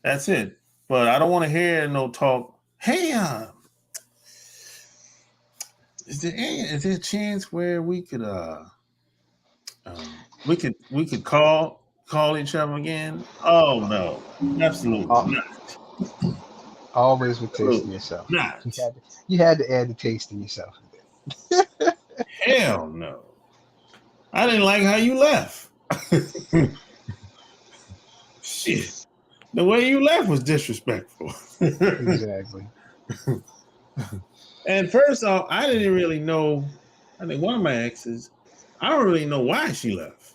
That's it. But I don't want to hear no talk. Hey, is there a chance where we could we could call? call each other again? Oh no, absolutely Al- not. Always with tasting Absolutely yourself. not. You had to add the tasting yourself. Hell no. I didn't like how you left. Shit. The way you left was disrespectful. Exactly. And first off, I didn't really know. I think one of my exes, I don't really know why she left.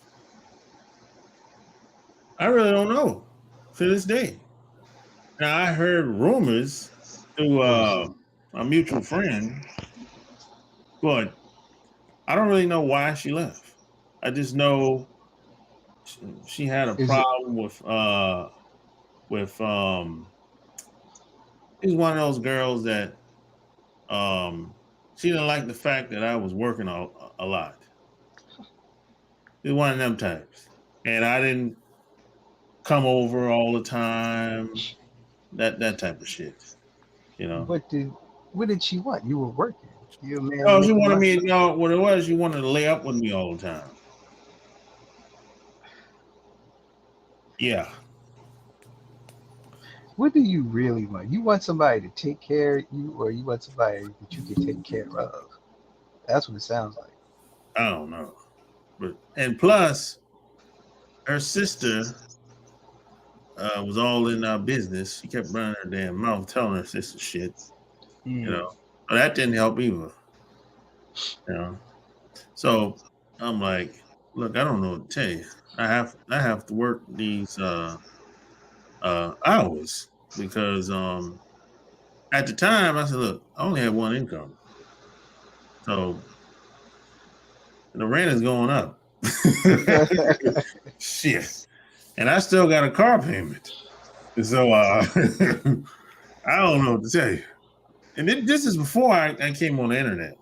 I really don't know to this day. Now, I heard rumors through a mutual friend, but I don't really know why she left. I just know she had a Is it problem with she's one of those girls that she didn't like the fact that I was working a lot. She's one of them types. And I didn't come over all the time. That type of shit. You know. what did she want? You were working. You a man Oh, she making wanted money. me, what it was, she wanted to lay up with me all the time. Yeah. What do you really want? You want somebody to take care of you, or you want somebody that you can take care of? That's what it sounds like. I don't know. But and plus her sister was all in our business. She kept running her damn mouth telling her sister shit, you Mm. know. But that didn't help either. You know. So I'm like, look, I don't know what to tell you. I have to work these hours because at the time I said, look, I only have one income. So the rent is going up. Shit. And I still got a car payment. So I don't know what to tell you. And this is before I came on the internet.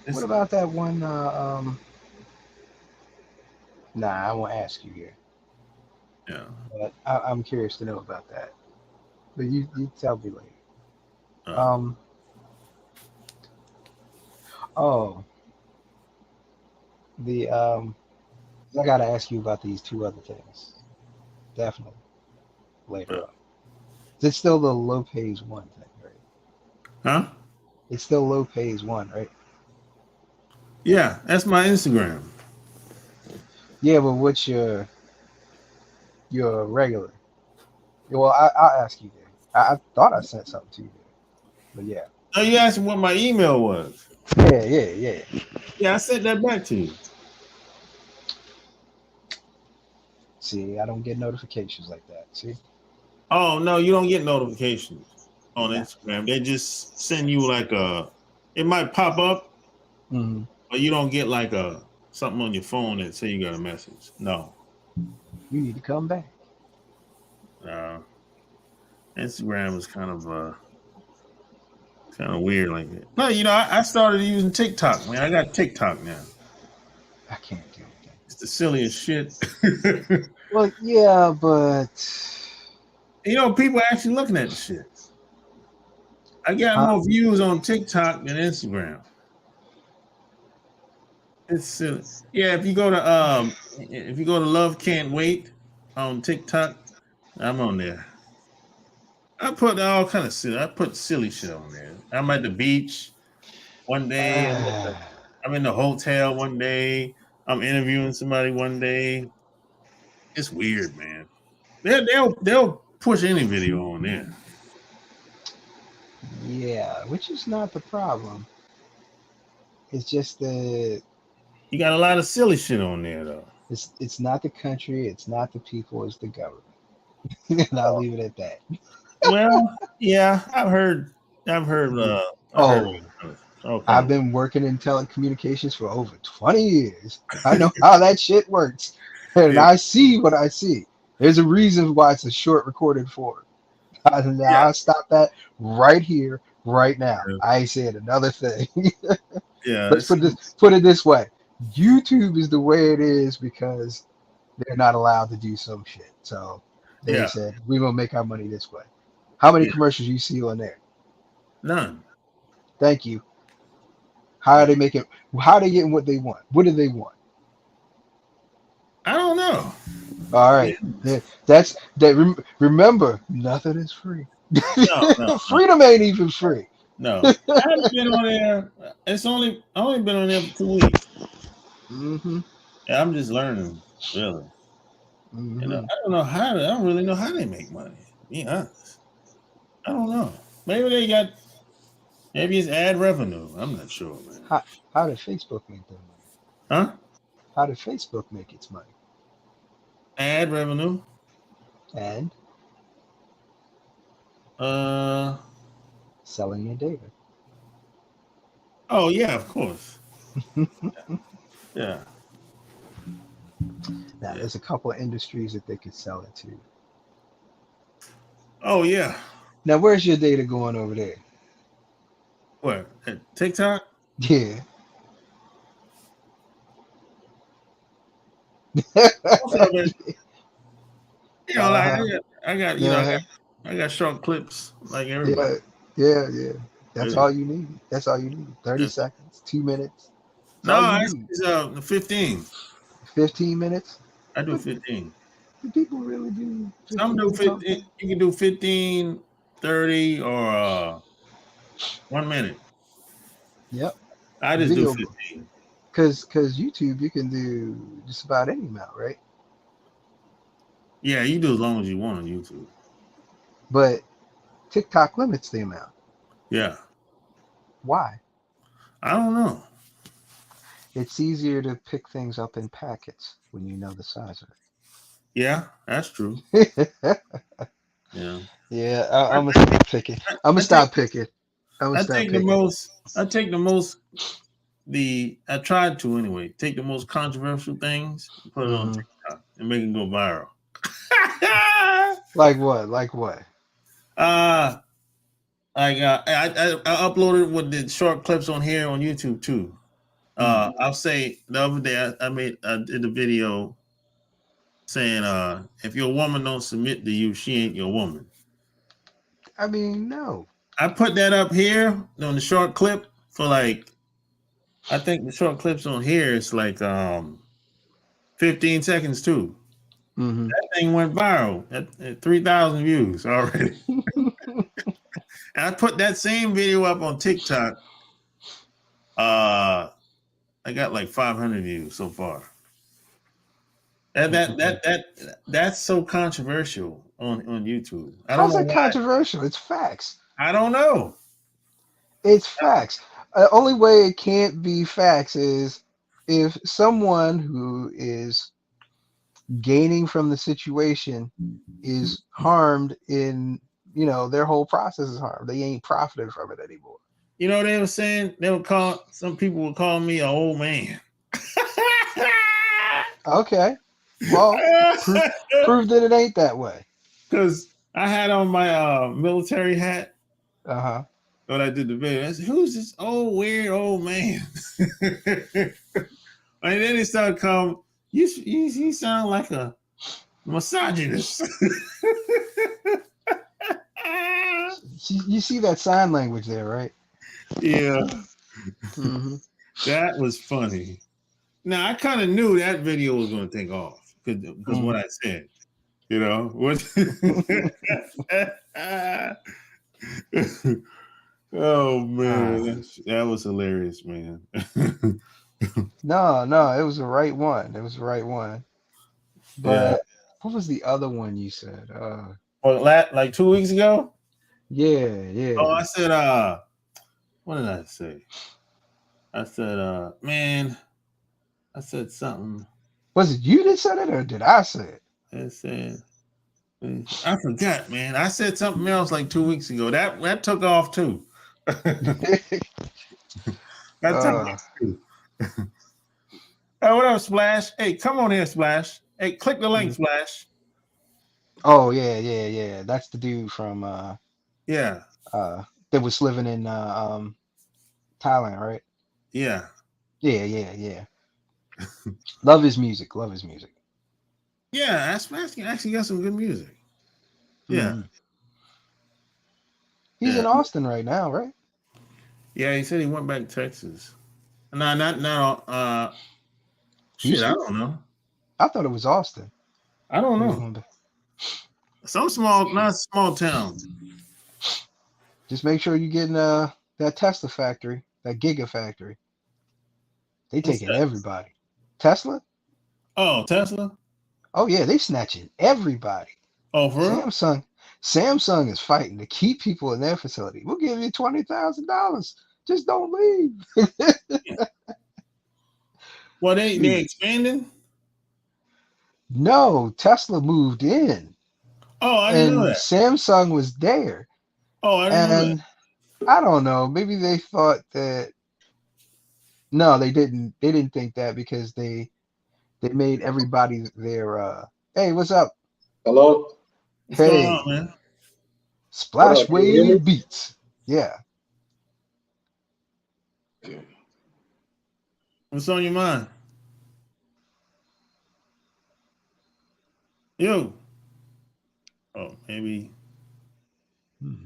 What This, about that one? Nah, I won't ask you here, yeah. but I'm curious to know about that. But you tell me later. Uh, Um. Oh, the I gotta ask you about these two other things. Definitely later uh, on. It's still the low pays one thing, right? huh? It's still low pays one, right? Yeah, that's my Instagram. Yeah, but what's your regular? Well, I'll ask you there. I thought I sent something to you there, but yeah, Oh, you asked me what my email was. yeah. Yeah, I sent that back to you. See, I don't get notifications like that. See, Oh no, you don't get notifications on nah. Instagram. They just send you like it might pop up, Hmm. but you don't get like something on your phone that say you got a message. No. You need to come back. Uh, Instagram is kind of weird like that. No, I started using TikTok, man. I got TikTok now. I can't do anything. It's the silliest shit. Well, yeah, but People are actually looking at the shit. I got huh? more views on TikTok than Instagram. It's silly. Yeah, if you go to Love Can't Wait on TikTok, I'm on there. I put all kind of silly. I put silly shit on there. I'm at the beach one day. I'm in the hotel one day. I'm interviewing somebody one day. It's weird, man. They'll push any video on there. Yeah, which is not the problem. It's just the You got a lot of silly shit on there though. it's not the country, it's not the people, it's the government. And I'll leave it at that. Well, yeah, I've heard Oh, all kind I've of been working in telecommunications for over 20 years. I know how that shit works. And yeah, I see what I see. There's a reason why it's a short recorded form. yeah, I'll stop that right here, right now. yeah, I ain't saying another thing. yeah. Let's put it this way. YouTube is the way it is because they're not allowed to do some shit. So they Yeah, said we're gonna make our money this way. How many yeah. commercials you see on there? None. Thank you. How are Yeah. they making? How are they getting what they want? What do they want? I don't know. All right. That's that. Remember, nothing is free. No, no, no, Freedom ain't even free. no. I haven't been on there. I only been on there for 2 weeks. Mm-hmm. Yeah, I'm just learning, really. Mm-hmm. I don't really know how they make money. To be honest, I don't know. Maybe it's ad revenue. I'm not sure, man. How did Facebook make their money? Huh? How did Facebook make its money? Ad revenue. And Uh. selling your data. Oh yeah, of course. Yeah. Now, Yeah. there's a couple of industries that they could sell it to. Oh yeah. Now, where's your data going over there? What? At TikTok? Yeah. What's up, man? Like Uh-huh. Uh-huh. I got short clips like everybody. Yeah. Yeah. Yeah. That's Really. all you need. That's all you need. 30 Yeah. seconds, 2 minutes. That's all No, you need. it's 15. 15 minutes. I do But 15. do people really do Some 15 do minutes on 15. You can do 15, 30, or 1 minute. Yep. I just do Video. 15. Because YouTube, you can do just about any amount, right? Yeah, you do as long as you want on YouTube. But TikTok limits the amount. Yeah. Why? I don't know. It's easier to pick things up in packets when you know the size of Yeah, that's true. it. Yeah. Yeah, I I'm gonna stop picking. I'm gonna I take stop picking. I'm gonna I stop take the picking. most. I take the most. I tried to anyway. Take the most controversial things, and put it on Hmm. TikTok, and make it go viral. Like what? Like what? uh I uploaded with the short clips on here on YouTube too. Mm. I'll say the other day I did a video saying if your woman don't submit to you, she ain't your woman. I mean, no. I put that up here on the short clip for like I think the short clips on here is like 15 seconds too. Hmm. That thing went viral at 3,000 views already. And I put that same video up on TikTok. Uh, I got like 500 views so far. That's so controversial on YouTube. I don't How's know that why. controversial? It's facts. I don't know. It's facts. The only way it can't be facts is if someone who is gaining from the situation is harmed in, their whole process is harmed. They ain't profiting from it anymore. You know they were saying some people would call me an old man. Okay. Well, prove that it ain't that way. Because I had on my military hat Uh-huh. when I did the video. I said, "Who's this old weird old man?" And then they started calling, "You sound like a misogynist." You see that sign language there, right? Yeah, Mm-hmm. that was funny. Now I kind of knew that video was going to take off because what I said, what. Oh man, that was hilarious, man. No, it was the right one. It was the right one. Yeah. But what was the other one you said? Well, like 2 weeks ago. Yeah, Oh, yeah. I said, what did I say? I said, man, I said something. Was it you that said it or did I say it? I said, I forgot, man. I said something else like 2 weeks ago. That took off too. That took uh, off too. Hey, what up, Splash? Hey, come on here, Splash. Hey, click the link, Splash. oh yeah. That's the dude from Yeah, that was living in Thailand, right? yeah, Yeah. Love his music. Love his music. yeah. Splash actually got some good music. Yeah, Hmm. He's yeah, in Austin right now, right? yeah. He said he went back to Texas. No, not now. Shit, I Houston? don't know. I thought it was Austin. I don't Where you know. going back? Some small, not small town. Just make sure you're getting that Tesla factory, that Giga factory. They What's taking that? everybody. Tesla? Oh, Tesla. Oh yeah, they snatching everybody. Oh, for real? Samsung is fighting to keep people in their facility. We'll give you $20,000. Just don't leave. Well, they expanding. No, Tesla moved in Oh, I didn't know and that. Samsung was there. Oh, I didn't know that. And I don't know, maybe they thought that no, they didn't. They didn't think that because they made everybody their hey, what's up? Hello? What's going on, Hey, man? What Splash up? Can you hear me? Wave Beats. Yeah. What's on your mind? Yo. Oh, maybe. Hmm.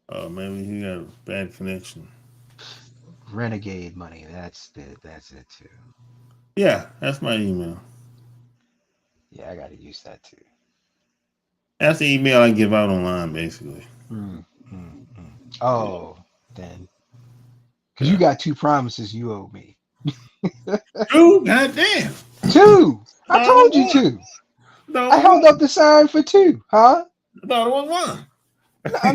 Oh, maybe he got a bad connection. Renegade money. That's it too. Yeah, that's my email. Yeah, I gotta use that too. That's the email I give out online, basically. Mm, Oh, then because you Yeah. got two promises you owe me. Two? God damn. Two. I I thought it told you was one. two. I thought I it was held one. up the sign for two, huh? I thought it was one.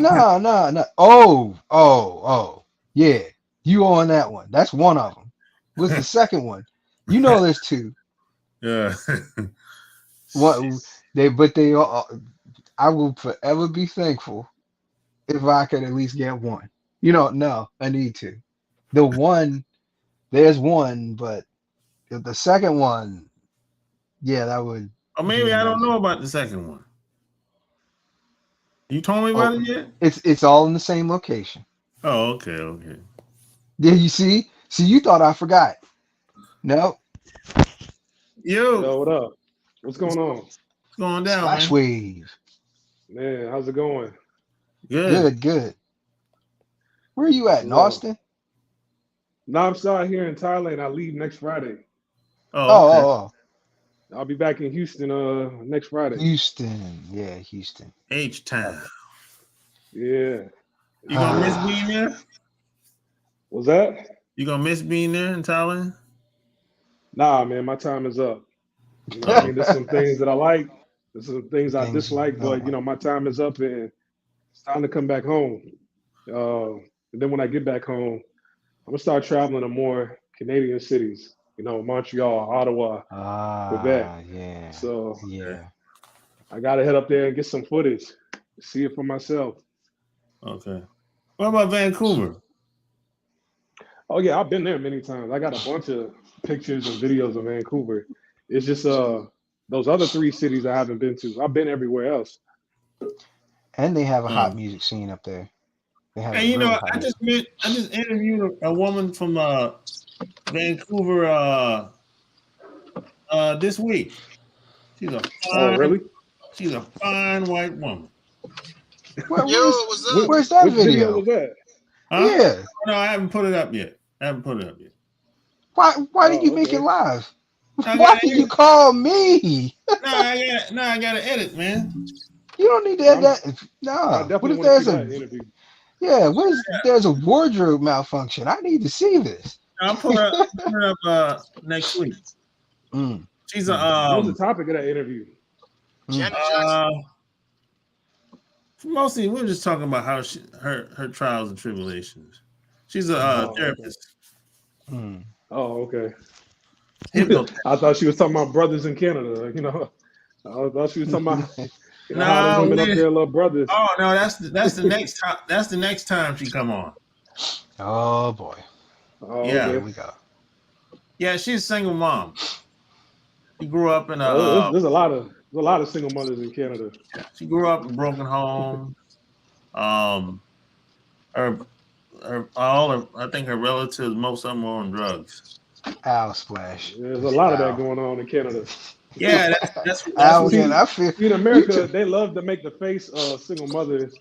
No. Oh. Yeah, you on that one. That's one of them. What's the second one? You know there's two. Yeah. What they I will forever be thankful if I could at least get one. No, I need to. The one, there's one, but if the second one, yeah, that would Or be maybe I don't know amazing. about the second one. You told me about Oh, it yet? it's all in the same location. Oh, okay. Yeah, you see? See, you thought I forgot. No, Yo, Yo, what up? What's what's going on? going down, Splash man? Wave. Man, how's it going? Good. Good. Where are you That's at in what's up. Austin? Now I'm still out here in Thailand. I leave next Friday. Oh, Oh, okay. I'll be back in Houston next Friday. Houston. Yeah, Houston. H time. Yeah. You gonna miss being there? Was that? You gonna miss being there in Thailand? Nah, man, my time is up. You know what I Oh, mean? There's some things that I like, there's some things I Things you dislike, don't but like. my time is up and it's time to come back home. And then when I get back home, I'm gonna start traveling to more Canadian cities, Montreal, Ottawa, Quebec. Yeah. So okay. Yeah. I gotta head up there and get some footage, see it for myself. Okay. What about Vancouver? Oh yeah, I've been there many times. I got a bunch of pictures and videos of Vancouver. It's just those other three cities I haven't been to. I've been everywhere else. And they have a hot Um, music scene up there. They have a hey, really hot music. I just interviewed a woman from Vancouver this week. She's a Oh fine really? she's a fine white woman. Where, Yo, where's what's up? Which where's that which video video? was that? Huh? Yeah. No, I haven't put it up yet. Why did you Oh make it okay. live? I Why gotta did you edit. call me? I gotta edit, man. You don't need to Well, have I'm that. I Nah. What definitely if want to see there's that interview. what if there's a wardrobe malfunction? I need to see this. I'll put it up next week. Mm, She's a mm, What was the topic of that interview? mm. Janet Jackson. uh mostly we're just talking about how her trials and tribulations. She's a Mm, Oh okay. therapist, mm. Oh okay. hypnotherapist. I thought she was talking about brothers in Canada. I thought she was talking about how the No, women up there love brothers. oh no, that's the next time. That's the next time she come on. Oh boy. Oh Yeah, Here okay. we go. yeah, she's a single mom. She grew up in Well, there's a lot of single mothers in Canada. she grew up in broken home. Um, her I think her relatives, most of them were on drugs. Owl splash. There's a Just lot of that ow. going on in Canada. Yeah, that's Owl what again. See, I feel in you America, too. they love to make the face of single mothers,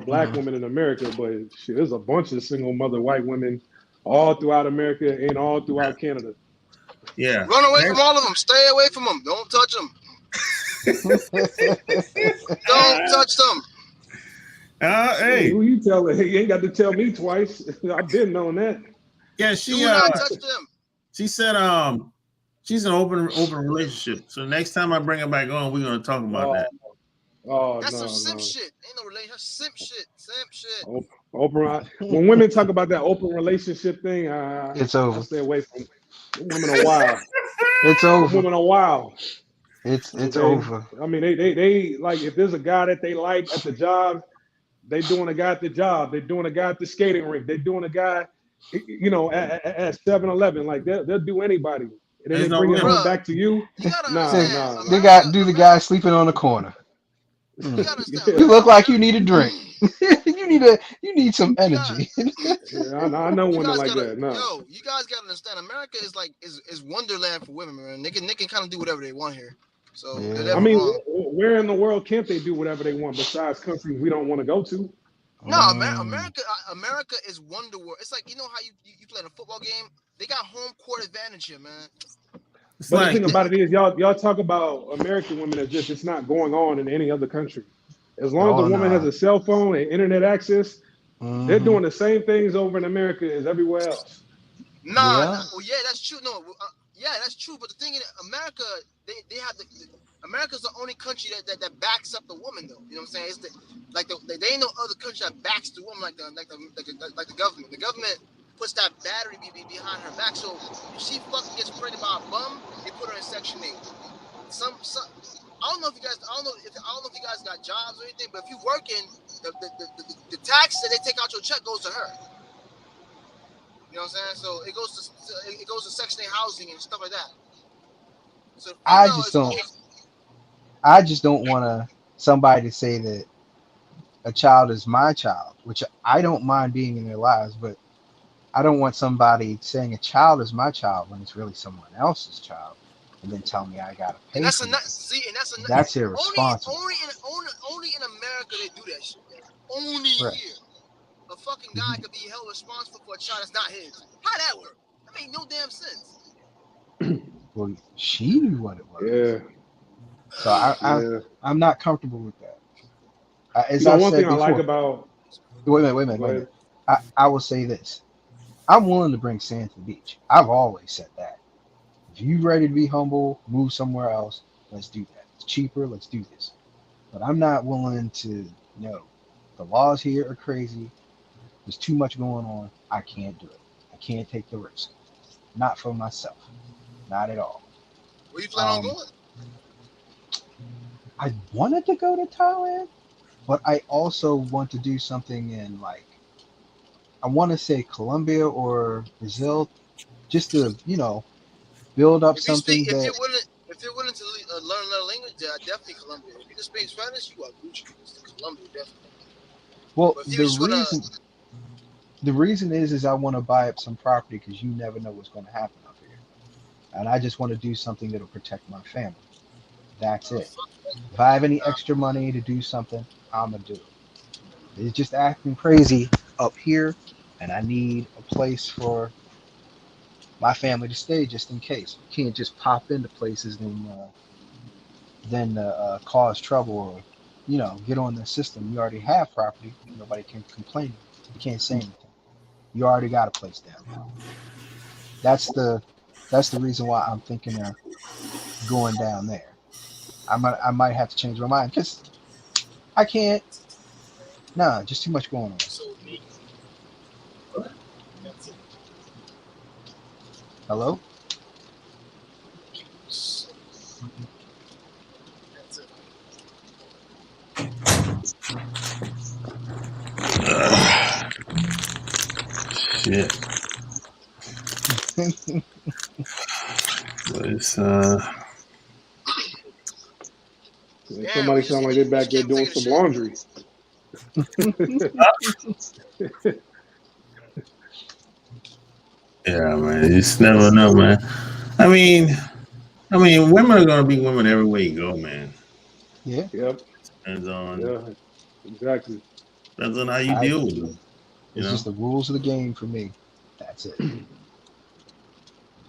black Mhm. women in America, but shit, there's a bunch of single mother white women all throughout America and all throughout Canada. Yeah. Run away from all of them. Stay away from them. Don't touch them. Don't touch them. Hey. Who you telling? You ain't got to tell me twice. I've been knowing that. Yeah, Do not touch them. She said she's in an open relationship. So next time I bring her back on, we're gonna talk about that. Oh, that's no, some simp shit. Ain't no relationship. Simp shit. Open. When women talk about that open relationship thing, it's over. I stay away from it. Women are wild. It's over. Women are wild. It's okay? over. I mean, they like if there's a guy that they like at the job, they doing a guy at the job. They're doing a guy at the skating rink. They're doing a guy, you know, at 7-Eleven. Like they'll do anybody. And then they bring it home back to you. You gotta nah. They got the guy sleeping on the corner. You gotta understand. You look like you need a drink. you need some energy. I know women like that. No. Yo, you guys gotta understand. America is like is wonderland for women, man. They can kind of do whatever they want here. So I mean, where in the world can't they do whatever they want besides countries we don't want to go to? No, America is wonder world. It's like, you know how you play in a football game? They got home court advantage here, man. But the thing about it is, y'all talk about American women as if it's not going on in any other country. As long as the woman has a cell phone and internet access, they're doing the same things over in America as everywhere else. Well, yeah, that's true. No, that's true. But the thing in America, they have America's the only country that backs up the woman, though. You know what I'm saying? It's there ain't no other country that backs the woman like the government. The government puts that battery behind her back. So if she fucking gets pregnant by a bum, they put her in Section 8. Some I don't know if you guys got jobs or anything, but if you working, the tax that they take out your check goes to her. You know what I'm saying? So it goes to Section 8 housing and stuff like that. So I just don't want somebody to say that a child is my child, which I don't mind being in their lives, but I don't want somebody saying a child is my child when it's really someone else's child, and then tell me I gotta pay. And that's that's irresponsible. Only in America they do that shit. Man. Only here, a fucking guy could be held responsible for a child that's not his. How that work? That make no damn sense. Well, she knew what it was. Yeah. So I'm not comfortable with that. One thing I like about. Wait a minute. I will say this. I'm willing to bring sand to the beach. I've always said that. If you're ready to be humble, move somewhere else, let's do that. It's cheaper, let's do this. But I'm not willing to, the laws here are crazy. There's too much going on. I can't do it. I can't take the risk. Not for myself. Not at all. Where you plan on going? I wanted to go to Thailand, but I also want to do something in I want to say Colombia or Brazil, just to, build up something If you're willing to learn another language, definitely Colombia. If you just speak Spanish, you are Gucci. Colombia, definitely. Well, the reason is I want to buy up some property because you never know what's going to happen up here, and I just want to do something that'll protect my family. That's it. If I have any extra money to do something, I'm gonna do it. It's just acting crazy up here, and I need a place for my family to stay just in case. You can't just pop into places then cause trouble or get on the system. You already have property. Nobody can complain. You can't say anything. You already got a place down now. That's the reason why I'm thinking of going down there. I might have to change my mind because I can't. Nah, just too much going on. Hello? Shit. It's somebody sound like they're back there doing some laundry. Yeah, man. You just never know, man. I mean, women are gonna be women everywhere you go, man. Yeah. Yep. Depends on. Yeah. Exactly. Depends on how you deal with them. It's just the rules of the game for me. That's it.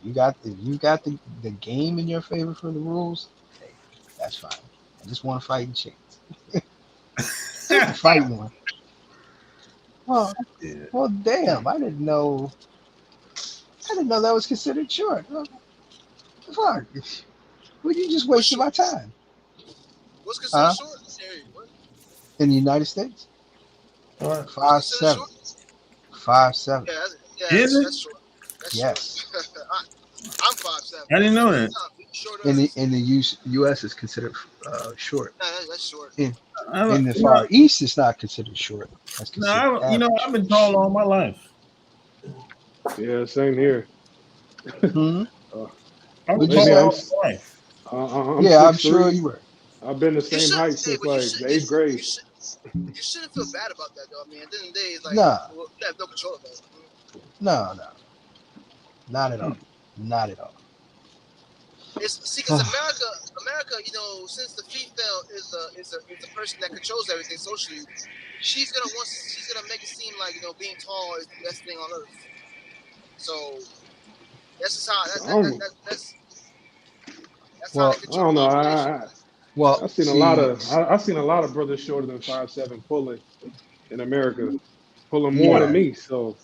you got the game in your favor for the rules, hey, that's fine. I just want to fight chicks. Fight one. Oh, Yeah. well, damn! I didn't know that was considered short. Well, fuck. Well, you just What's wasted short? my time, What's considered huh? short? Hey, what? In the United States, What? What's five considered seven, short? 5'7". Is it? That's short. That's short. Yes. I'm 5'7". I didn't know that. Shorter. In the US is considered short. That's short. In I, in the you know, Far East, it's not considered short. That's no, considered I've average. been tall all my life. Yeah, same here. Hmm. Uh, I've been What'd you tall maybe say? I'm all my life. I'm Yeah, I'm six sure three. you were. I've been the You same should. height Hey, since but you like should. the eighth grade. You shouldn't feel bad about that, though. I mean, at the end of the day, it's like, Nah, well, you have no control of that. no, not at all. Not at all. It's see, because America, since the female is the person that controls everything socially, she's gonna make it seem like being tall is the best thing on earth. So that's just how I don't, that's how they Well, I control the don't know. population. well, I've seen a lot see, of I've seen a lot of brothers shorter than 5'7" pulling in America, pulling more than yeah, me. So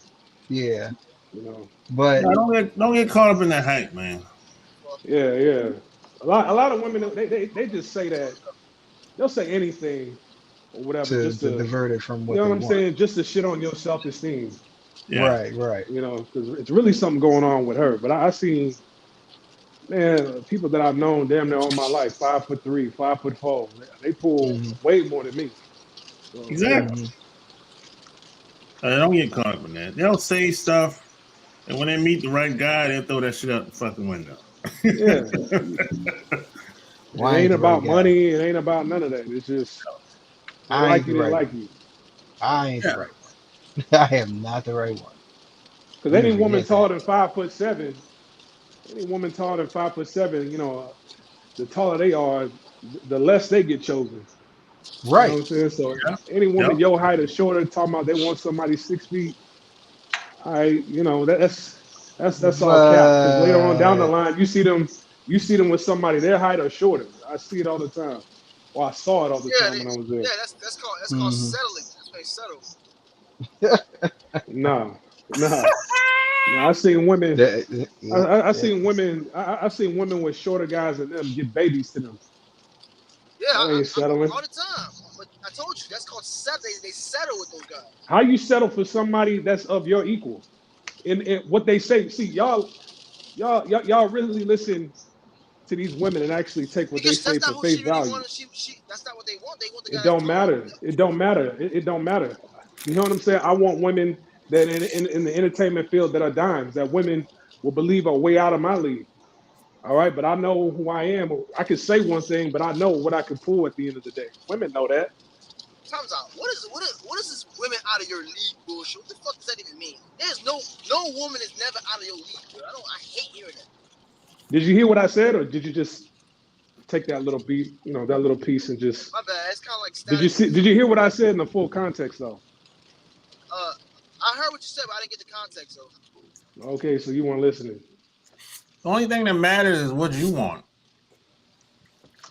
yeah, you know, but No, don't get caught up in that hype, man. Well, yeah. A lot of women they just say that they'll say anything or whatever to just to to divert it from you what know they what I'm want. saying, just to shit on your self esteem. Yeah. Right. Because it's really something going on with her. But I seen man people that I've known damn near all my life, 5'3", 5'4". They pull Hmm. way more than me. So Exactly. Hmm. Don't get caught up in that. They'll say stuff, and when they meet the right guy, they'll throw that shit out the fucking window. yeah, Well, it I ain't ain't the right about guy. money. It ain't about none of that. It's just they I ain't like the you. They right like one. you. I ain't the Yeah. right one. I am not the right one. Because You can any woman forget taller that. than 5'7", the taller they are, the less they get chosen. You know Right. what I'm saying? So Yeah. any woman Yep. your height or shorter talking about they want somebody 6 feet, that's all cap. Because later on down the But line, you see them with somebody their height or shorter. I see it all the time. Well, I saw it all the yeah, time when I was there. that's called mhm. settling. That's when they settle. Nah, nah, nah. I seen women. Yeah, I yeah. seen women. I seen women with shorter guys than them get babies to them. Yeah, That ain't settling. all the time. But I told you that's called settle. They settle with those guys. How you settle for somebody that's of your equal? In what they say. See, y'all really listen to these women and actually take what they Because say that's not for who face she really value. wanted. She that's not what they want. They want the guy It that's don't taller. matter. It don't matter. It don't matter. You know what I'm saying? I want women that in the entertainment field that are dimes, that women will believe are way out of my league. All right, but I know who I am. I can say one thing, but I know what I can pull at the end of the day. Women know that. Time's out. What is this women out of your league bullshit? What the fuck does that even mean? There's no woman is never out of your league, bro. I hate hearing that. Did you hear what I said, or did you just take that little beat, that little piece, and just My bad. It's kind of like did you static see? with me. Did you hear what I said in the full context, though? Uh, I heard what you said, but I didn't get the context though. Okay, so you weren't listening. The only thing that matters is what you want.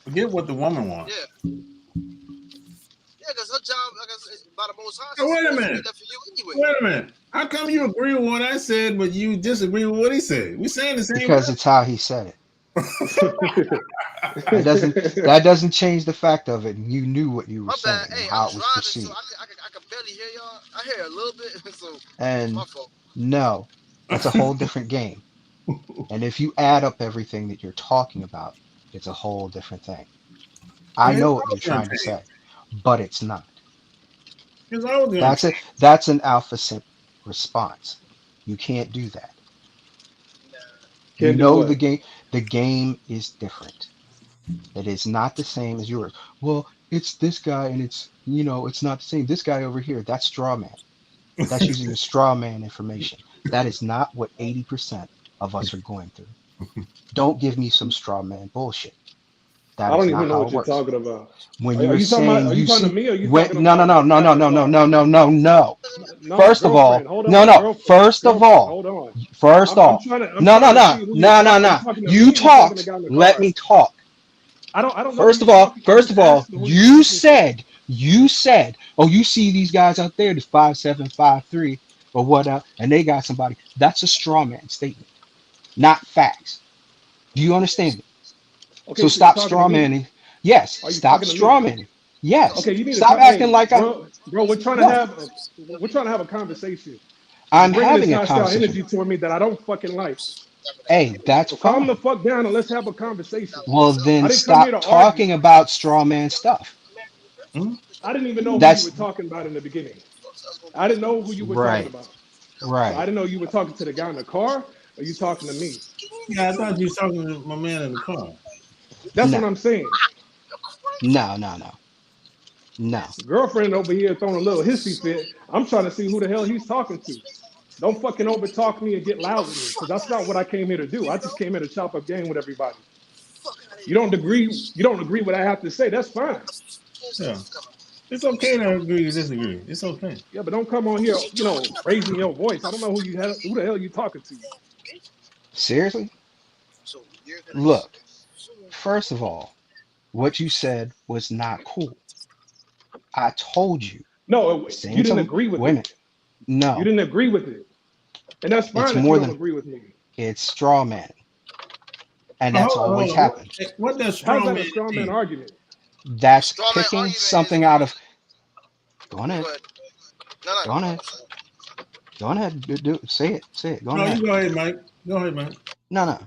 Forget what the woman wants. Yeah, yeah, because her job, like I said, by the Most High, Hey, she's wait a supposed to do minute. that for you anyway. Wait a minute. How come you agree with what I said, but you disagree with what he said? We saying the same Because it's how he said it. That doesn't change the fact of it. You knew what you were My bad. saying and Hey, I'm how it was driving, so perceived. I can barely hear y'all. I hear a little bit, so it's And my fault. no, that's a whole different game. And if you add up everything that you're talking about, it's a whole different thing. I Here's know what what I you're was going trying to to tell you. say, but it's not. Here's what I was going to That's tell it. That's an alpha simp response. You can't do that. Nah. You Can't do know the what? game. The game is different. It is not the same as yours. Well, it's this guy, and it's not the same. This guy over here, that's straw man. That's you. using the straw man information. That is not what 80% of us are going through. Don't give me some straw man bullshit. That I don't is even not know how what it you're works. talking about. When Are you're you talking about? saying Are you you talking to see, me? Or are you when, talking no, no, about no, no, no, having a no, no, car? no, no, no, no. No, First of girlfriend. all, Hold no, on, no. girlfriend. First of Girlfriend. all, Hold on. first I'm off, trying to I'm no, trying no, to no, see who you're no, no, talking. Are you no. talking to me? You Or you talking to the talked. guy in the Let car? me talk. I don't know who you're talking. I'm First just of all, asking who you're talking to. you said, oh, you see these guys out there, the 5'7", 5'3", or whatnot, and they got somebody. That's a straw man statement, not facts. Do you understand it? Okay, So so you're stop talking to straw me. manning. Yes, Are you stop talking to me? straw manning. Yes, Okay, you need to stop come. acting Hey, like I bro, what. we're trying to have a conversation. You're I'm bringing this having a hostile conversation. energy toward me that I don't fucking like. Hey, that's So calm the fine. fuck down and let's have a conversation. Well, I then didn't come here stop to argue. talking about straw man stuff. Hmm? I didn't even know who you were That's talking about in the beginning. I didn't know who you were talking right, about. So I right. didn't know you were talking to the guy in the car or you talking to me. Yeah, I thought you was talking to my man in the car. That's what No, I'm saying. no, no, no, no. Girlfriend over here throwing a little hissy fit. I'm trying to see who the hell he's talking to. Don't fucking overtalk me and get loud with me, because that's not what I came here to do. I just came here to chop up game with everybody. You don't agree. You don't agree what I have to say. That's fine. Yeah. It's okay to agree to disagree. It's okay. Yeah, but don't come on here, raising your voice. I don't know who the hell you talking to. Seriously? Look, first of all, what you said was not cool. I told you, No, you saying didn't some agree with it. women. You No, didn't agree with it, and that's it's fine if you more don't than agree with me. it's straw man, and Well, that's hold on, always hold on. happened. What does How's strong that a man straw man mean? argument? That's Straw man picking argument is something when out you of. Go on go ahead, ahead. No, no, go on ahead, go on ahead. Say it. Go on No, ahead. you go ahead, Mike. Go ahead, Mike. No, no.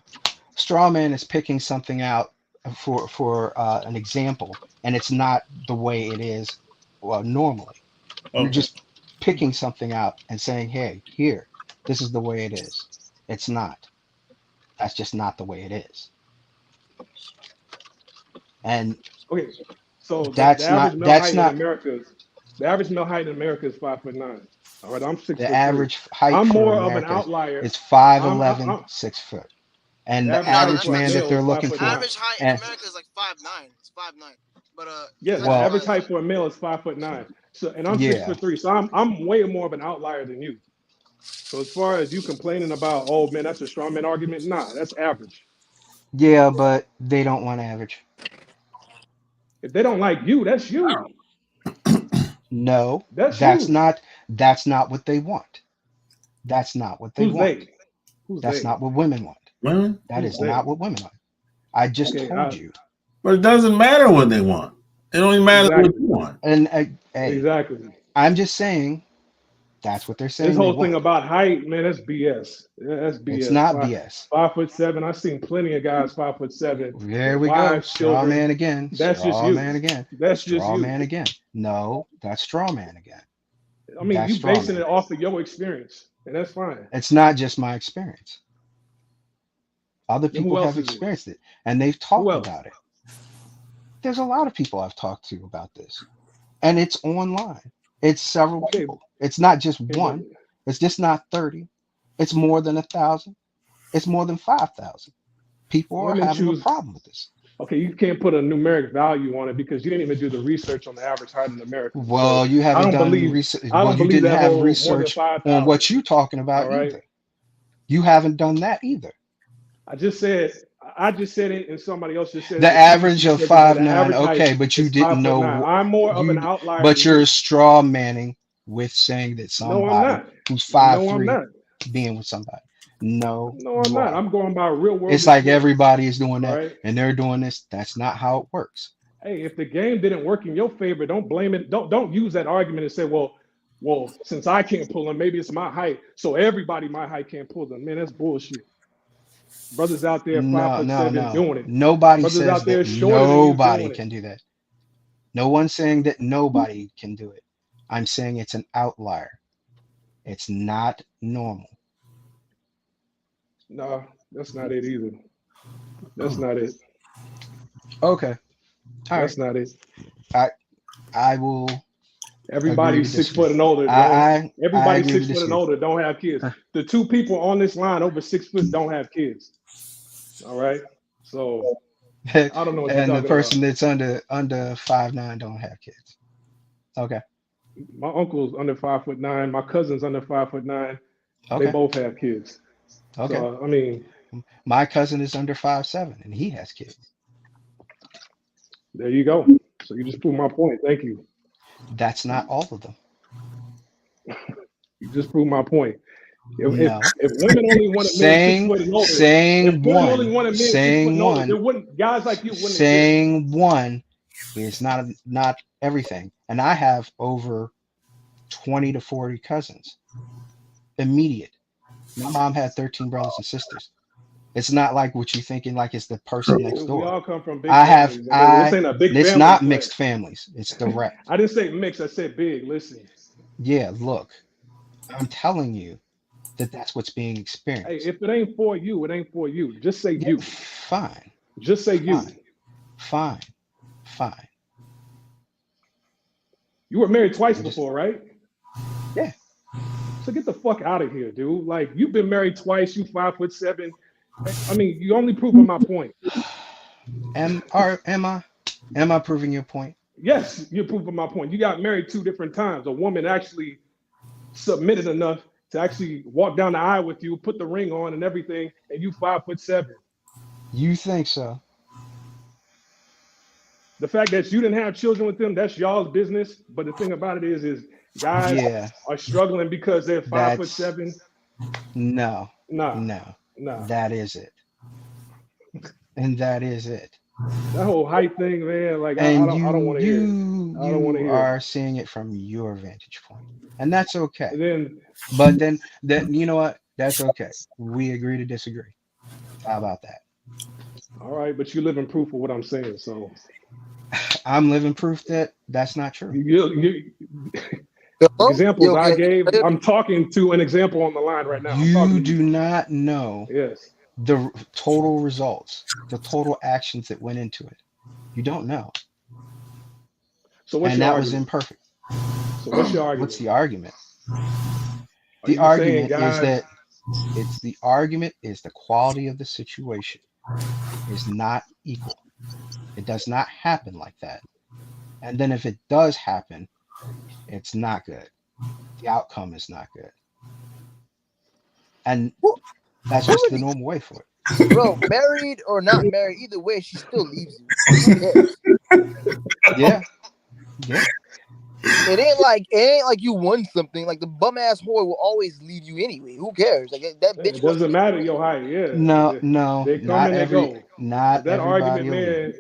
Straw man is picking something out for an example, and it's not the way it is normally. You're Okay. just picking something out and saying, "Hey, here, this is the way it is." It's not. That's just not the way it is, and Okay, so the that's average not. male That's height in not America is the average male height in America is 5'9". All right, I'm six the foot three. average height I'm for more of an America outlier. is five I'm, I'm, eleven, I'm 6 foot, and the the average no, no. height average That's for a not man true. that male they're is five looking foot for, nine. Average height in and America is like 5'9". It's 5'9". But Yeah, you the gotta well, average realize height for a male is 5'9". So, and I'm six yeah, foot three. So I'm way more of an outlier than you. So as far as you complaining about, oh man, that's a strong man argument. Nah, that's average. yeah, but they don't want average. If they don't like you, that's you. No, That's that's you. not. That's not what they want. That's not what they Who's want. they? Who's That's they? not what women want. Women? That Who's is not they? what women want. I just Okay, told you. But it doesn't matter what they want. It only matters what exactly, you want. And hey, exactly. I'm just saying that's what they're This saying they whole thing want. about height, man, that's BS. Yeah, that's It's BS. not Five, BS. 5'7". I've seen plenty of guys 5'7" There with we go. wives, Straw children. man again. That's just Straw you. man again. That's just Straw you. man again. No, that's straw man again. I mean, That's you straw basing it man. off of your experience, and that's fine. It's not just my experience. Other Then people who else have is it? experienced it and they've Who talked else? about it. There's a lot of people I've talked to about this, and it's online. It's several Okay, people. It's not just okay, but one. It's just not 30. It's more than 1,000. It's more than 5,000. People are women having a choose. problem with this. Okay, you can't put a numeric value on it because you didn't even do the research on the average height in America. So Well, you I haven't don't done believe research. I Well, don't you believe didn't that have whole more than research on 5,000. what you're talking All about right. either. You haven't done that either. I just said I just said it, and somebody else just said The it average repeatedly. of Said to me the 5'9", average height okay, but you is didn't 5'9". know I'm more of an you, outlier but than you're you. straw manning with saying that No, I'm somebody not. who's No, I'm 5'3" not. being with somebody. No, No, I'm you not. are. I'm going by real world It's like experience. everybody is doing All that right. and they're doing this. That's not how it works. Hey, if the game didn't work in your favor, don't blame it. Don't use that argument and say, well, since I can't pull them, maybe it's my height. So everybody my height can't pull them. Man, that's bullshit. Brothers out there five No, foot no, seven no. doing it. Nobody Brothers says out that there shorter than you nobody doing it. can do that. No one's saying that nobody can do it. I'm saying it's an outlier. It's not normal. No, that's not it either. That's Oh. not it. Okay. All right. That's not it. I I will agree to Everybody's 6 foot disagree. and older. Don't I everybody agree to 6 foot and disagree. older don't have kids. The two people on this line over 6 foot don't have kids. All right. So I don't know what you're And the talking person about. that's under 5'9" don't have kids. Okay. My uncle's under 5'9". My cousin's under 5'9". They Okay. both have kids. Okay. So I mean, My cousin is under 5'7" and he has kids. there you go. So you just proved my point. Thank you. That's not all of them. You just proved my point. No. If women only wanted men 6 foot and older, if women only wanted men 6 foot and older, there wouldn't guys like you wouldn't exist. Saying one is not everything. And I have over 20 to 40 cousins. Immediate. My mom had 13 brothers and sisters. It's not like what you thinking like it's the person next We door. all come from big I have families. This ain't a big it's family, not but mixed families. It's direct. I didn't say mixed. I said big. Listen, Yeah, look, I'm telling you that's what's being hey, experienced. if it ain't for you, it ain't for you. Just say Yeah, you. fine, Just say you. fine, fine. You were married twice I'm just before, right? yeah. So get the fuck out of here, dude. Like you've been married twice. You 5'7". I mean, you only proving my point. Am I proving your point? Yes, you're proving my point. You got married 2 different times. A woman actually submitted enough to actually walk down the aisle with you, put the ring on and everything, and you 5'7". You think so? The fact that you didn't have children with them, that's y'all's business. But the thing about it is guys Yeah, are struggling because they're five foot that's seven. no, Nah, no. nah. That is it. And that is it. That whole height thing, man. Like I And don't want to hear it. I don't want to you hear it. are seeing it from your vantage point. And that's okay. And then But then that you know what? That's okay. We agree to disagree. How about that? all right, but you live in proof of what I'm saying. So I'm living proof that that's not true. Hello? You examples I okay? gave, I'm talking to an example on the line right now. I'm talking You to you. do not know Yes. the total results, the total actions that went into it. You don't know. So what's And your that was argument? imperfect. So what's your What's argument? the argument? Are The you saying argument is guys? that the argument is the quality of the situation is not equal. It does not happen like that. And then if it does happen, it's not good. The outcome is not good. And Who, that's who just the really, normal way for it. bro, married or not married, either way, she still leaves you. Who cares? Yeah. Yeah. It ain't like you won something. Like the bum ass whore will always leave you anyway. Who cares? Like that bitch It was doesn't matter leaving your you height. No, Yeah, no, they come and they go. But not that everybody argument, will leave. man,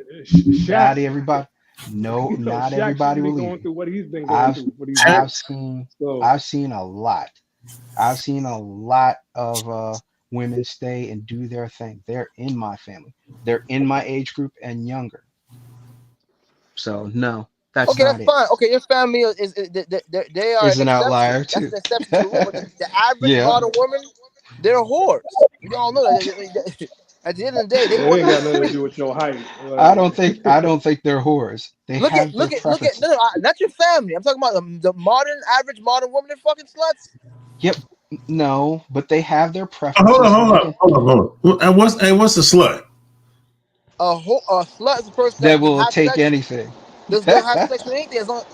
Not Shaq, everybody. No, not Shaq everybody shouldn't be will leave going you. through what he's been going I've through for these Check. women. I've seen So I've seen a lot. I've seen a lot of women stay and do their thing. They're in my family. They're in my age group and younger. So no, that's okay, not that's it. fine. Okay, your family they are Is an an exception. outlier That's too. an exception to the rule. But the average Yeah, modern woman, they're whores. We all know that. At the end of the day, they it want ain't to be got nothing to free. do with your height. I Like, don't think they're whores. They have their Look at. No, preferences. no, not your family. I'm talking about the average modern woman. They're fucking sluts. Yep. No, but they have their Hold on, preferences and hold they on, can hold on, hold on. What's the slut? A slut is a person that that can will have take sex. anything. They'll have sex with anything as long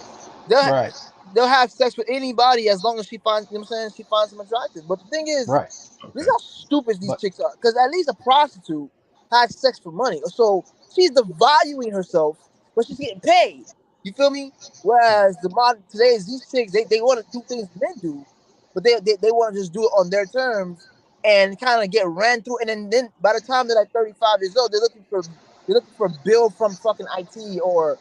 they'll ha- Right, they'll have sex with anybody as long as she finds, you know what I'm saying, she finds them attractive. But the thing is, right. this Okay. is how stupid these But chicks are. Because at least a prostitute has sex for money. So she's devaluing herself, but she's getting paid. You feel me? Whereas today's these chicks, they want to do things men do, but they want to just do it on their terms and kind of get ran through. And then by the time they're like 35 years old, they're looking for Bill from fucking IT or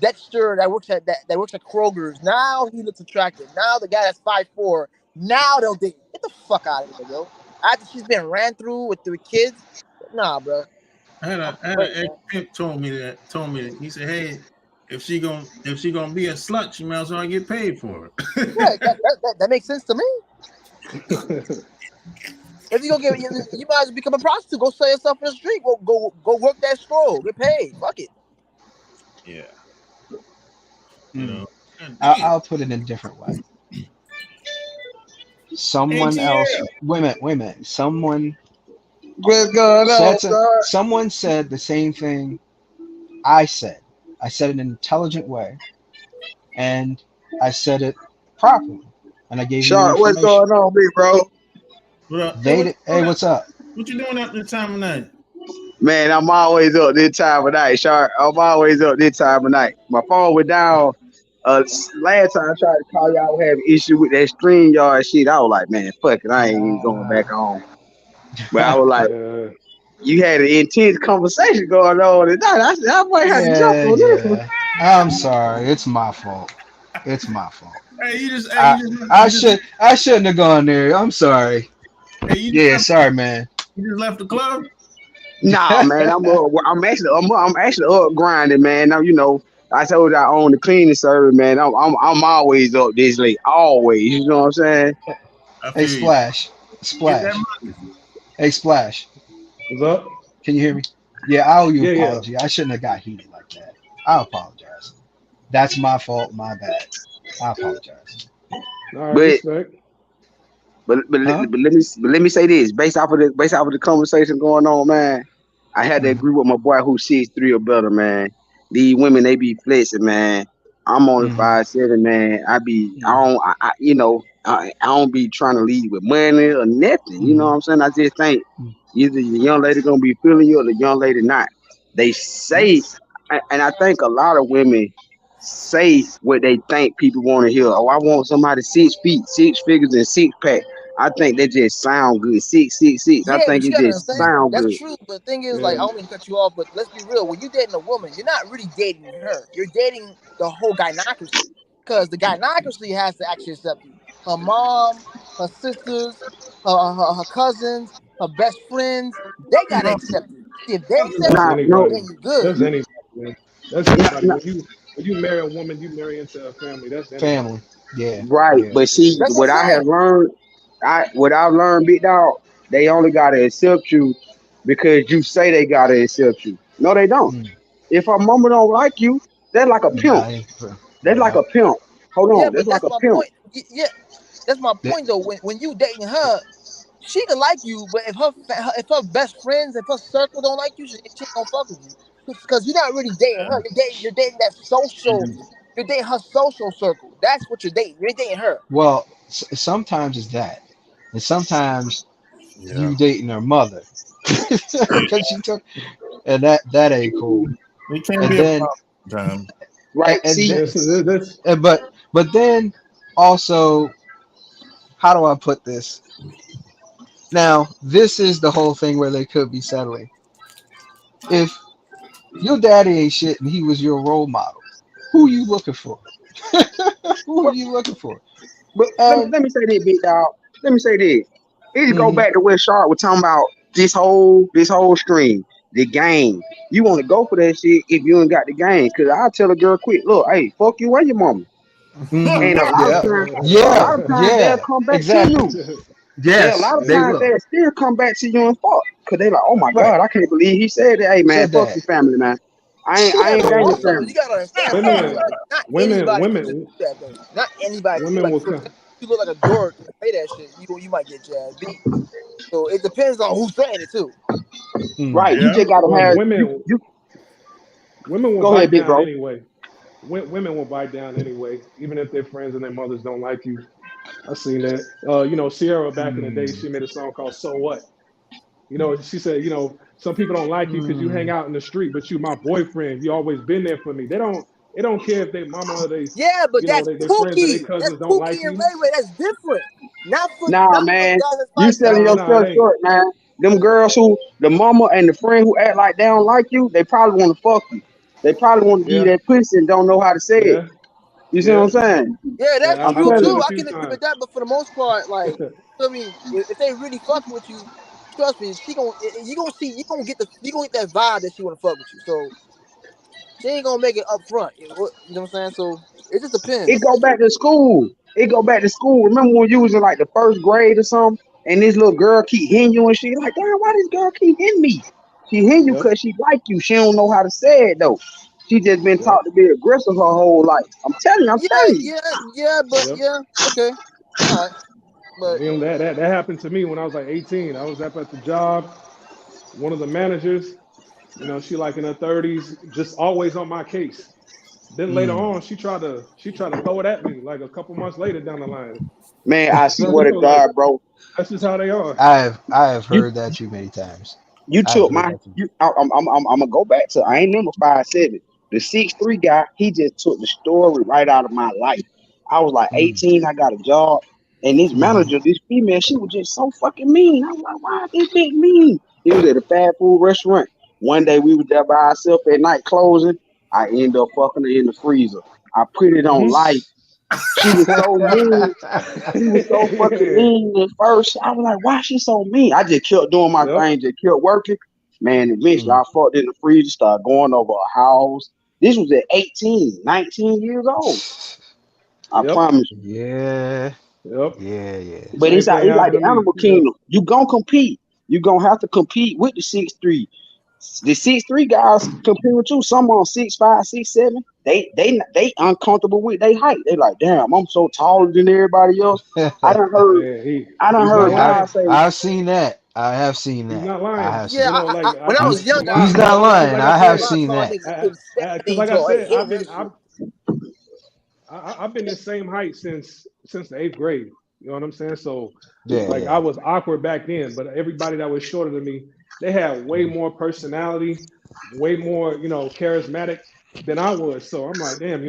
Dexter that works at Kroger's. Now he looks attractive. Now the guy that's 5'4", now they'll date. Get the fuck out of here, yo. After she's been ran through with 3 kids, nah, bro. I'm I had straight, an ex man. pimp told me that. He said, "Hey, if she gonna be a slut, she might as well get paid for Yeah, it." that makes sense to me. If you gonna get, you might as well become a prostitute. Go sell yourself in the street. Go work that stroll. Get paid. Fuck it. Yeah, you mm, know. God damn. I'll put it in a different way. Someone else. ATL. Wait a minute. Wait a minute. Someone What's going on, son? Someone said the same thing I said. I said it in an intelligent way, and I said it properly, and I gave you the Sharp, what's information. going on, big bro? Hey, what's up? What you doing at this time of night? Man, I'm always up this time of night, Sharp. I'm always up this time of night. My phone was down. Last time I tried to call y'all, I was having issue with that StreamYard shit. I was like, man, fuck it, I ain't even going back on. But I was like, Yeah. you had an intense conversation going on tonight. I said, I might have to jump on this one. I'm sorry. It's my fault. It's my fault. Hey, you just I shouldn't have gone there. I'm sorry. Hey, Yeah, sorry, man. You just left the club. Nah, man, I'm actually up grinding, man. Now you know, I told you I own the cleaning service, man. I'm always up this late, always. You know what I'm saying? Hey, Splash. Hey, Splash. What's up? Can you hear me? Yeah, I owe you an Yeah, yeah. apology. I shouldn't have got heated like that. I apologize. That's my fault. My bad. I apologize. All right, But respect. let me say this based off of the conversation going on, man. I had to agree with my boy who's 6'3" or better, man. These women, they be flexing, man. I'm only 5'7", man. I don't be trying to lead with money or nothing. You know what I'm saying? I just think either the young lady gonna be feeling you or the young lady not. They say, and I think a lot of women say what they think people want to hear. Oh, I want somebody 6 feet, 6 figures, and 6-pack. I think they just sound good. 666. Yeah, I think but you it gotta just understand sound that's good. true. But the thing is, like, I don't mean to cut you off, but let's be real. When you're dating a woman, you're not really dating her. You're dating the whole gynocracy, because the gynocracy has to actually accept you. Her mom, her sisters, her cousins, her best friends, they gotta accept you. See, if they accept That's you, anybody. then you're good. That's anybody, man. That's anybody. When you marry a woman, you marry into a family. That's anybody. Family. Yeah. Right. Yeah. But see, That's what what I'm I have saying. learned, what I've learned, big dog, they only gotta accept you because you say they gotta accept you. No, they don't. If a mama don't like you, they're like a pimp. That's like Yeah. a pimp. Hold Yeah, on, but that's like that's a my pimp. point. Yeah, that's my point though. When you dating her, she can like you, but if her best friends, if her circle don't like you, she ain't gonna fuck with you. Because you're not really dating her. You're dating that social. You're dating her social circle. That's what you're dating. You're dating her. Well, sometimes it's that, and sometimes you dating her mother because she took, and that ain't cool. It can't And be a then, problem. Right. and See, then, This. but then also, how do I put this? Now, this is the whole thing where they could be settling. If your daddy ain't shit and he was your role model, who you looking for? Who are but, you looking for? but And let me say this, big dog. Let me say this. It just go mhm, back to where Sharp was talking about this whole stream, the game. You want to go for that shit if you ain't got the game. Cause I'll tell a girl quick, look, hey, fuck you and your mama. mhm, And yeah, a lot yeah, of times they'll yeah, come back to exactly. you. Yeah, a Yes, lot of they times will. they'll still come back to you and fuck. Cause they like, oh my Right. God, I can't believe he said that. Hey man, Said fuck that. your family, man. I Yeah, ain't but got your also family. you gotta understand something. women, Like, not women, anybody can just women, do that though. Not anybody can do. women Like, will for come. example, you look like a dork and say that shit, you might get jazz beat. So it depends on who's saying it too. Mm. Right. You just gotta Well, have you women will go ahead, bite big down bro. anyway. Women will bite down anyway, even if their friends and their mothers don't like you. I seen that. Sierra back in the day, Mm. she made a song called "So What." She said, some people don't like you because you hang Mm. out in the street, but you my boyfriend. You always been there for me. They don't care if they mama or Yeah, but that's they friends or their Pookie. That's cousins don't like Pookie and you. Ray Ray. That's different. Nah, Not for the man. guys that's You like selling that. Nah, it yourself ain't. short, man. Them girls who the mama and the friend who act like they don't like you, they probably want to fuck you. They probably want to give you Yeah, that pussy and don't know how to say it. yeah, You see what yeah, I'm saying? Yeah, yeah. that's I'm I've true seen telling it too. a you. I few can agree times. with that, but for the most part, like, I mean, if they really fucking with you, trust me, you gonna get that vibe that she wanna fuck with you. So she ain't gonna make it up front. You know what I'm saying? So it just It depends. go back to school. It go back to school. Remember when you was in like the first grade or something, and this little girl keep hitting you and she like, damn, why this girl keep hitting me? She hit you Yep, because she like you. She don't know how to say it though. She just been yep, taught to be aggressive her whole life. I'm telling you, I'm Yeah, telling you. yeah, but yep. yeah, okay, all right, but That happened to me when I was like 18. I was up at the job. one of the managers. You know, she like in her 30s, just always on my case. Then later Mm. on, she tried to throw it at me like a couple months later down the line. Man, I You swear to know, like God, bro. that's just how they are. I have You heard that too many times. you I've took heard my that too. you. I'm gonna go back to. I ain't number 5'7". The 6'3" guy. He just took the story right out of my life. I was like Mm. 18. I got a job, and this Hmm. manager, this female, she was just so fucking mean. I was like, why is this bitch mean? It was at a fast food restaurant. One day we was there by ourselves at night closing. I ended up fucking her in the freezer. I put it on Hmm. life. She was so mean. She was so fucking Yeah. mean at first. I was like, why she so mean? I just kept doing my Yep. thing, just kept working. Man, eventually Mm. I fucked in the freezer, started going over a house. This was at 18, 19 years old. I Yep. promise you. Yeah, Yep. yeah. But Same thing it's like happened the to me. animal Yeah. kingdom. You gonna compete. You gonna have to compete with the 6'3". The 6'3" guys compete with you. Some on 6'5", 6'7". They uncomfortable with their height. They like, damn, I'm so taller than everybody else. I done heard Yeah. I done He's not heard Yeah, lying. guys say, I've seen that. I have seen He's that. not I lying. have Yeah, seen You that. know, like when I was He's younger, nah, he's not because lying. like I I a have said, lot of seen tall that. niggas it was because 17 like I tall. I said, hate that shit. I've been the same height since the 8th grade. You know what I'm saying? So Yeah, like yeah. I was awkward back then, but everybody that was shorter than me, they had way Mhm. more personality, way more, charismatic than I was. So I'm like, damn,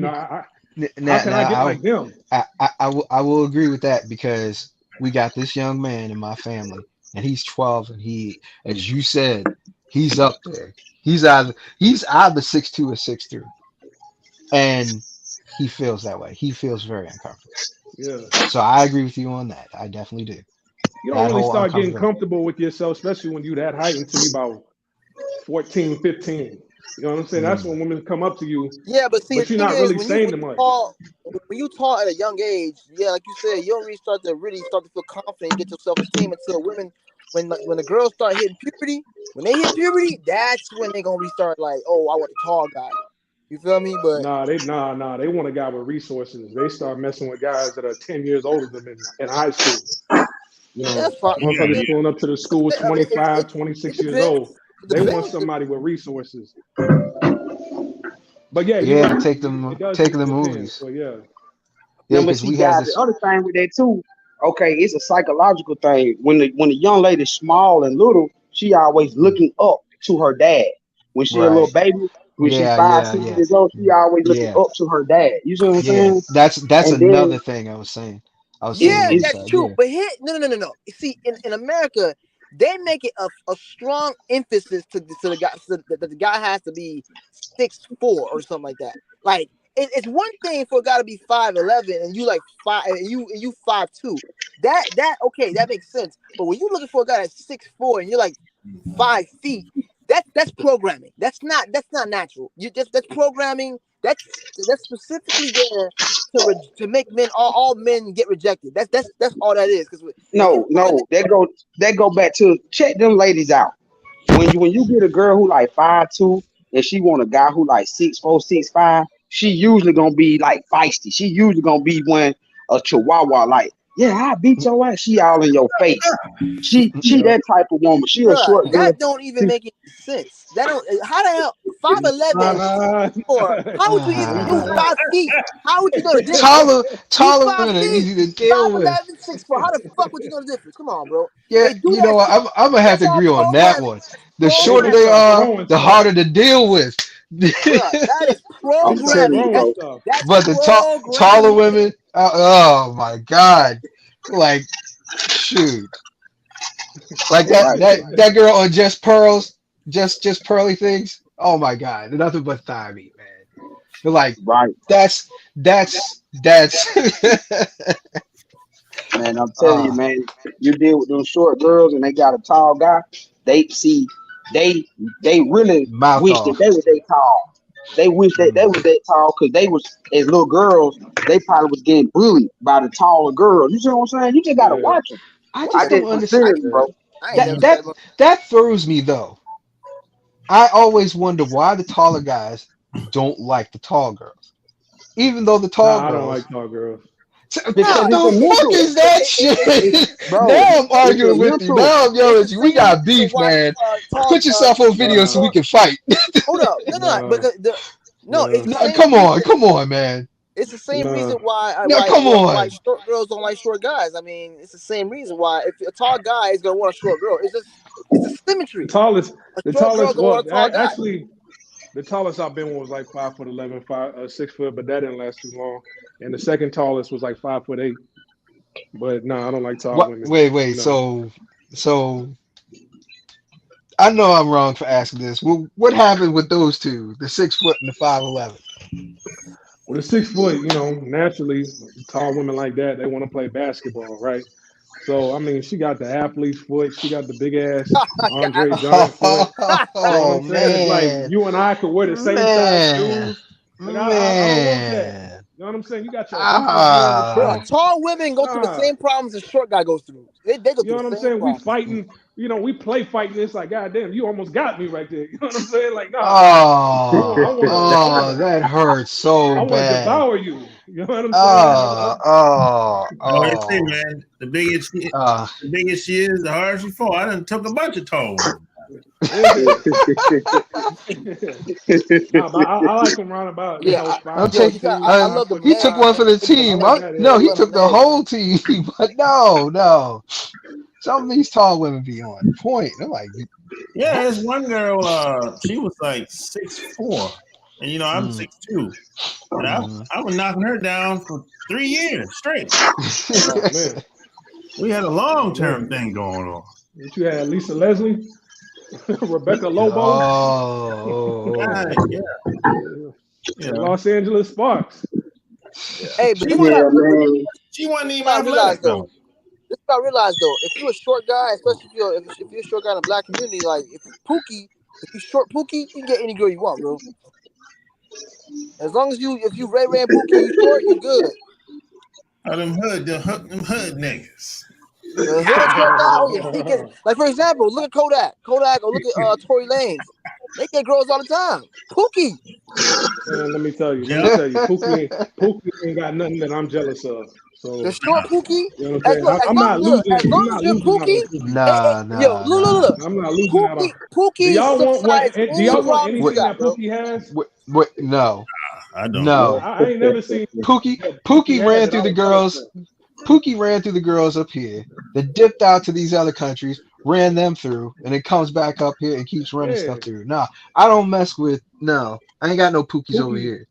how Now, can I get now like them? I will agree with that because we got this young man in my family, and he's 12, and he, as you said, he's up there. He's either 6'2" or 6'3", and he feels that way. He feels very uncomfortable. Yeah. So I agree with you on that. I definitely do. You don't That really whole start getting uncomfortability. comfortable with yourself, especially when you that height until you about 14, 15. You know what I'm saying? That's Mm. when women come up to you, Yeah, but see, the but you're thing not is, really saying too much. when you tall at a young age, yeah, like you said, you don't really start to feel confident, get your self esteem until women, when the girls start hitting puberty, when they hit puberty, that's when they gonna restart like, oh, I want a tall guy. You feel me? But Nah. They want a guy with resources. They start messing with guys that are 10 years older than them in high school. You know, that's fine. Yeah, motherfuckers yeah. pulling up to the school I mean, 25, it 26 years old. depends. It They want depends. somebody with resources. But yeah, you're Yeah, right. take It them, does take the depend. movies. So yeah. Yeah, now but because see we has guys, the this. other thing with that too, okay, it's a psychological thing. When the young lady's small and little, she always Mm. looking up to her dad. When she a little Right. baby, when she Yeah, five, yeah, six yeah. years old, she always looking Yeah. up to her dad. You see what I'm Yeah, saying? that's And then another thing I was saying. I was saying Yeah, on it's this that's side. true. Yeah. But here, no. You see, in America, they make it a strong emphasis to the guy that the guy has to be 6'4" or something like that. Like it's one thing for a guy to be 5'11" and you like 5'2". That okay, that makes sense. But when you're looking for a guy that's 6'4" and you're like 5 feet, that's programming. That's not natural. You just that's programming. That's specifically there to make men all men get rejected. That's all that is. Because no, no, that go back to check them ladies out. When you get a girl who like 5'2" and she want a guy who like 6'4", 6'5", she usually gonna be like feisty. She usually gonna be one a chihuahua like, yeah, I beat your ass. She all in your face. She Yep. that type of woman. She a bruh, short girl. that don't even She, make any sense. That don't. How the hell 5'11" Nah. or how would you even you Ah, 5 feet? How would you know the difference? taller You women are 5 feet, easy to five deal with. eleven, 6'4". How the fuck would you know the difference? Come on, bro. Yeah, They do you know that what? shit. I'm gonna have That's to all agree on that programming. one. That's The They shorter gonna they programming, start are, throwing the stuff. harder to deal with. bruh. That is I'm Start telling programming. you, throwing bro. stuff. That's But the taller programming. women, oh my God, like shoot, like that Right. that that girl on Just Pearls, just pearly things. Oh my God, nothing but thigh meat, man. But like Right. that's Man, I'm telling you, uh man, you deal with those short girls and they got a tall guy, they see they they really mouth wish that off. they was that tall. They wish that they Mm. was that tall because they was as little girls, they probably was getting bullied by the taller girls. You see what I'm saying? You just gotta Yeah. watch them. I What I just the? don't just I'm understand. serious, Yeah. bro. I ain't That never Yeah. seen that that. that throws me though. I always wonder why the taller guys don't like the tall girls, even though the tall Nah, I don't like girls. tall girls. What the fuck is that shit? Bro, Now I'm it's a arguing with you. mental. Now I'm yelling at you. We got beef, why, man. tall, Put yourself on video so we can fight. hold up, no, because it's the same Come reason. on, man. It's the same reason why No, come on. short girls don't like short guys. I mean, it's the same reason why if a tall guy is gonna want a short girl. It's a symmetry. The tallest, A short girl gonna want a tall guy. actually, the tallest I've been was like 5'11", 6 foot, but that didn't last too long. And the second tallest was like 5'8". But no, I don't like tall women. Wait. No. So I know I'm wrong for asking this. Well, what happened with those two, the 6 foot and the 5'11"? Well, the 6 foot, naturally, tall women like that, they want to play basketball, right? So, I mean, she got the athlete's foot. She got the big ass Andre Giant foot. Oh, man. It's like you and I could wear the same size shoes. Like, I don't want that. You know what I'm saying? You got your Bro, tall women go through the same problems a short guy goes through. They go through you know what I'm saying? Problems. We fighting. We play fighting. It's like, goddamn, you almost got me right there. You know what I'm saying? Like, no. That hurts so I want to bad. devour you. You know what I'm saying? Say, man, the bigger she is, the harder she fall. I done took a bunch of tall women. But I like him roundabout. Yeah, he took one for the team. He took the whole team. But no. Some of these tall women be on point. I'm like, yeah, there's one girl. She was like 6'4", and I'm 6'2", and I was knocking her down for 3 years straight. Oh, man. We had a long-term thing going on. You had Lisa Leslie, Rebecca Lobo. Yeah. Los Angeles Sparks. Hey, but she wasn't even athletic though. This is what I realized though. If you're a short guy, especially if you're a short guy in the black community, like if you short Pookie, you can get any girl you want, bro. As long as if you Ray and Pookie, you short, you good. Them hood niggas. Like for example, look at Kodak, or look at Tory Lanez. They get girls all the time. Pookie. Man, let me tell you, Pookie ain't got nothing that I'm jealous of. So the short Pookie. I'm not losing. As long as you're Pookie, yo, look. I'm not losing out on. Pookie. Do y'all want anything that Pookie has? No. I don't. No. I ain't never seen Pookie ran through the girls. Pookie ran through the girls up here, then dipped out to these other countries, ran them through, and it comes back up here and keeps running stuff through. Nah, I don't mess with. No, I ain't got no Pookies over here.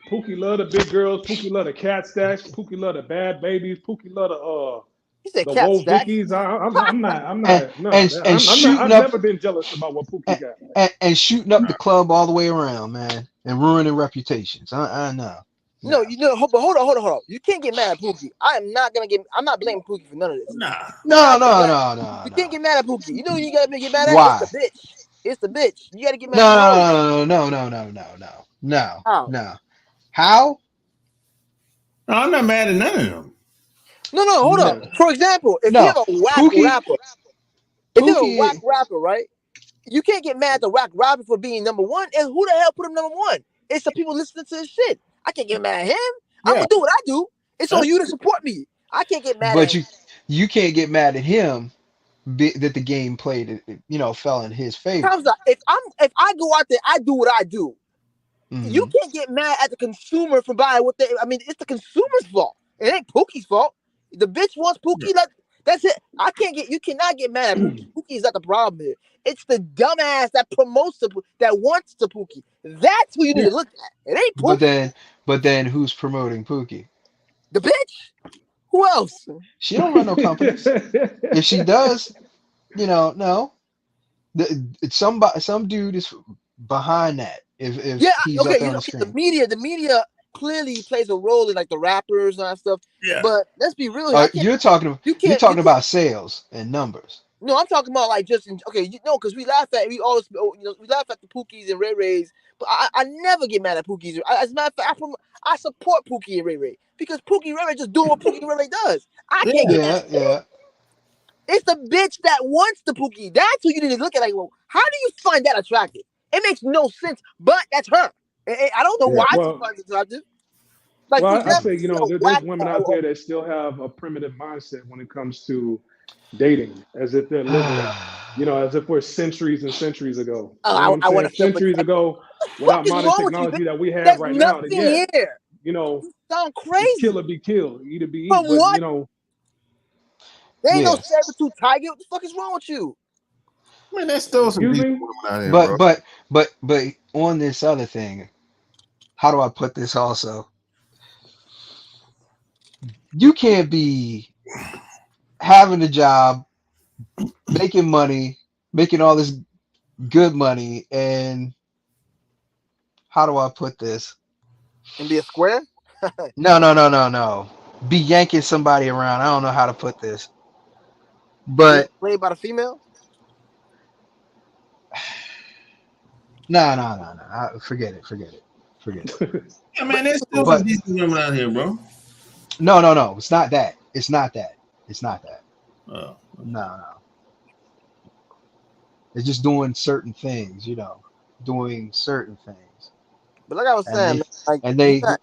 Pookie love the big girls. Pookie love the cat stacks. Pookie love the bad babies. Pookie love the Wolf Vickies. I'm not. I've never been jealous about what Pookie got. And shooting up the club all the way around, man, and ruining reputations. I know. No, but hold on. You can't get mad at Pookie. I'm not blaming Pookie for none of this. No. You can't get mad at Pookie. You know you gotta get mad at? Why? It's the bitch. You gotta get mad at No. How? No, I'm not mad at none of them. No, hold up. For example, if you have a whack rapper, right? You can't get mad at the whack rapper for being number one. And who the hell put him number one? It's the people listening to his shit. I can't get mad at him. I'm gonna do what I do. It's on you to support me. I can't get mad at him. But you can't get mad at him that the game played, fell in his favor. If I go out there, I do what I do. Mm-hmm. You can't get mad at the consumer for buying what it's the consumer's fault. It ain't Pookie's fault. The bitch wants Pookie. That's it. You cannot get mad at Pookie. Pookie is not the problem here. It's the dumbass that promotes that wants the Pookie. That's who you need to look at. It ain't Pookie. But then who's promoting Pookie? The bitch. Who else? She don't run no companies. If she does, no. Some dude is behind that. If he's up there on the screen. The media clearly plays a role in like the rappers and that stuff. Yeah. But let's be real. You're talking about sales and numbers. No, I'm talking about like because we laugh at we laugh at the Pookies and Ray Rays, but I never get mad at Pookies. As a matter of fact, I support Pookie and Ray Ray because Pookie and Ray Ray just doing what Pookie and Ray Ray does. I can't get mad. Yeah. It's the bitch that wants the Pookie. That's who you need to look at. Like, well, how do you find that attractive? It makes no sense, but that's her. I don't know why she finds it attractive. Like Well, you I never say, see a there's whack. women out there that still have a primitive mindset when it comes to dating, as if they're living, as if we're centuries and centuries ago. You know what I'm I want saying? to feel Centuries protected. ago, What the fuck without is modern wrong with you? technology that we have There's right now, that nothing here. you know, You sound it's kill crazy. or be killed, eat or be From eat. But what? There ain't no Yeah. saber-tooth tiger. What the fuck is wrong with you? Man, there's still some excuse decent me. women out here, bro. But on this other thing, how do I put this also? You can't be having a job, making money, making all this good money, and how do I put this? And be a square? No. Be yanking somebody around. I don't know how to put this. Being But played by the female? no. Forget it. Yeah, man, there's still some But decent women out here, bro. no. It's not that. It's not that. Oh, No. It's just doing certain things, doing certain things. But like I was And saying, they man, like and you're they not.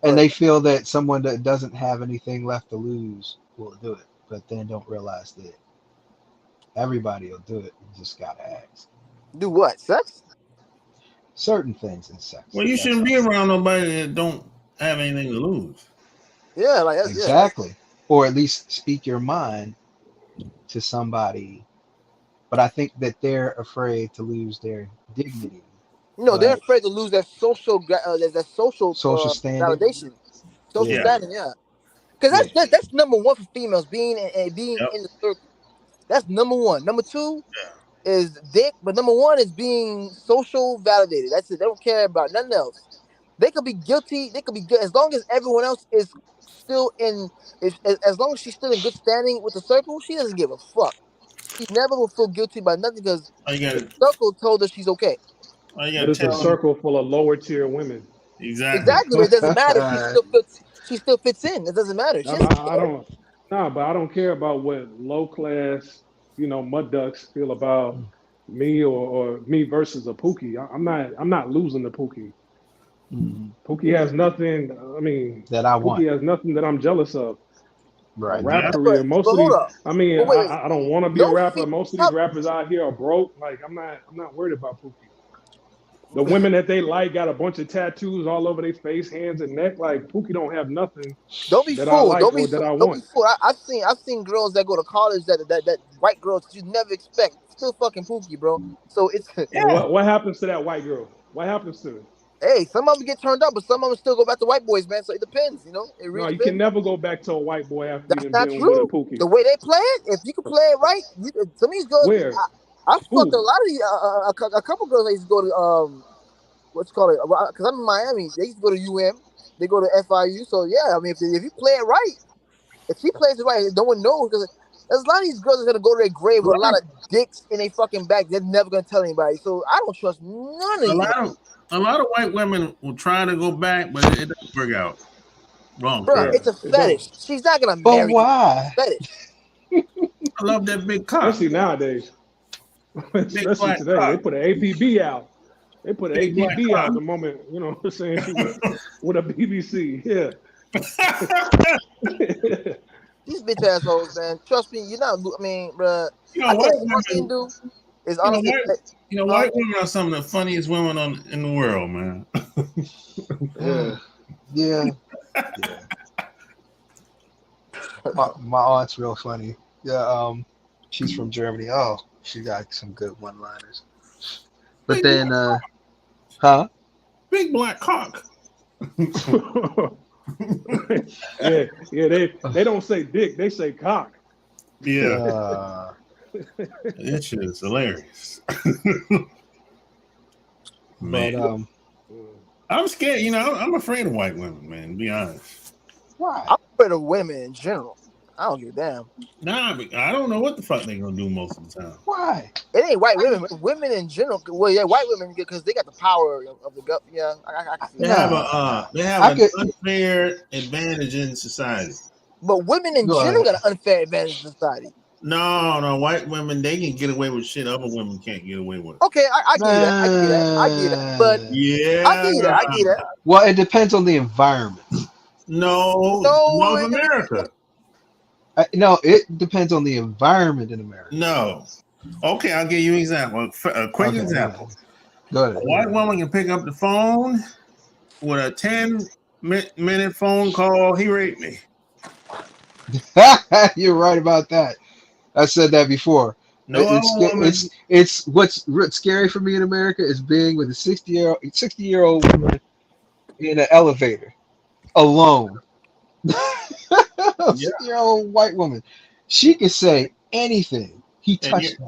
Go and ahead. they feel that someone that doesn't have anything left to lose will do it, but then don't realize that everybody will do it. You just gotta ask. Do what? Sex? Certain things in sex. well, you That's shouldn't all. be around nobody that don't have anything to lose. Yeah, like that's yeah. Exactly. Or at least speak your mind to somebody. But I think that they're afraid to lose their dignity. They're But afraid to lose that that social social standing, validation, social yeah, Yeah. standing. Yeah, because yeah. that's number one for females being and being Yep. in the circle. That's number one. Number two is dick, but number one is being social validated. That's it. They don't care about nothing else. They could be guilty. They could be good as long as everyone else is still in. As long as she's still in good standing with the circle, she doesn't give a fuck. She never will feel guilty by nothing because All you the gotta, circle told her she's okay. all you But gotta it's a tell them circle full of lower tier women. exactly. Exactly, but it doesn't matter. She still fits in. It doesn't matter. She doesn't I care. don't, nah, but I don't care about what low class, mud ducks feel about me or me versus a Pookie. I'm not losing to Pookie. Mhm. Pookie has nothing. I mean, That I want. Pookie has nothing that I'm jealous of. A Right. rap Exactly. career. Most But of hold these, up. I mean, But wait. I don't want to be a No rapper. female. Most of these rappers out here are broke. Like I'm not worried about Pookie. The women that they like got a bunch of tattoos all over their face, hands and neck. Like Pookie don't have nothing Don't be that I fooled. like or that I Don't be want. fooled. I've seen girls that go to college that white girls you never expect still fucking Pookie, bro. So it's And Yeah. what happens to that white girl? What happens to her? hey, some of them get turned up, but some of them still go back to white boys, man. So it depends, It No, really you can depends. never go back to a white boy after you That's done not been with a true. Pookie. The way they play it, if you can play it right, some of these girls. Where? I fucked a Who? lot of these, a couple girls. I used to go to what's it called, because I'm in Miami. They used to go to They go to FIU. So yeah, I mean, if you play it right, if she plays it right, no one knows because there's a lot of these girls that are gonna go to their grave with a lot Right. of dicks in their fucking back. They're never gonna tell anybody. So I don't trust none of A these. lot of a lot of white women will try to go back, but it doesn't work out. Wrong Bro, person. Yeah, it's a it don't. fetish. She's not gonna But marry you. why? Fetish. I love that big cock. Especially nowadays. Big Especially black today. They cock. put an APB out. They put an Big black APB cock. out the moment, what I'm saying, she was with a BBC. Yeah. These bitch assholes, man. Trust me, you're not. I mean, bro, I White guess one thing, women. dude, is honestly, White. huh? White women are some of the funniest women in the world, man. Yeah. Yeah. My aunt's real funny. Yeah. She's from Germany. Oh, she got some good one-liners. But Big then, black, huh? big black cock. yeah, they don't say dick, they say cock. Yeah. That shit is hilarious. Man. But I'm scared, I'm afraid of white women, man, to be honest. why? I'm afraid of women in general. I don't give a damn. Nah, but I don't know what the fuck they're gonna do most of the time. Why? It ain't white women. Women in general. Well, yeah, white women because they got the power of the gut. Yeah, I can see They that. have an unfair advantage in society. But women in general got an unfair advantage in society. No, white women, they can get away with shit other women can't get away with. Okay, I get that. I get that. But Yeah. I get that. Well, it depends on the environment. No, No, North America. No, it depends on the environment in America. No. Okay, I'll give you an example. A quick example. Go ahead. A white woman can pick up the phone with a 10-minute phone call. He raped me. You're right about that. I said that before. No other woman. It's what's scary for me in America is being with a 60-year-old woman in an elevator alone. A 60-year-old white woman. She can say anything. He touched me.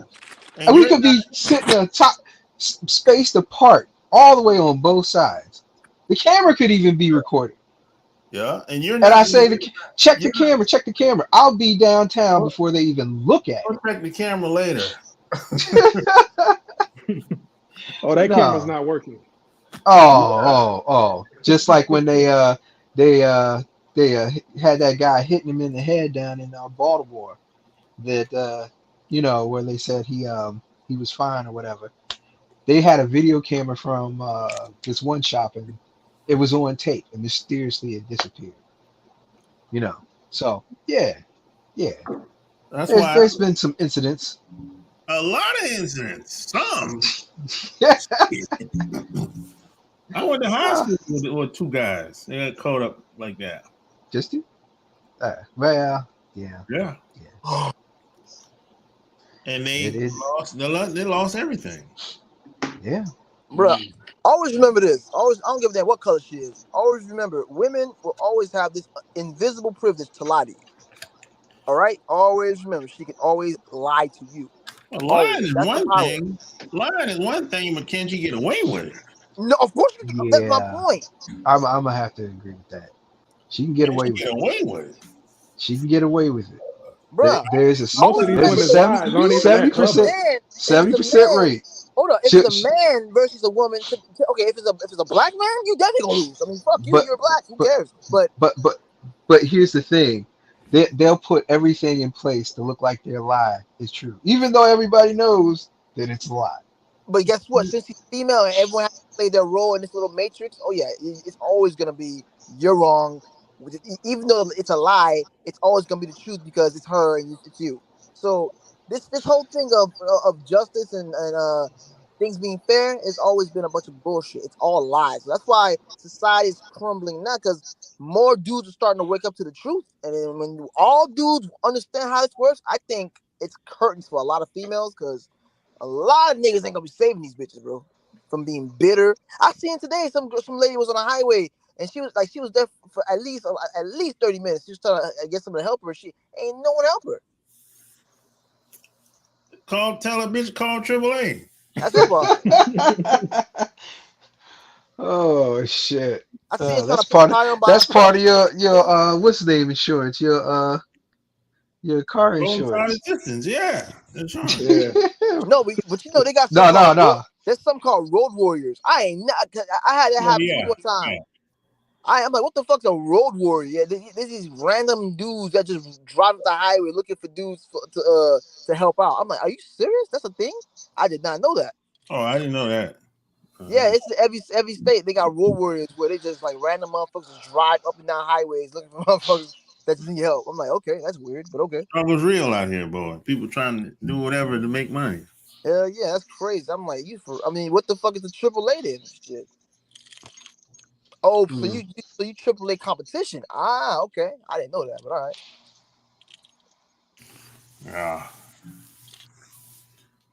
And we could be sitting on top, spaced apart, all the way on both sides. The camera could even be recorded. Yeah, and you're not. And I say, check the camera. I'll be downtown before they even look at it. Check the camera later. Oh, that camera's not working. Oh. Just like when they had that guy hitting him in the head down in Baltimore. That where they said he was fine or whatever. They had a video camera from this one shop and it was on tape and mysteriously it disappeared. So yeah. There's been some incidents. A lot of incidents. Some. I went to high school with two guys. They got caught up like that. Just you? Well, yeah. Yeah. And they lost everything. Yeah. Bruh. Always remember this. I don't give a damn what color she is. Always remember, women will always have this invisible privilege to lie to you. All right? Always remember, she can always lie to you. Well, lying is one thing. Lying is one thing, but can't you get away with it? No, of course you can. That's my point. I'm gonna have to agree with that. She can get away with it. She can get away with it. Bruh, there's a 70% rate. Hold on, if it's a man versus a woman, okay, if it's a black man, you definitely gonna lose. I mean, fuck you, you're black. Who cares? But here's the thing, they'll put everything in place to look like their lie is true, even though everybody knows that it's a lie. But guess what? Since she's female and everyone has to play their role in this little matrix, oh yeah, it's always gonna be you're wrong. Even though it's a lie, it's always gonna be the truth because it's her and it's you. So this whole thing of justice and things being fair has always been a bunch of bullshit. It's all lies. So that's why society is crumbling now, because more dudes are starting to wake up to the truth. And then when all dudes understand how this works, I think it's curtains for a lot of females, because a lot of niggas ain't gonna be saving these bitches, bro, from being bitter. I seen today some lady was on a highway and she was there for at least 30 minutes. She was trying to get someone to help her. She ain't no one help her. Tell a bitch, call AAA. That's her problem. Oh shit! I see that's part of your what's the name insurance? Your car insurance. Yeah. No, but they got no. There's something called road warriors. I had that happen one time. Yeah. I'm like, what the fuck's a road warrior? Yeah, there's these random dudes that just drive up the highway looking for dudes to help out. I'm like, are you serious? That's a thing? I did not know that. Oh, I didn't know that. Yeah, it's every state they got road warriors where they just like random motherfuckers just drive up and down highways looking for motherfuckers that just need help. I'm like, okay, that's weird, but okay. It was real out here, boy. People trying to do whatever to make money. Hell yeah, that's crazy. I'm like, what the fuck is the AAA then? Shit. Oh, so you AAA competition? Ah, okay. I didn't know that, but all right. Yeah.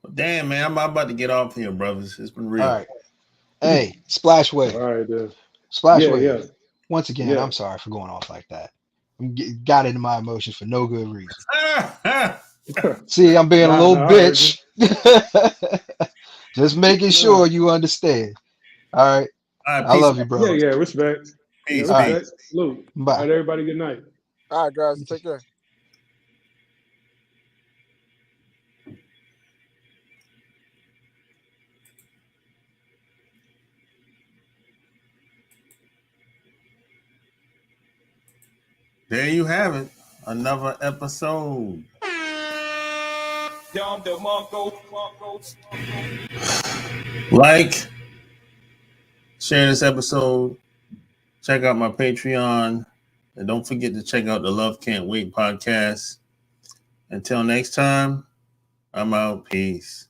Well, damn, man, I'm about to get off here, brothers. It's been real. All right. Hey, Splash Wave. All right, dude. Splash Wave. Yeah. Once again, I'm sorry for going off like that. Got into my emotions for no good reason. See, I'm being a little bitch. Just making sure you understand. All right. I love you, bro. Yeah, respect. Peace. All right. Luke. Bye. All right, everybody, good night. All right, guys. Take care. There you have it. Another episode. Like, share this episode. Check out my Patreon. And don't forget to check out the Love Can't Wait podcast. Until next time, I'm out. Peace.